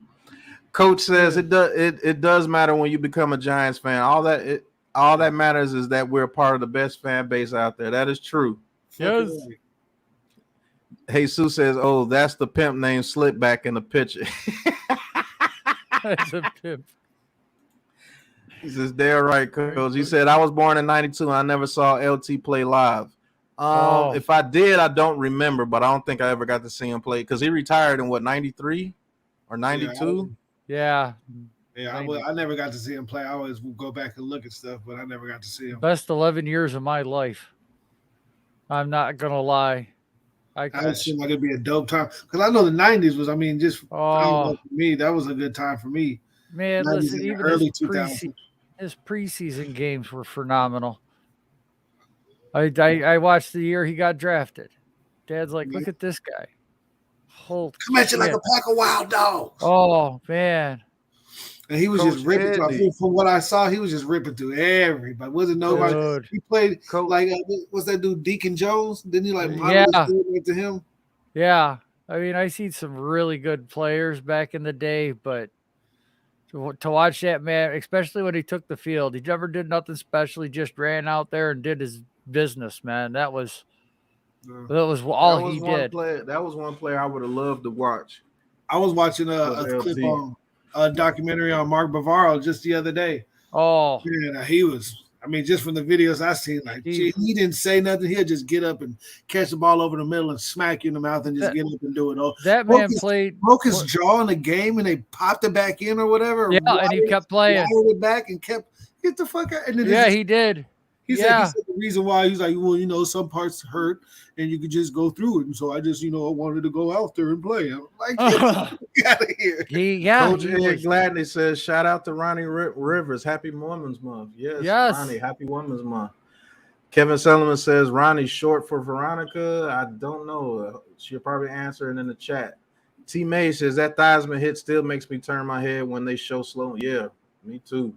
Coach says it does matter when you become a Giants fan. All that matters is that we're part of the best fan base out there. That is true. Yes. Jesus says, "Oh, that's the pimp named Slipback in the picture." That's a pimp. He says, "They're right, Coach." He said, "I was born in '92 and I never saw LT play live. If I did, I don't remember, but I don't think I ever got to see him play because he retired in what '93 or '92." Yeah. I never got to see him play. I always would go back and look at stuff, but I never got to see him. Best 11 years of my life. I'm not gonna lie. It seemed like it'd be a dope time because I know the '90s was. I mean, just for me, that was a good time for me. Man, 90s listen, and the even early 2000s. his preseason games were phenomenal. I watched the year he got drafted. Dad's like, look at this guy. Holy Come at you like shit. a pack of wild dogs. Oh man. And he was Coach just ripping through. I Eddie. think from what I saw, he was just ripping through everybody. Wasn't nobody. Dude. He played Coach- like what's that dude, Deacon Jones? Didn't he like model Yeah. his game to him? Yeah. I mean, I seen some really good players back in the day, but to watch that man, especially when he took the field, he never did nothing special. He just ran out there and did his business, man. That was all That was he one did. player. That was one player I would have loved to watch. I was watching a Was clip LT. on a documentary on Mark Bavaro just the other day. Oh, Yeah, he was. I mean, just from the videos I seen, like gee, he didn't say nothing. He'll just get up and catch the ball over the middle and smack you in the mouth and just get up and do it. Oh, that man played. broke his jaw in the game and they popped it back in or whatever. Yeah, and he kept playing. Wired it back and kept get the fuck out. And then Yeah, he did. he yeah. said the reason why he's like, well, you know, some parts hurt and you could just go through it. And so I just, you know, I wanted to go out there and play. I'm like, get the fuck out of here. Coach he Ed was- Gladney says, shout out to Ronnie Rivers. Happy Women's Month. Yes, Ronnie, happy Women's Month. Kevin Solomon says, Ronnie's short for Veronica. I don't know. She'll probably answer it in the chat. T. May says, that Theismann hit still makes me turn my head when they show slow. Yeah, me too.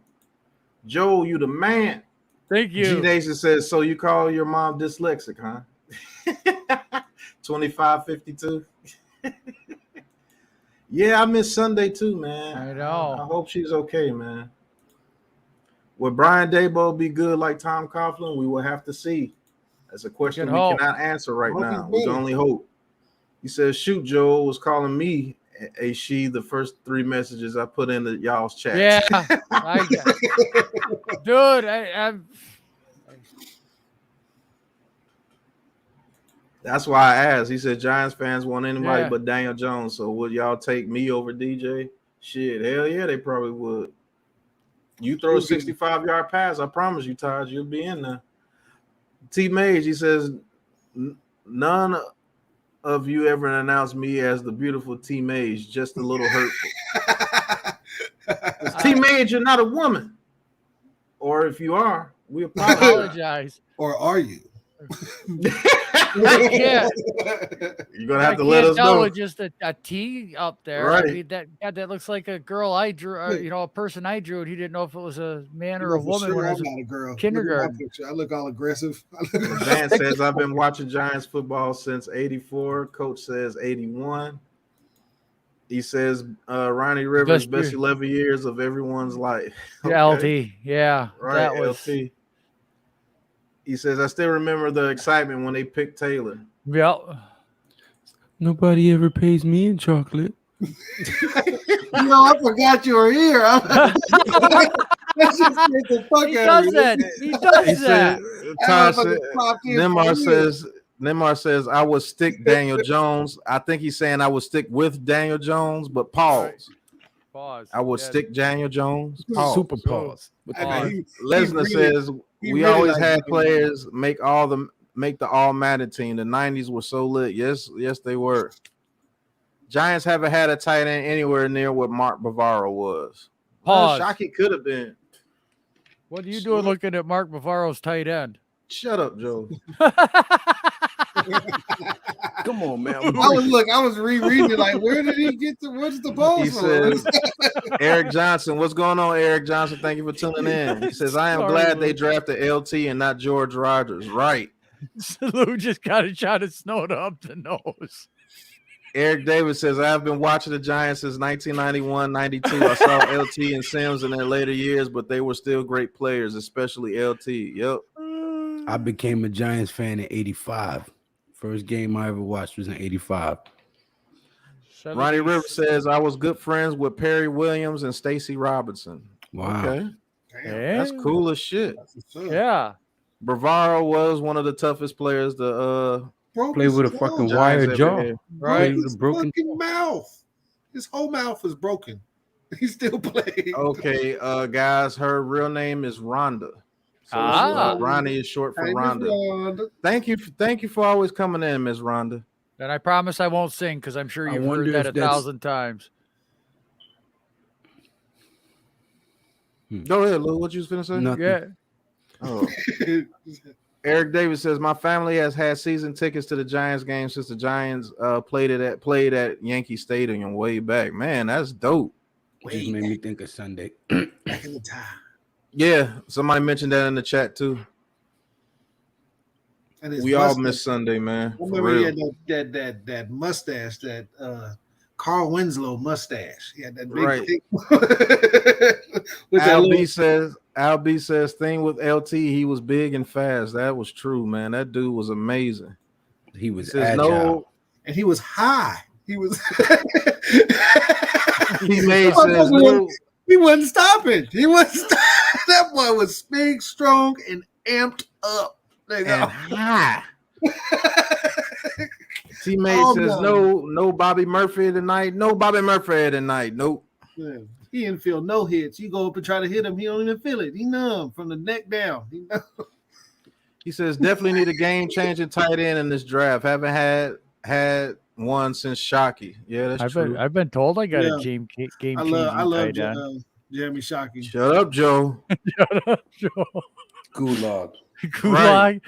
Joe, you the man. Thank you. G Nation says, so you call your mom dyslexic, huh? 2552. Yeah, I miss Sunday too, man. I know. I hope she's okay, man. Would Brian Daboll be good like Tom Coughlin? We will have to see. That's a question we cannot answer right now. We can only hope. He says, shoot, Joel was calling me a she the first 3 messages I put in the y'all's chat. Yeah. Dude, I'm That's why I asked. He said Giants fans want anybody Yeah. but Daniel Jones. So would y'all take me over DJ? Shit, hell yeah, they probably would. You throw a 65-yard pass, I promise you, Taj, you'll be in there. T. Mage, he says, none of you ever announced me as the beautiful T. Mage, just a little hurtful. T. Mage, you're not a woman. Or if you are, we apologize. Or are you? Yeah. You're gonna have to let us know. With just a T up there. Right. I mean, that looks like a girl I drew. A person I drew, and he didn't know if it was a man or a woman. Sure, when I I'm was not a girl. kindergarten. Look at my picture. I look all aggressive. Van says I've been watching Giants football since '84. Coach says '81. He says Ronnie Rivers, best 11 years of everyone's life. Okay. LT, yeah, right. That was LT. He says I still remember the excitement when they picked Taylor. Yep. Nobody ever pays me in chocolate. I forgot you were here. Let's just get the fuck He out does of here. that. He does that. Nemar says I would stick Daniel Jones. I think he's saying I would stick with Daniel Jones, but pause. Pause. I would stick Daniel Jones. Pause. Super pause. Lesnar says we always had players make the all-matter team. The 90s were so lit. Yes, they were. Giants haven't had a tight end anywhere near what Mark Bavaro was. Pause. Shockey could have been. What are you doing looking at Mark Bavaro's tight end? Shut up, Joe. Come on, man. I was rereading it. Like, where did he get to? Where's the ball? He says, Eric Johnson. What's going on, Eric Johnson? Thank you for tuning in. He says, I am glad they drafted LT and not George Rogers. Right. Lou just got a shot of snow up the nose. Eric Davis says, I have been watching the Giants since 1991-92. I saw LT and Sims in their later years, but they were still great players, especially LT. Yep. I became a Giants fan in '85. First game I ever watched was in '85. Ronnie Rivers says, I was good friends with Perry Williams and Stacy Robinson. Wow. Okay. That's cool as shit. Yeah. Bavaro was one of the toughest players to play with a fucking wire jaw. Right. With a broken mouth. His whole mouth was broken. He still played. Okay, guys, her real name is Rhonda. So Ronnie is short for Rhonda. Thank you for always coming in, Miss Rhonda. And I promise I won't sing because I'm sure you've heard that 1,000 times. Go ahead, Lou. What you was finna say? Nothing. Yeah. Oh. Eric Davis says my family has had season tickets to the Giants game since the Giants played at Yankee Stadium way back. Man, that's dope. Just made me think of Sunday. Back in the time. Yeah, somebody mentioned that in the chat too. And his We all mustache. miss Sunday, man. I For remember he real. had that mustache, that Carl Winslow mustache. He had that big Right. thick with that Al B says thing with LT, he was big and fast. That was true, man. That dude was amazing. He was Says agile. and he was high. He was Teammate says no. He wasn't stopping. He wasn't that boy was big, strong, and amped up. And high. Teammate says no Bobby Murphy tonight. No Bobby Murphy tonight. Nope. Yeah. He didn't feel no hits. You go up and try to hit him, he don't even feel it. He numb from the neck down. He says definitely need a game-changing tight end in this draft. Haven't had one since Shockey. Yeah, that's true. I've been told I got a game I love tight end. Jeremy Shockey. Shut up, Joe. Shut up, Joe. Gulag. Gulag.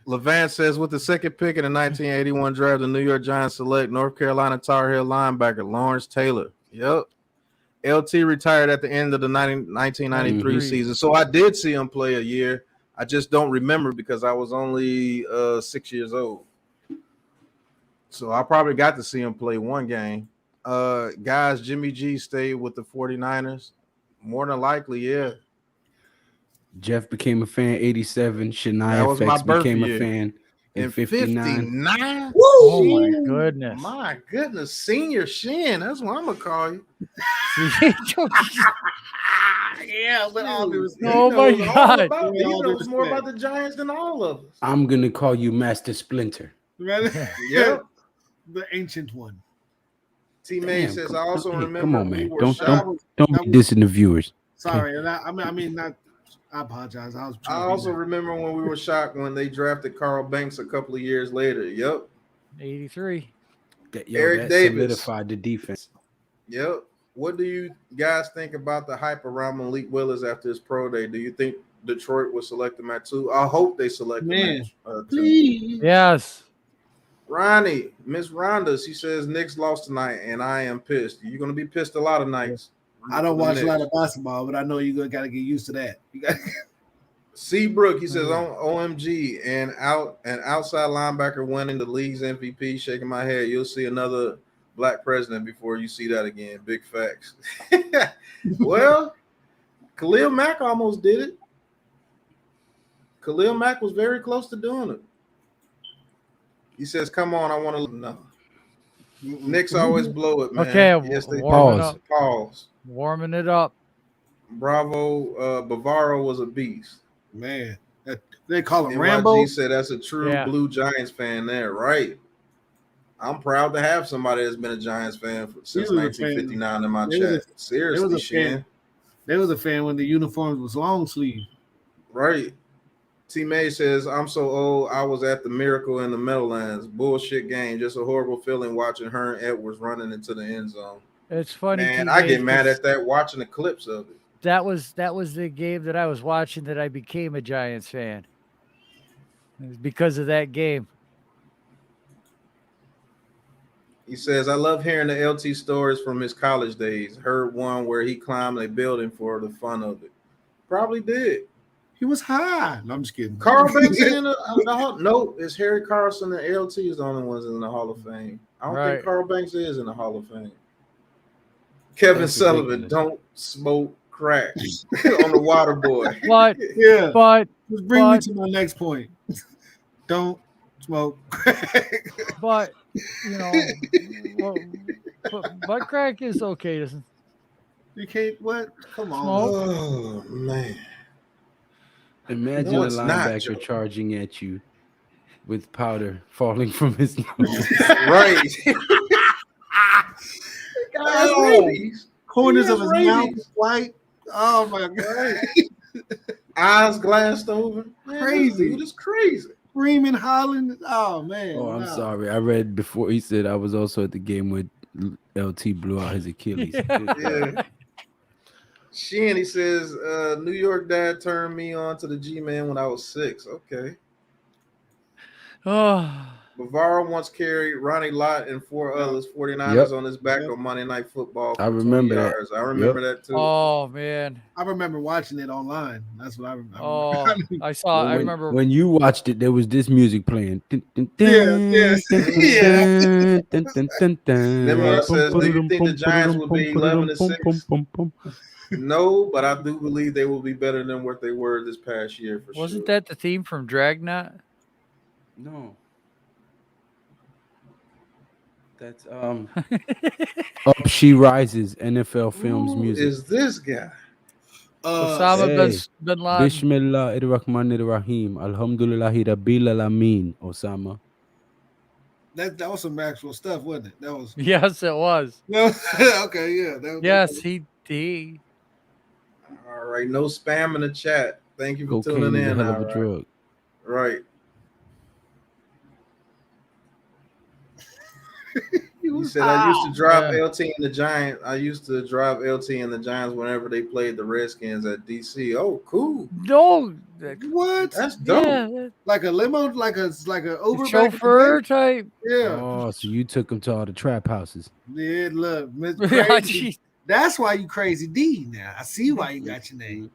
Levant says with the second pick in the 1981 draft, the New York Giants select North Carolina Tar Heel linebacker Lawrence Taylor. Yep. LT retired at the end of the 1993 season. So I did see him play a year. I just don't remember because I was only 6 years old. So I probably got to see him play one game. Guys, Jimmy G stayed with the 49ers. More than likely, yeah. Jeff became a fan 87. Shania Fex became a fan in 59. Oh my goodness. My goodness. Senior Shin. That's what I'm going to call you. Yeah, but all due respect. Oh my God. He knows more about the Giants than all of us. I'm going to call you Master Splinter. Yeah. The ancient one. Teammate says, I also remember. Come on, man. Don't be this dissing the viewers. Sorry. I apologize. I also remember when we were shocked when they drafted Carl Banks a couple of years later. Yep. 83. Eric Davis solidified the defense. Yep. What do you guys think about the hype around Malik Willis after his pro day? Do you think Detroit will select him at 2? I hope they select him at 2. Please. Yes. Ronnie, Miss Rhonda, she says Knicks lost tonight, and I am pissed. You're going to be pissed a lot of nights. I don't watch a lot of basketball, but I know you got to get used to that. You got Seabrook, he says on OMG and outside linebacker winning the league's MVP. Shaking my head, you'll see another black president before you see that again. Big facts. Well, Khalil Mack almost did it. Khalil Mack was very close to doing it. He says, "Come on, I want to know." Knicks always blow it, man. Okay, yes, they pause. Warming it up. Bravo, Bavaro was a beast. Man, they call him NYG Rambo. Said that's a true Blue Giants fan there, right? I'm proud to have somebody that's been a Giants fan since 1959 in my chat. Seriously, Shan. They was a fan when the uniforms was long sleeve. Right. T-May says, I'm so old, I was at the Miracle in the Meadowlands. Bullshit game. Just a horrible feeling watching Hearn Edwards running into the end zone. It's funny. And I get mad at that watching the clips of it. That was the game that I was watching that I became a Giants fan. It was because of that game. He says, I love hearing the LT stories from his college days. Heard one where he climbed a building for the fun of it. Probably did. He was high. No, I'm just kidding. Carl Banks in the Hall. No, it's Harry Carson and LT is the only ones in the Hall of Fame. I don't think Carl Banks is in the Hall of Fame. Kevin Sullivan, don't smoke crack on the water boy. But just bring me to my next point. Don't smoke crack. But but crack is okay. Doesn't you can't what? Come on. Oh man. Imagine a linebacker charging at you with powder falling from his nose. Right. Corners of his mouth white. Oh my God. Eyes glassed over. Man, crazy. Dude is crazy. Screaming, hollering. Oh man. Oh, I'm sorry. I read before he said I was also at the game with LT blew out his Achilles. Yeah. Shanny says, New York dad turned me on to the G-Man when I was 6. Okay. Oh, Bavaro once carried Ronnie Lott and 4 others, 49ers, Yep. on his back on Monday Night Football for I 20 remember that. yards. I remember that too. oh man. I remember watching it online. That's what I remember. Oh, I saw. I remember. when you watched it, there was this music playing. Yeah. Nimrod says, do you think the Giants will be 11-6? No, but I do believe they will be better than what they were this past year for Wasn't sure. that the theme from Dragnet? No. That's Up She Rises, NFL Films Who music. is this guy? Osama bin Laden. Bismillah ar-Rahman rahim Alhamdulillahi Rabbil Alamin. Osama. That was some actual stuff, wasn't it? That was Yes, it was. no. Okay, yeah. Yes, he. All right, no spam in the chat. Thank you for Cocaine tuning is a in. hell of All a right. drug. Right. He said, I used to drive LT in the Giants. I used to drive LT in the Giants whenever they played the Redskins at DC. Oh, cool. No, What? That's dope. yeah, Like a limo, like a Uber back in the chauffeur day? type. Yeah. Oh, so you took him to all the trap houses. Yeah, look, Miss Yeah, Crazy. gee. That's why you Crazy D now. I see why you got your name.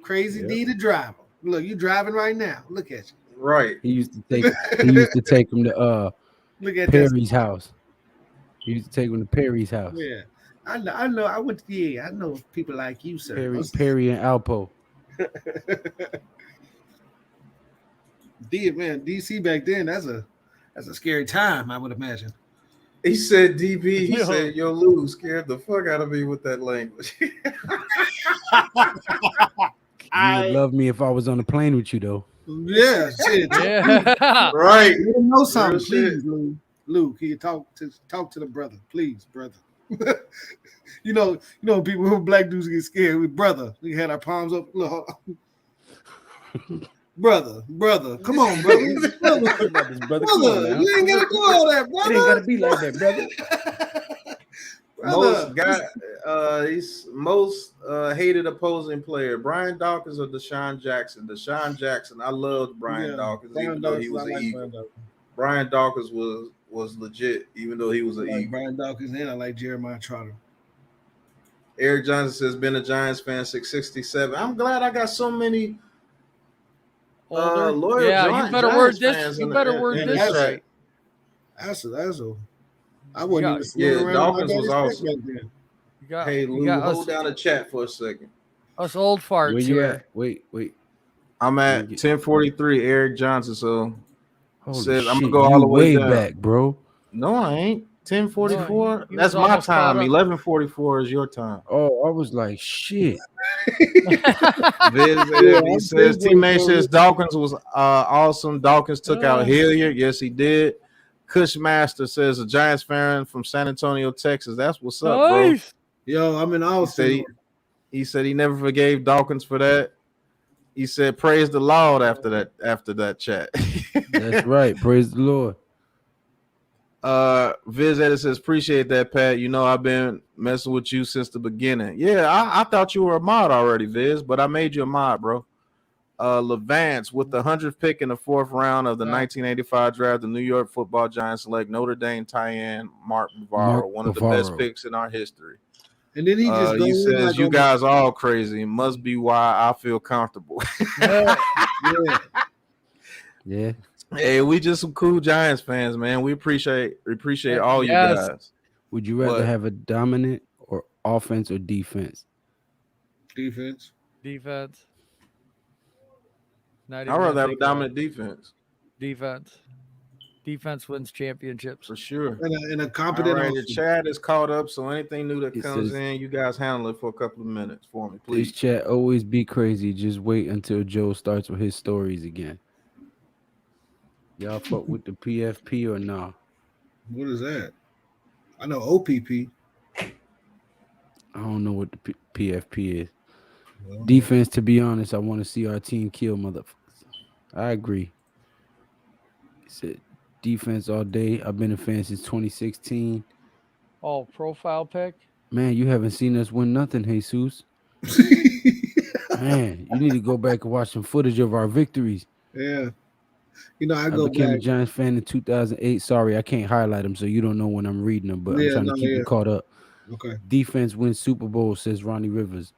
Crazy Yep. D the driver. Look, you driving right now. Look at you. Right. He used to take him to Look at that. Perry's house. He used to take him to Perry's house. Yeah. I know. I went to I know people like you, sir. Perry and Alpo. Man, DC back then, that's a scary time, I would imagine. He said, DB, he Yo. said, yo, Lou scared the fuck out of me with that language. You would love me if I was on the plane with you, though. Yeah, shit. Yeah. Right. You know something, Real please, Lou. Lou, can you talk to the brother, please, brother? you know, people who black dudes get scared with brother. We had our palms up. Look, brother, come on, brother. Brother, you ain't gotta do all that, brother. It ain't gotta be like that, brother. He's most hated opposing player, Brian Dawkins or Deshaun Jackson. Deshaun Jackson. I loved Brian Dawkins, even though he was an Eagle. Brian Dawkins was legit, even though he was an Eagle. Brian Dawkins, and I like Jeremiah Trotter. Eric Johnson says, been a Giants fan 667. I'm glad I got so many loyal Yeah, you better word Giants this. fans You in better the- word in this the chat. right. That's a. I wouldn't even see Yeah, around Dawkins my was daddy's awesome. back then. You got, Hey, you Lou, got hold down the chat for a second. us old farts Where you here. at? Wait. I'm at 1043, Eric Johnson. So Holy says shit, I'm gonna go all the way down. back, bro. No, I ain't. 1044. No, he That's was my almost caught time. up. 1144 is your time. Oh, I was like, shit. He says teammate says Dawkins was awesome. Dawkins took out Hilliard. Yes, he did. Cushmaster says a Giants fan from San Antonio, Texas. That's what's up, bro. Nice. Yo, I'm in Austin. He said he never forgave Dawkins for that. He said, praise the Lord after that chat. That's right. Praise the Lord. Viz Edit says, appreciate that, Pat. You know, I've been messing with you since the beginning. Yeah, I thought you were a mod already, Viz, but I made you a mod, bro. Levance with the 100th pick in the 4th round of the 1985 draft, the New York Football Giants select Notre Dame tight end Mark Bavaro, one of the best picks in our history. And then he just he says, you guys are all crazy. It must be why I feel comfortable. Yeah. Hey, we just some cool Giants fans, man. We appreciate all you guys. Would you rather have a dominant or offense or defense? Defense. I'd rather have a dominant defense. Defense wins championships. For sure. And a competent offense. The chat is caught up, so anything new that comes in, you guys handle it for a couple of minutes for me, please. This chat always be crazy. Just wait until Joe starts with his stories again. Y'all fuck with the PFP or nah? What is that? I know OPP. I don't know what the PFP is. Well, defense, to be honest, I want to see our team kill motherfuckers. I agree. He said defense all day. I've been a fan since 2016. Oh, profile pick? Man, you haven't seen us win nothing, Jesus. Man, you need to go back and watch some footage of our victories. Yeah. You know, I I go became a back. Giants fan in 2008. Sorry, I can't highlight them, so you don't know when I'm reading them, but I'm Yeah, trying to no, keep yeah. you caught up. Okay. Defense wins Super Bowl, says Ronnie Rivers.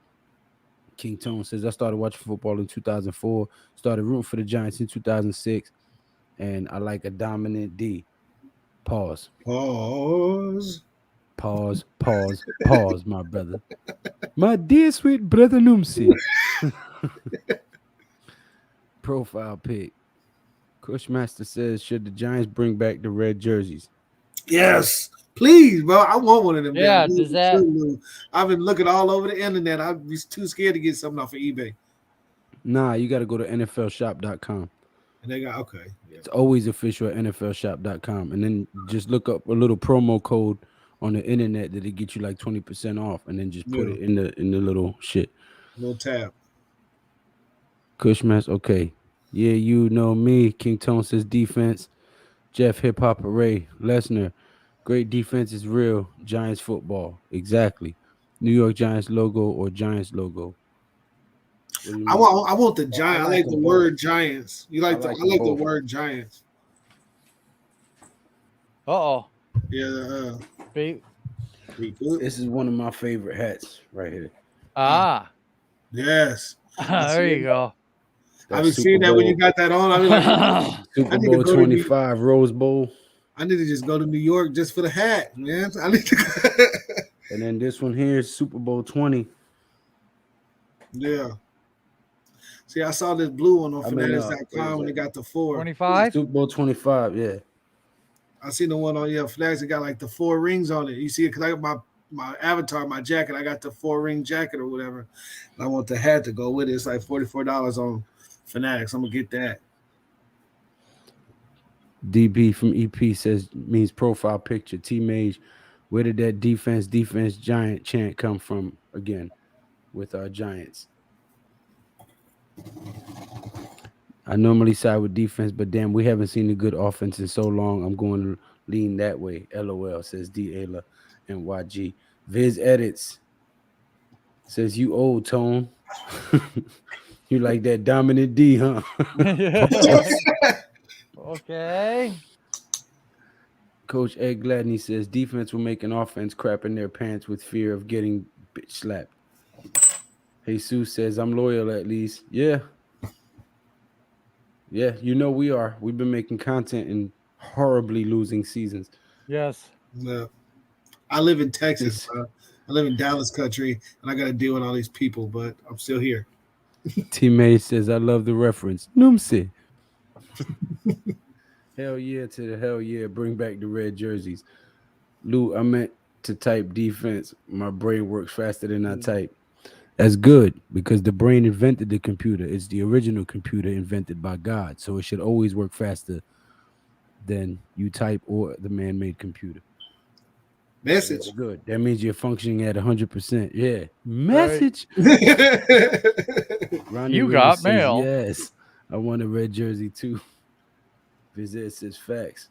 King Tone says, I started watching football in 2004, started rooting for the Giants in 2006, and I like a dominant D. Pause, Pause. pause, my brother. My dear sweet brother Numsi. Profile pic. Cushmaster says, should the Giants bring back the red jerseys? Yes. Please, bro. I want one of them. Yeah, damn does that- too. I've been looking all over the internet. I'd be too scared to get something off of eBay. Nah, you got to go to NFLshop.com. And they got okay. Yeah. It's always official at NFLshop.com. And then just look up a little promo code on the internet that it get you like 20% off, and then just put Yeah. it in the little shit. No tab. Cushmas, okay. Yeah, you know me. King Tone says defense. Jeff Hip Hop Array. Lesnar. Great defense is real. Giants football. Exactly. New York Giants logo or Giants logo. What do you I mean? want the giant. I like the them word both. giants. You like I the like I them like the both. word giants. Uh-oh. Yeah. Be- Pretty good. This is one of my favorite hats right here. Ah. Yes. There you go. I've been seeing that when you got that on. I mean, like, I Super need to Bowl go to 25, Rose Bowl. I need to just go to New York just for the hat, man. I need to. And then this one here is Super Bowl 20. Yeah. See, I saw this blue one on I mean, Fanatics.com when they got the 4. 25? Super Bowl 25, yeah. I seen the one on Fanatics that got like the 4 rings on it. You see it because I got my avatar, my jacket. I got the 4-ring jacket or whatever. And I want the hat to go with it. It's like $44 on Fanatics. I'm gonna get that. DB from EP says means profile picture. T Mage, where did that defense giant chant come from again with our Giants? I normally side with defense, but damn, we haven't seen a good offense in so long. I'm going to lean that way. LOL, says D. Ayla and YG. Viz Edits says, you old, Tone. You like that dominant D, huh? Okay. Coach Ed Gladney says, defense will make an offense crap in their pants with fear of getting bitch slapped. Jesus says, I'm loyal at least. Yeah. Yeah, you know we are. We've been making content in horribly losing seasons. Yes. No. I live in Texas. I live in Dallas country, and I got to deal with all these people, but I'm still here. Teammate says, I love the reference. Numsi. Hell yeah to the hell yeah. Bring back the red jerseys. Lou, I meant to type defense. My brain works faster than I type. That's good because the brain invented the computer. It's the original computer invented by God. So it should always work faster than you type or the man-made computer. Message. That's good. That means you're functioning at 100%. Yeah. Message. Ronnie You Rivers got says, mail. yes. I want a red jersey too. Visit says facts.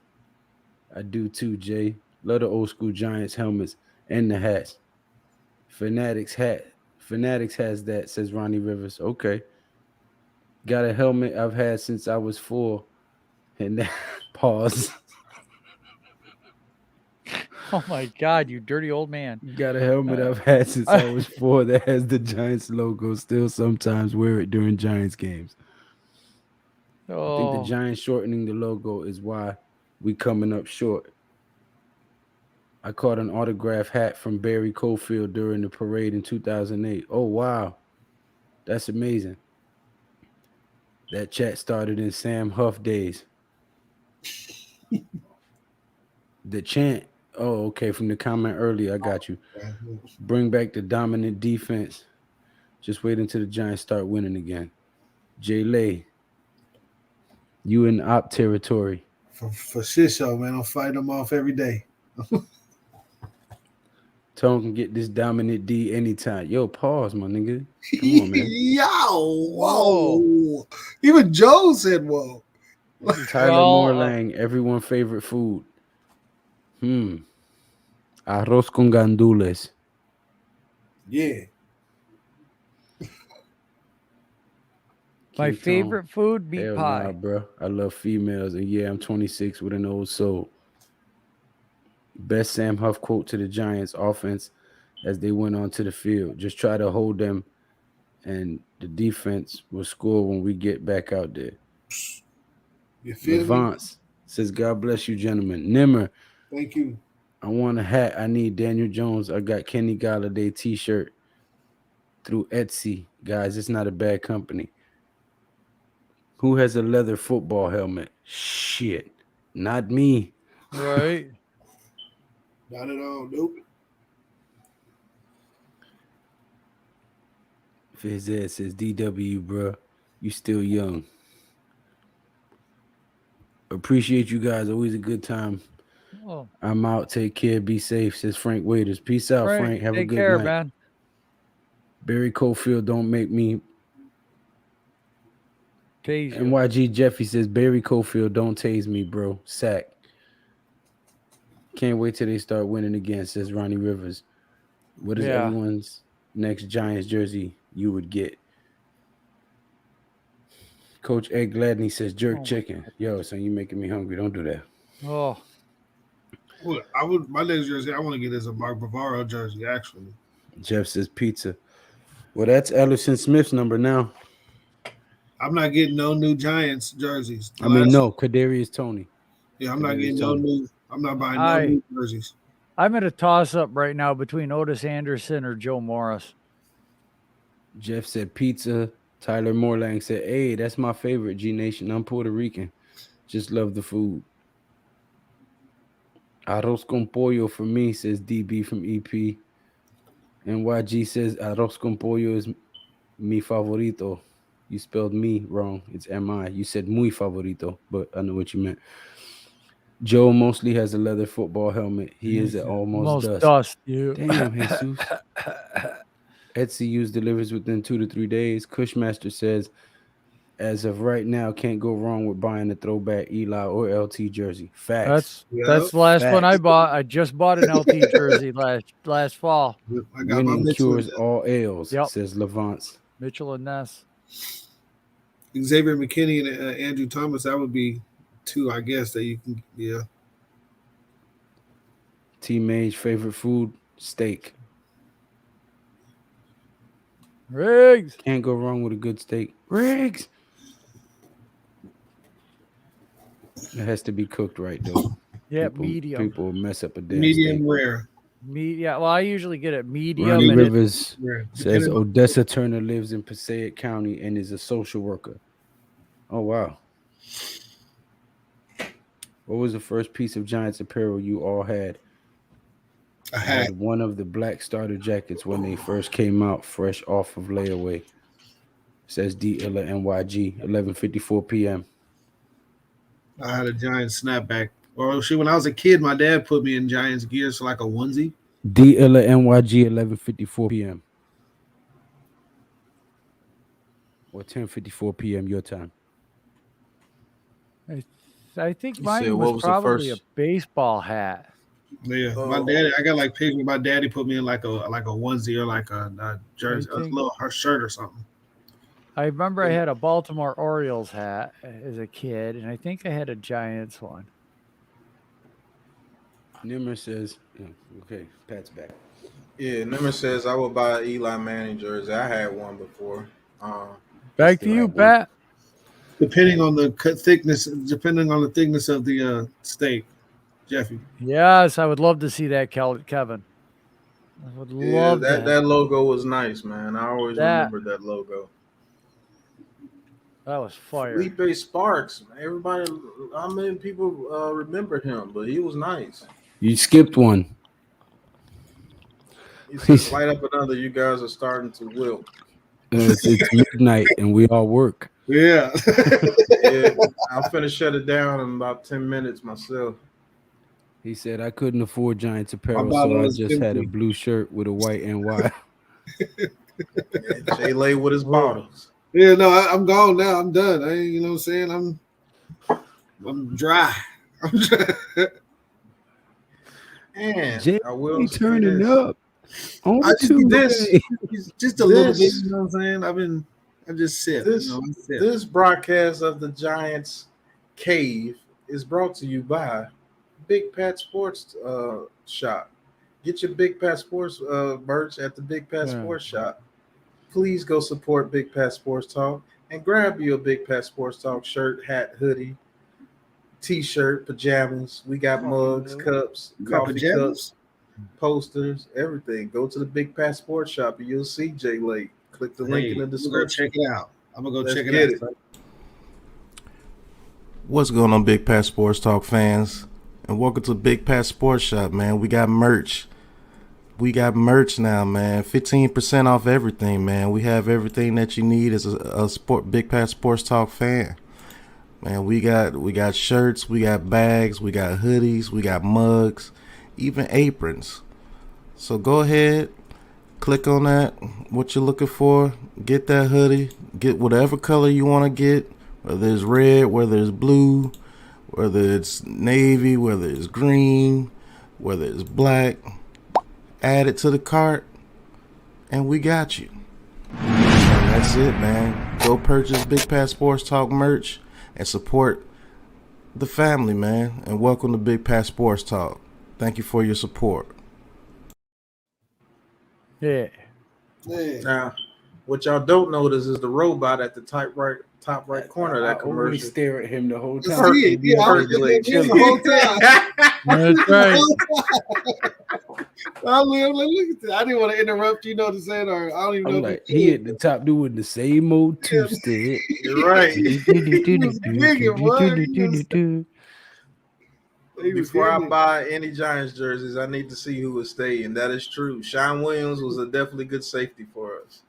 I do too, Jay. Love the old school Giants helmets and the hats. Fanatics has that, says Ronnie Rivers. Okay. Got a helmet I've had since I was 4. And that pause. Oh my God, you dirty old man. Got a helmet I've had since I was 4 that has the Giants logo. Still sometimes wear it during Giants games. I think the Giants shortening the logo is why we coming up short. I caught an autograph hat from Barry Cofield during the parade in 2008. Oh, wow. That's amazing. That chat started in Sam Huff days. The chant. Oh, okay. From the comment earlier, I got you. Bring back the dominant defense. Just wait until the Giants start winning again. Jay Lay, you in op territory. For shit show, man. I'm fighting them off every day. Tone can get this dominant D anytime. Yo, pause, my nigga. Come on, man. Yo, whoa. Even Joe said whoa. Tyler Morlang, everyone favorite food. Arroz con gandules. Yeah. My King Tone. favorite food, meat Hell pie. nah, bro. I love females, and yeah, I'm 26 with an old soul. Best Sam Huff quote to the Giants offense as they went onto the field. Just try to hold them, and the defense will score when we get back out there. You feel me? Levance says, God bless you, gentlemen. Nimmer, Thank you. I want a hat. I need Daniel Jones. I got Kenny Galladay t-shirt through Etsy. Guys, it's not a bad company. Who has a leather football helmet? Shit. Not me. Right. Not at all. Nope. Fizz says, DW, bro. You still young. Appreciate you guys. Always a good time. Oh, I'm out. Take care. Be safe, says Frank Waiters. Peace out, Frank. Have a take good care, night. man. Barry Cofield, don't make me. Tase you. NYG Jeffy says, Barry Cofield, don't tase me, bro. Sack. Can't wait till they start winning again, says Ronnie Rivers. What is Yeah. everyone's next Giants jersey you would get? Coach Ed Gladney says, jerk Oh. chicken. Yo, son, you making me hungry. Don't do that. Oh, Well, my next jersey, I want to get is a Mark Bavaro jersey, actually. Jeff says, pizza. Well, that's Ellison Smith's number now. I'm not getting no new Giants jerseys. I mean, no, Kadarius Toney. Yeah, I'm not Kadarius getting Toney. no new. I'm not buying no new jerseys. I'm in a toss-up right now between Otis Anderson or Joe Morris. Jeff said pizza. Tyler Morlang said, hey, that's my favorite, G-Nation. I'm Puerto Rican. Just love the food. Arroz con pollo for me, says DB from EP. NYG says arroz con pollo is mi favorito. You spelled me wrong. It's M-I. You said muy favorito, but I know what you meant. Joe mostly has a leather football helmet. He is at almost dust. You. Damn, Jesus. Etsy used delivers within 2 to 3 days. Cushmaster says, as of right now, can't go wrong with buying a throwback Eli or LT jersey. Facts. That's the last one I bought. I just bought an LT jersey last fall. I got my Winning Mitchell cures all ails, Yep. says Levance. Mitchell and Ness. Xavier McKinney and Andrew Thomas. That would be two, I guess, that you can. Yeah. T Mage favorite food, steak. Riggs. Can't go wrong with a good steak. Riggs. It has to be cooked right though. Yeah, People- medium. People mess up a damn Medium steak. rare. Yeah, well, I usually get it medium. Ronnie and Rivers Rare. says Depending on- Odessa Turner lives in Passaic County and is a social worker. Oh wow. What was the first piece of Giants apparel you all had? a I hat. had one of the black starter jackets when they first came out, fresh off of layaway. Says D Illa NYG, 11:54 p.m. I had a Giants snapback. Or when I was a kid, my dad put me in Giants gear, so like a onesie. D Illa NYG, 11:54 p.m. Or 10:54 p.m. your time. I think You mine said, what was was the probably first- a baseball hat. Yeah, Oh. my daddy. I got like pictures. My daddy put me in like a onesie or like a jersey, a think- little her shirt or something. I remember I had a Baltimore Orioles hat as a kid, and I think I had a Giants one. Nimmer says, okay, Pat's back. Yeah, Nimmer says I would buy an Eli Manning jersey. I had one before. Back still to you, have one. Pat. Depending on the thickness of the steak, Jeffy. Yes, I would love to see that, Kevin. I would Yeah, love that logo was nice, man. I always That- remembered that logo. That was fire. Felipe Sparks, everybody, how many people remembered him? But he was nice. You skipped one. He says, light up another. You guys are starting to wilt. It's midnight and we all work. Yeah. Yeah, I'm finna shut it down in about 10 minutes myself. He said, I couldn't afford Giants apparel, My bottle so I is just had a empty. blue shirt with a white NY. Jay lay with his bottles. Yeah, no, I'm gone now. I'm done. You know what I'm saying? I'm dry. I'm dry. And Jay I will say turning this. up. On I just Tuesday. just a little bit. You know what I'm saying? I just sip. This I sip. this broadcast of the Giants Cave is brought to you by Big Pat Sports Shop. Get your Big Pat Sports merch at the Big Pat Sports Shop. Please go support Big Pat Sports Talk and grab you a Big Pat Sports Talk shirt, hat, hoodie, t-shirt, pajamas. We got mugs, cups, coffee cups, posters, everything. Go to the Big Pat Sports Shop and you'll see Jay Lake. Click the link in the description. Check it out. I'm gonna go check it out. Son. What's going on, Big Pat Sports Talk fans? And welcome to Big Pat Sports Shop, man. We got merch. We got merch now, man. 15% off everything, man. We have everything that you need as a Big Pat Sports Talk fan. Man, we got shirts, we got bags, we got hoodies, we got mugs, even aprons. So go ahead, click on that, what you're looking for, get that hoodie, get whatever color you want to get, whether it's red, whether it's blue, whether it's navy, whether it's green, whether it's black. Add it to the cart, and we got you. And that's it, man. Go purchase Big Pat Sports Talk merch and support the family, man. And welcome to Big Pat Sports Talk. Thank you for your support. Yeah. Now, what y'all don't notice is the robot at the top right corner of that commercial. I stare at him the whole time. I was the whole time. That's right. I'm like, look at that. I didn't want to interrupt you, know what I'm saying? Or I don't even know. Like, he at the top doing the same old two-step. You're right. Before I buy any Giants jerseys, I need to see who will stay, and that is true. Sean Williams was a definitely good safety for us.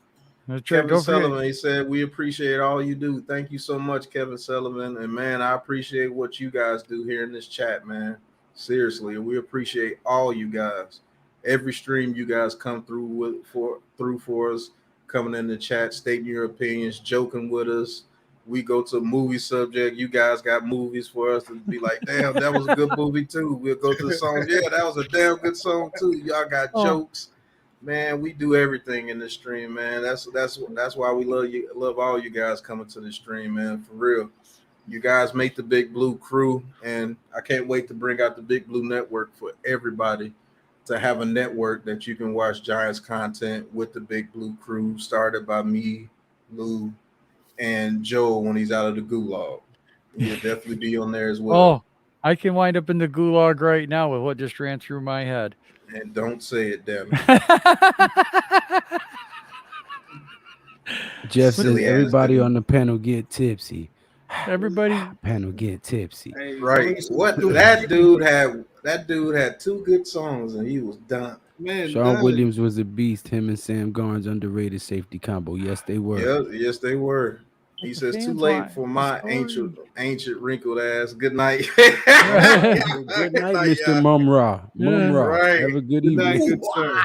Kevin Sullivan, he said, we appreciate all you do. Thank you so much, Kevin Sullivan. And, man, I appreciate what you guys do here in this chat, man. Seriously, we appreciate all you guys. Every stream you guys come through for us, coming in the chat, stating your opinions, joking with us. We go to a movie subject. You guys got movies for us to be like, damn, that was a good movie too. We'll go to the songs. Yeah, that was a damn good song too. Y'all got jokes. Man, we do everything in the stream, man. That's why we love all you guys coming to the stream, man. For real. You guys make the Big Blue crew, and I can't wait to bring out the Big Blue Network for everybody to have a network that you can watch Giants content with the Big Blue crew, started by me, Lou, and Joe when he's out of the gulag. He'll definitely be on there as well. Oh, I can wind up in the gulag right now with what just ran through my head. And don't say it, damn it. Jeff says everybody on the panel get tipsy. Everybody panel get tipsy. Right. What that dude had two good songs and he was done. Man, Sean Williams was a beast. Him and Sam Garnes underrated safety combo. Yes, they were. Yeah, yes, they were. He says, too late for my ancient wrinkled ass. Good night. Good night, Mr. Mumra. Mumra. Right. Have a good evening. Good sir.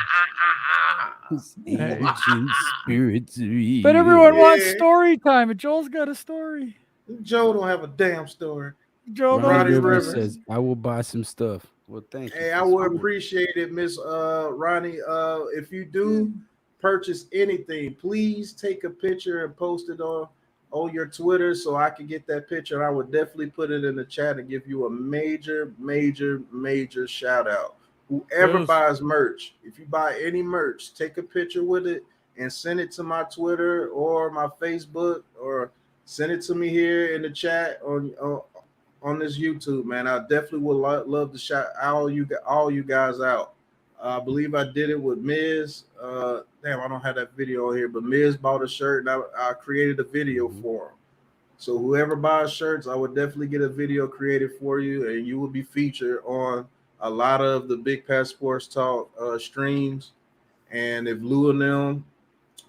Ancient spirits. But everyone wants story time, and Joel's got a story. Joe don't have a damn story. Joe Ronnie Rivers says, I will buy some stuff. Well, thank you. Hey, I would appreciate it, Miss Ronnie. If you do purchase anything, please take a picture and post it on your Twitter so I can get that picture. And I would definitely put it in the chat and give you a major shout out. Whoever buys merch, if you buy any merch, take a picture with it and send it to my Twitter or my Facebook, or send it to me here in the chat on this YouTube, man. I definitely would love to shout all you guys out. I believe I did it with Miz. Damn, I don't have that video here, but Miz bought a shirt and I created a video for him. So whoever buys shirts, I would definitely get a video created for you, and you will be featured on a lot of the Big Pat Sports Talk streams. And if Lou and them,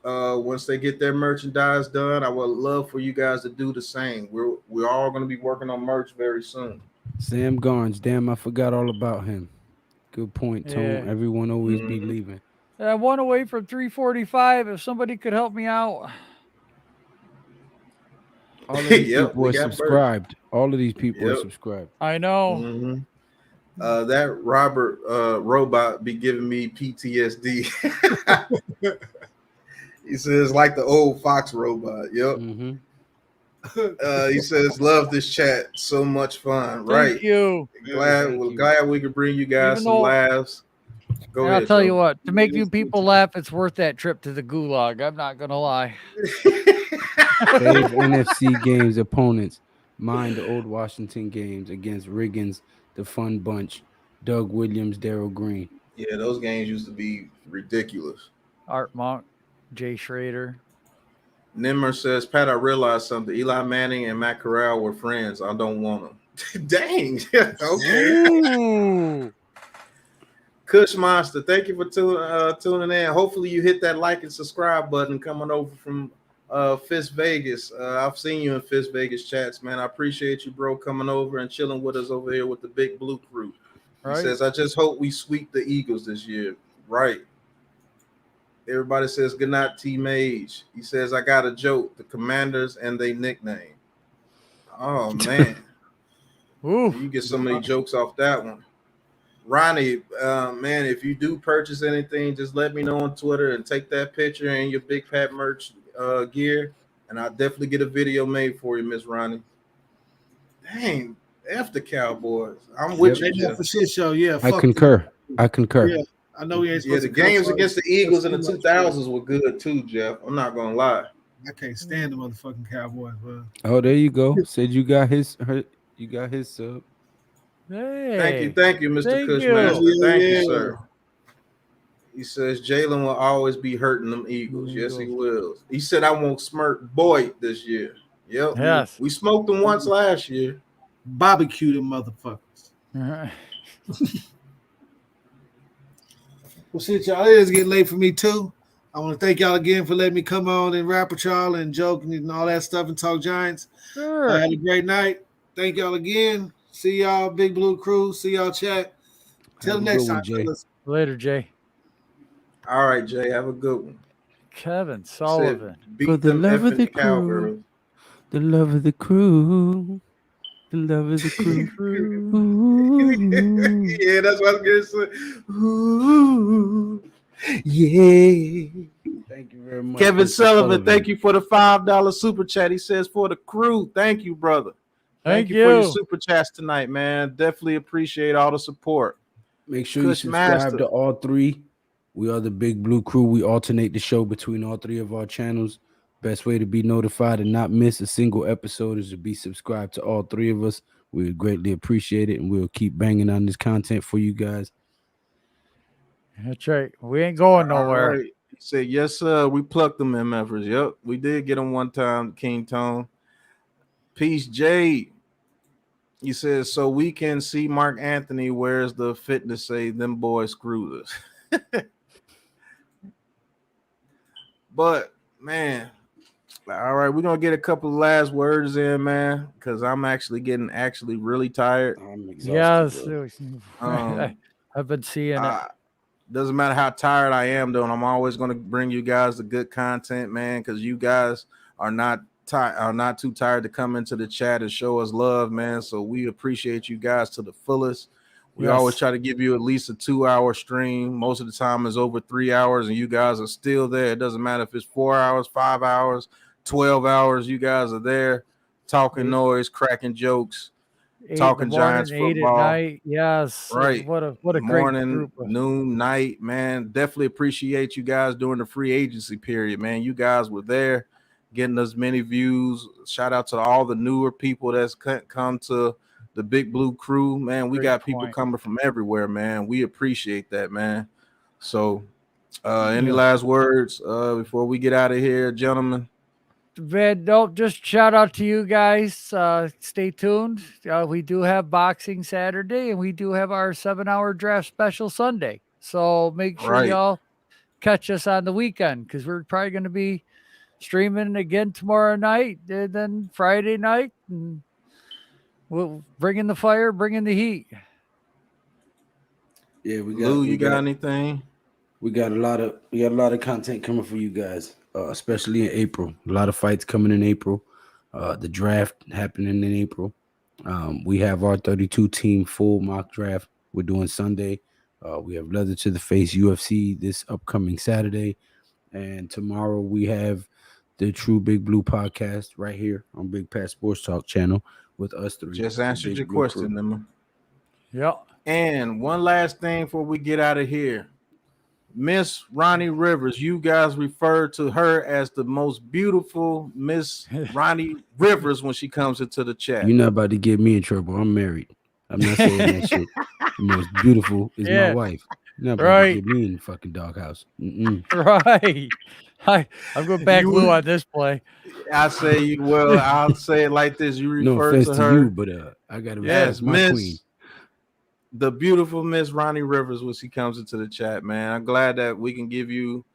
once they get their merchandise done, I would love for you guys to do the same. We're all going to be working on merch very soon. Sam Garnes, damn, I forgot all about him. Good point, Tone. Yeah. Everyone always be leaving. I want away from 345. If somebody could help me out. All of these people are subscribed. All of these people are subscribed. I know. Mm-hmm. That Robert robot be giving me PTSD. He says like the old Fox robot. Yep. Mm-hmm. He says love this chat. So much fun. Thank right. you. Glad we could bring you guys Even some though- laughs. Go And ahead. I'll tell you Joe. what, to make you people laugh, it's worth that trip to the gulag. I'm not gonna lie. Fave NFC games opponents. Mind the old Washington games against Riggins, the Fun Bunch, Doug Williams, Darryl Green. Yeah, those games used to be ridiculous. Art Monk, Jay Schrader. Nimmer says, Pat, I realized something. Eli Manning and Matt Corral were friends. I don't want them. Dang. Okay. Ooh. Kush Monster, thank you for tuning in. Hopefully you hit that like and subscribe button coming over from Fist Vegas. I've seen you in Fist Vegas chats, man. I appreciate you, bro, coming over and chilling with us over here with the Big Blue Crew. He says, I just hope we sweep the Eagles this year. Right. Everybody says, good night, T-Mage. He says, I got a joke. The Commanders and they nickname. Oh, man. Ooh. You get so many jokes off that one. Ronnie, man, if you do purchase anything, just let me know on Twitter and take that picture and your Big Pat merch gear, and I'll definitely get a video made for you, Miss Ronnie. Dang, F the Cowboys. I'm with you, Jeff. For shit show, yeah. I concur. I concur. Yeah, I know we ain't supposed the to games cuss, against the Eagles in the 2000s were good too, Jeff. I'm not gonna lie. I can't stand the motherfucking Cowboys, bro. Oh, there you go. Said you got his sub. Hey. Thank you, Mr. Thank Cushmaster. you. Thank you, sir. He says Jalen will always be hurting them Eagles. Yes, he will. He said I won't smirk Boyd this year. Yep. Yes. We smoked them once last year. Barbecue them motherfuckers. Well, shit, y'all. It is getting late for me too. I want to thank y'all again for letting me come on and rap with y'all and joke and all that stuff and talk Giants. Sure. Had a great night. Thank y'all again. See y'all, Big Blue Crew. See y'all, chat. Till next time, Jay. fellas. Later, Jay. All right, Jay. Have a good one. Kevin Sullivan. For the love of the crew. The love of the crew. The love of the crew. Yeah, that's what I was gonna say. Ooh. Yeah. Thank you very much. Kevin Sullivan, thank you for the $5 super chat. He says for the crew. Thank you, brother. Thank you for your super chats tonight, man. Definitely appreciate all the support. Make sure you subscribe to all three. We are the Big Blue Crew. We alternate the show between all three of our channels. Best way to be notified and not miss a single episode is to be subscribed to all three of us. We would greatly appreciate it, and we'll keep banging on this content for you guys. That's right. We ain't going nowhere. Right. He said, yes, sir. We plucked them MFers. Yep. We did get them one time, King Tone. Peace, Jade. He says, so we can see Mark Anthony wears the fitness say them boys screwed us. But, man, all right, we're going to get a couple of last words in, man, because I'm actually getting really tired. I'm exhausted. Yes. I've been seeing it. Doesn't matter how tired I am, though, and I'm always going to bring you guys the good content, man, because you guys are not too tired to come into the chat and show us love, man. So we appreciate you guys to the fullest. We always try to give you at least a 2-hour stream. Most of the time it's over 3 hours, and you guys are still there. It doesn't matter if it's 4 hours, 5 hours, 12 hours. You guys are there talking noise, cracking jokes, talking Giants football. 8 at night. Yes. Right. What a morning, great group. noon, night, man. Definitely appreciate you guys during the free agency period, man. You guys were there getting us many views. Shout out to all the newer people that's come to the Big Blue Crew, man. We got people coming from everywhere, man. We appreciate that, man. So any last words before we get out of here, gentlemen? Nope, just shout out to you guys. Stay tuned. We do have boxing Saturday, and we do have our 7-hour draft special Sunday. So make sure y'all catch us on the weekend, because we're probably going to be streaming again tomorrow night, and then Friday night, and we'll bring in the fire, bring in the heat. Yeah, you got anything? We got a lot of content coming for you guys, especially in April. A lot of fights coming in April. The draft happening in April. We have our 32 team full mock draft we're doing Sunday. We have Leather to the Face UFC this upcoming Saturday. And tomorrow we have the True Big Blue podcast right here on Big Pat Sports Talk channel with us three. Just the answered Big your Blue question, crew. Emma. Yeah. And one last thing before we get out of here. Miss Ronnie Rivers, you guys refer to her as the most beautiful Miss Ronnie Rivers when she comes into the chat. You're not about to get me in trouble. I'm married. I'm not saying that shit. The most beautiful is my Yeah. wife. You're not about Right. to get me in the fucking doghouse. Right. I'm going back blue on this play. I say, well, I'll say it like this. You No refer offense to to her you, but I got to as respect my Miss, queen. the beautiful Miss Ronnie Rivers when she comes into the chat, man. I'm glad that we can give you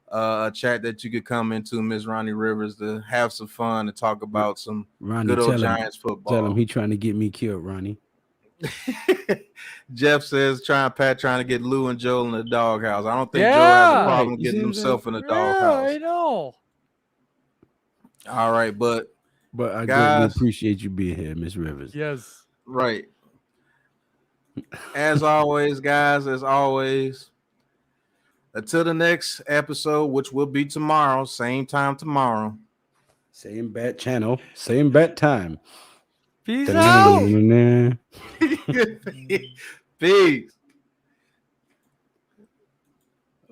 a chat that you could come into, Miss Ronnie Rivers, to have some fun and talk about some Ronnie, good old tell him, Giants football. Tell him he trying to get me killed, Ronnie. Jeff says trying to get Lou and Joel in the doghouse. I don't think Yeah. Joel has a Right. problem You getting see what I'm himself in the Yeah, doghouse. I know. All right, but I greatly guys, appreciate you being here, Miss Rivers. Yes. right. As always, guys, until the next episode, which will be tomorrow, same time tomorrow. Same bat channel, same bat time. Peace out. Da-na-na-na-na-na. Peace.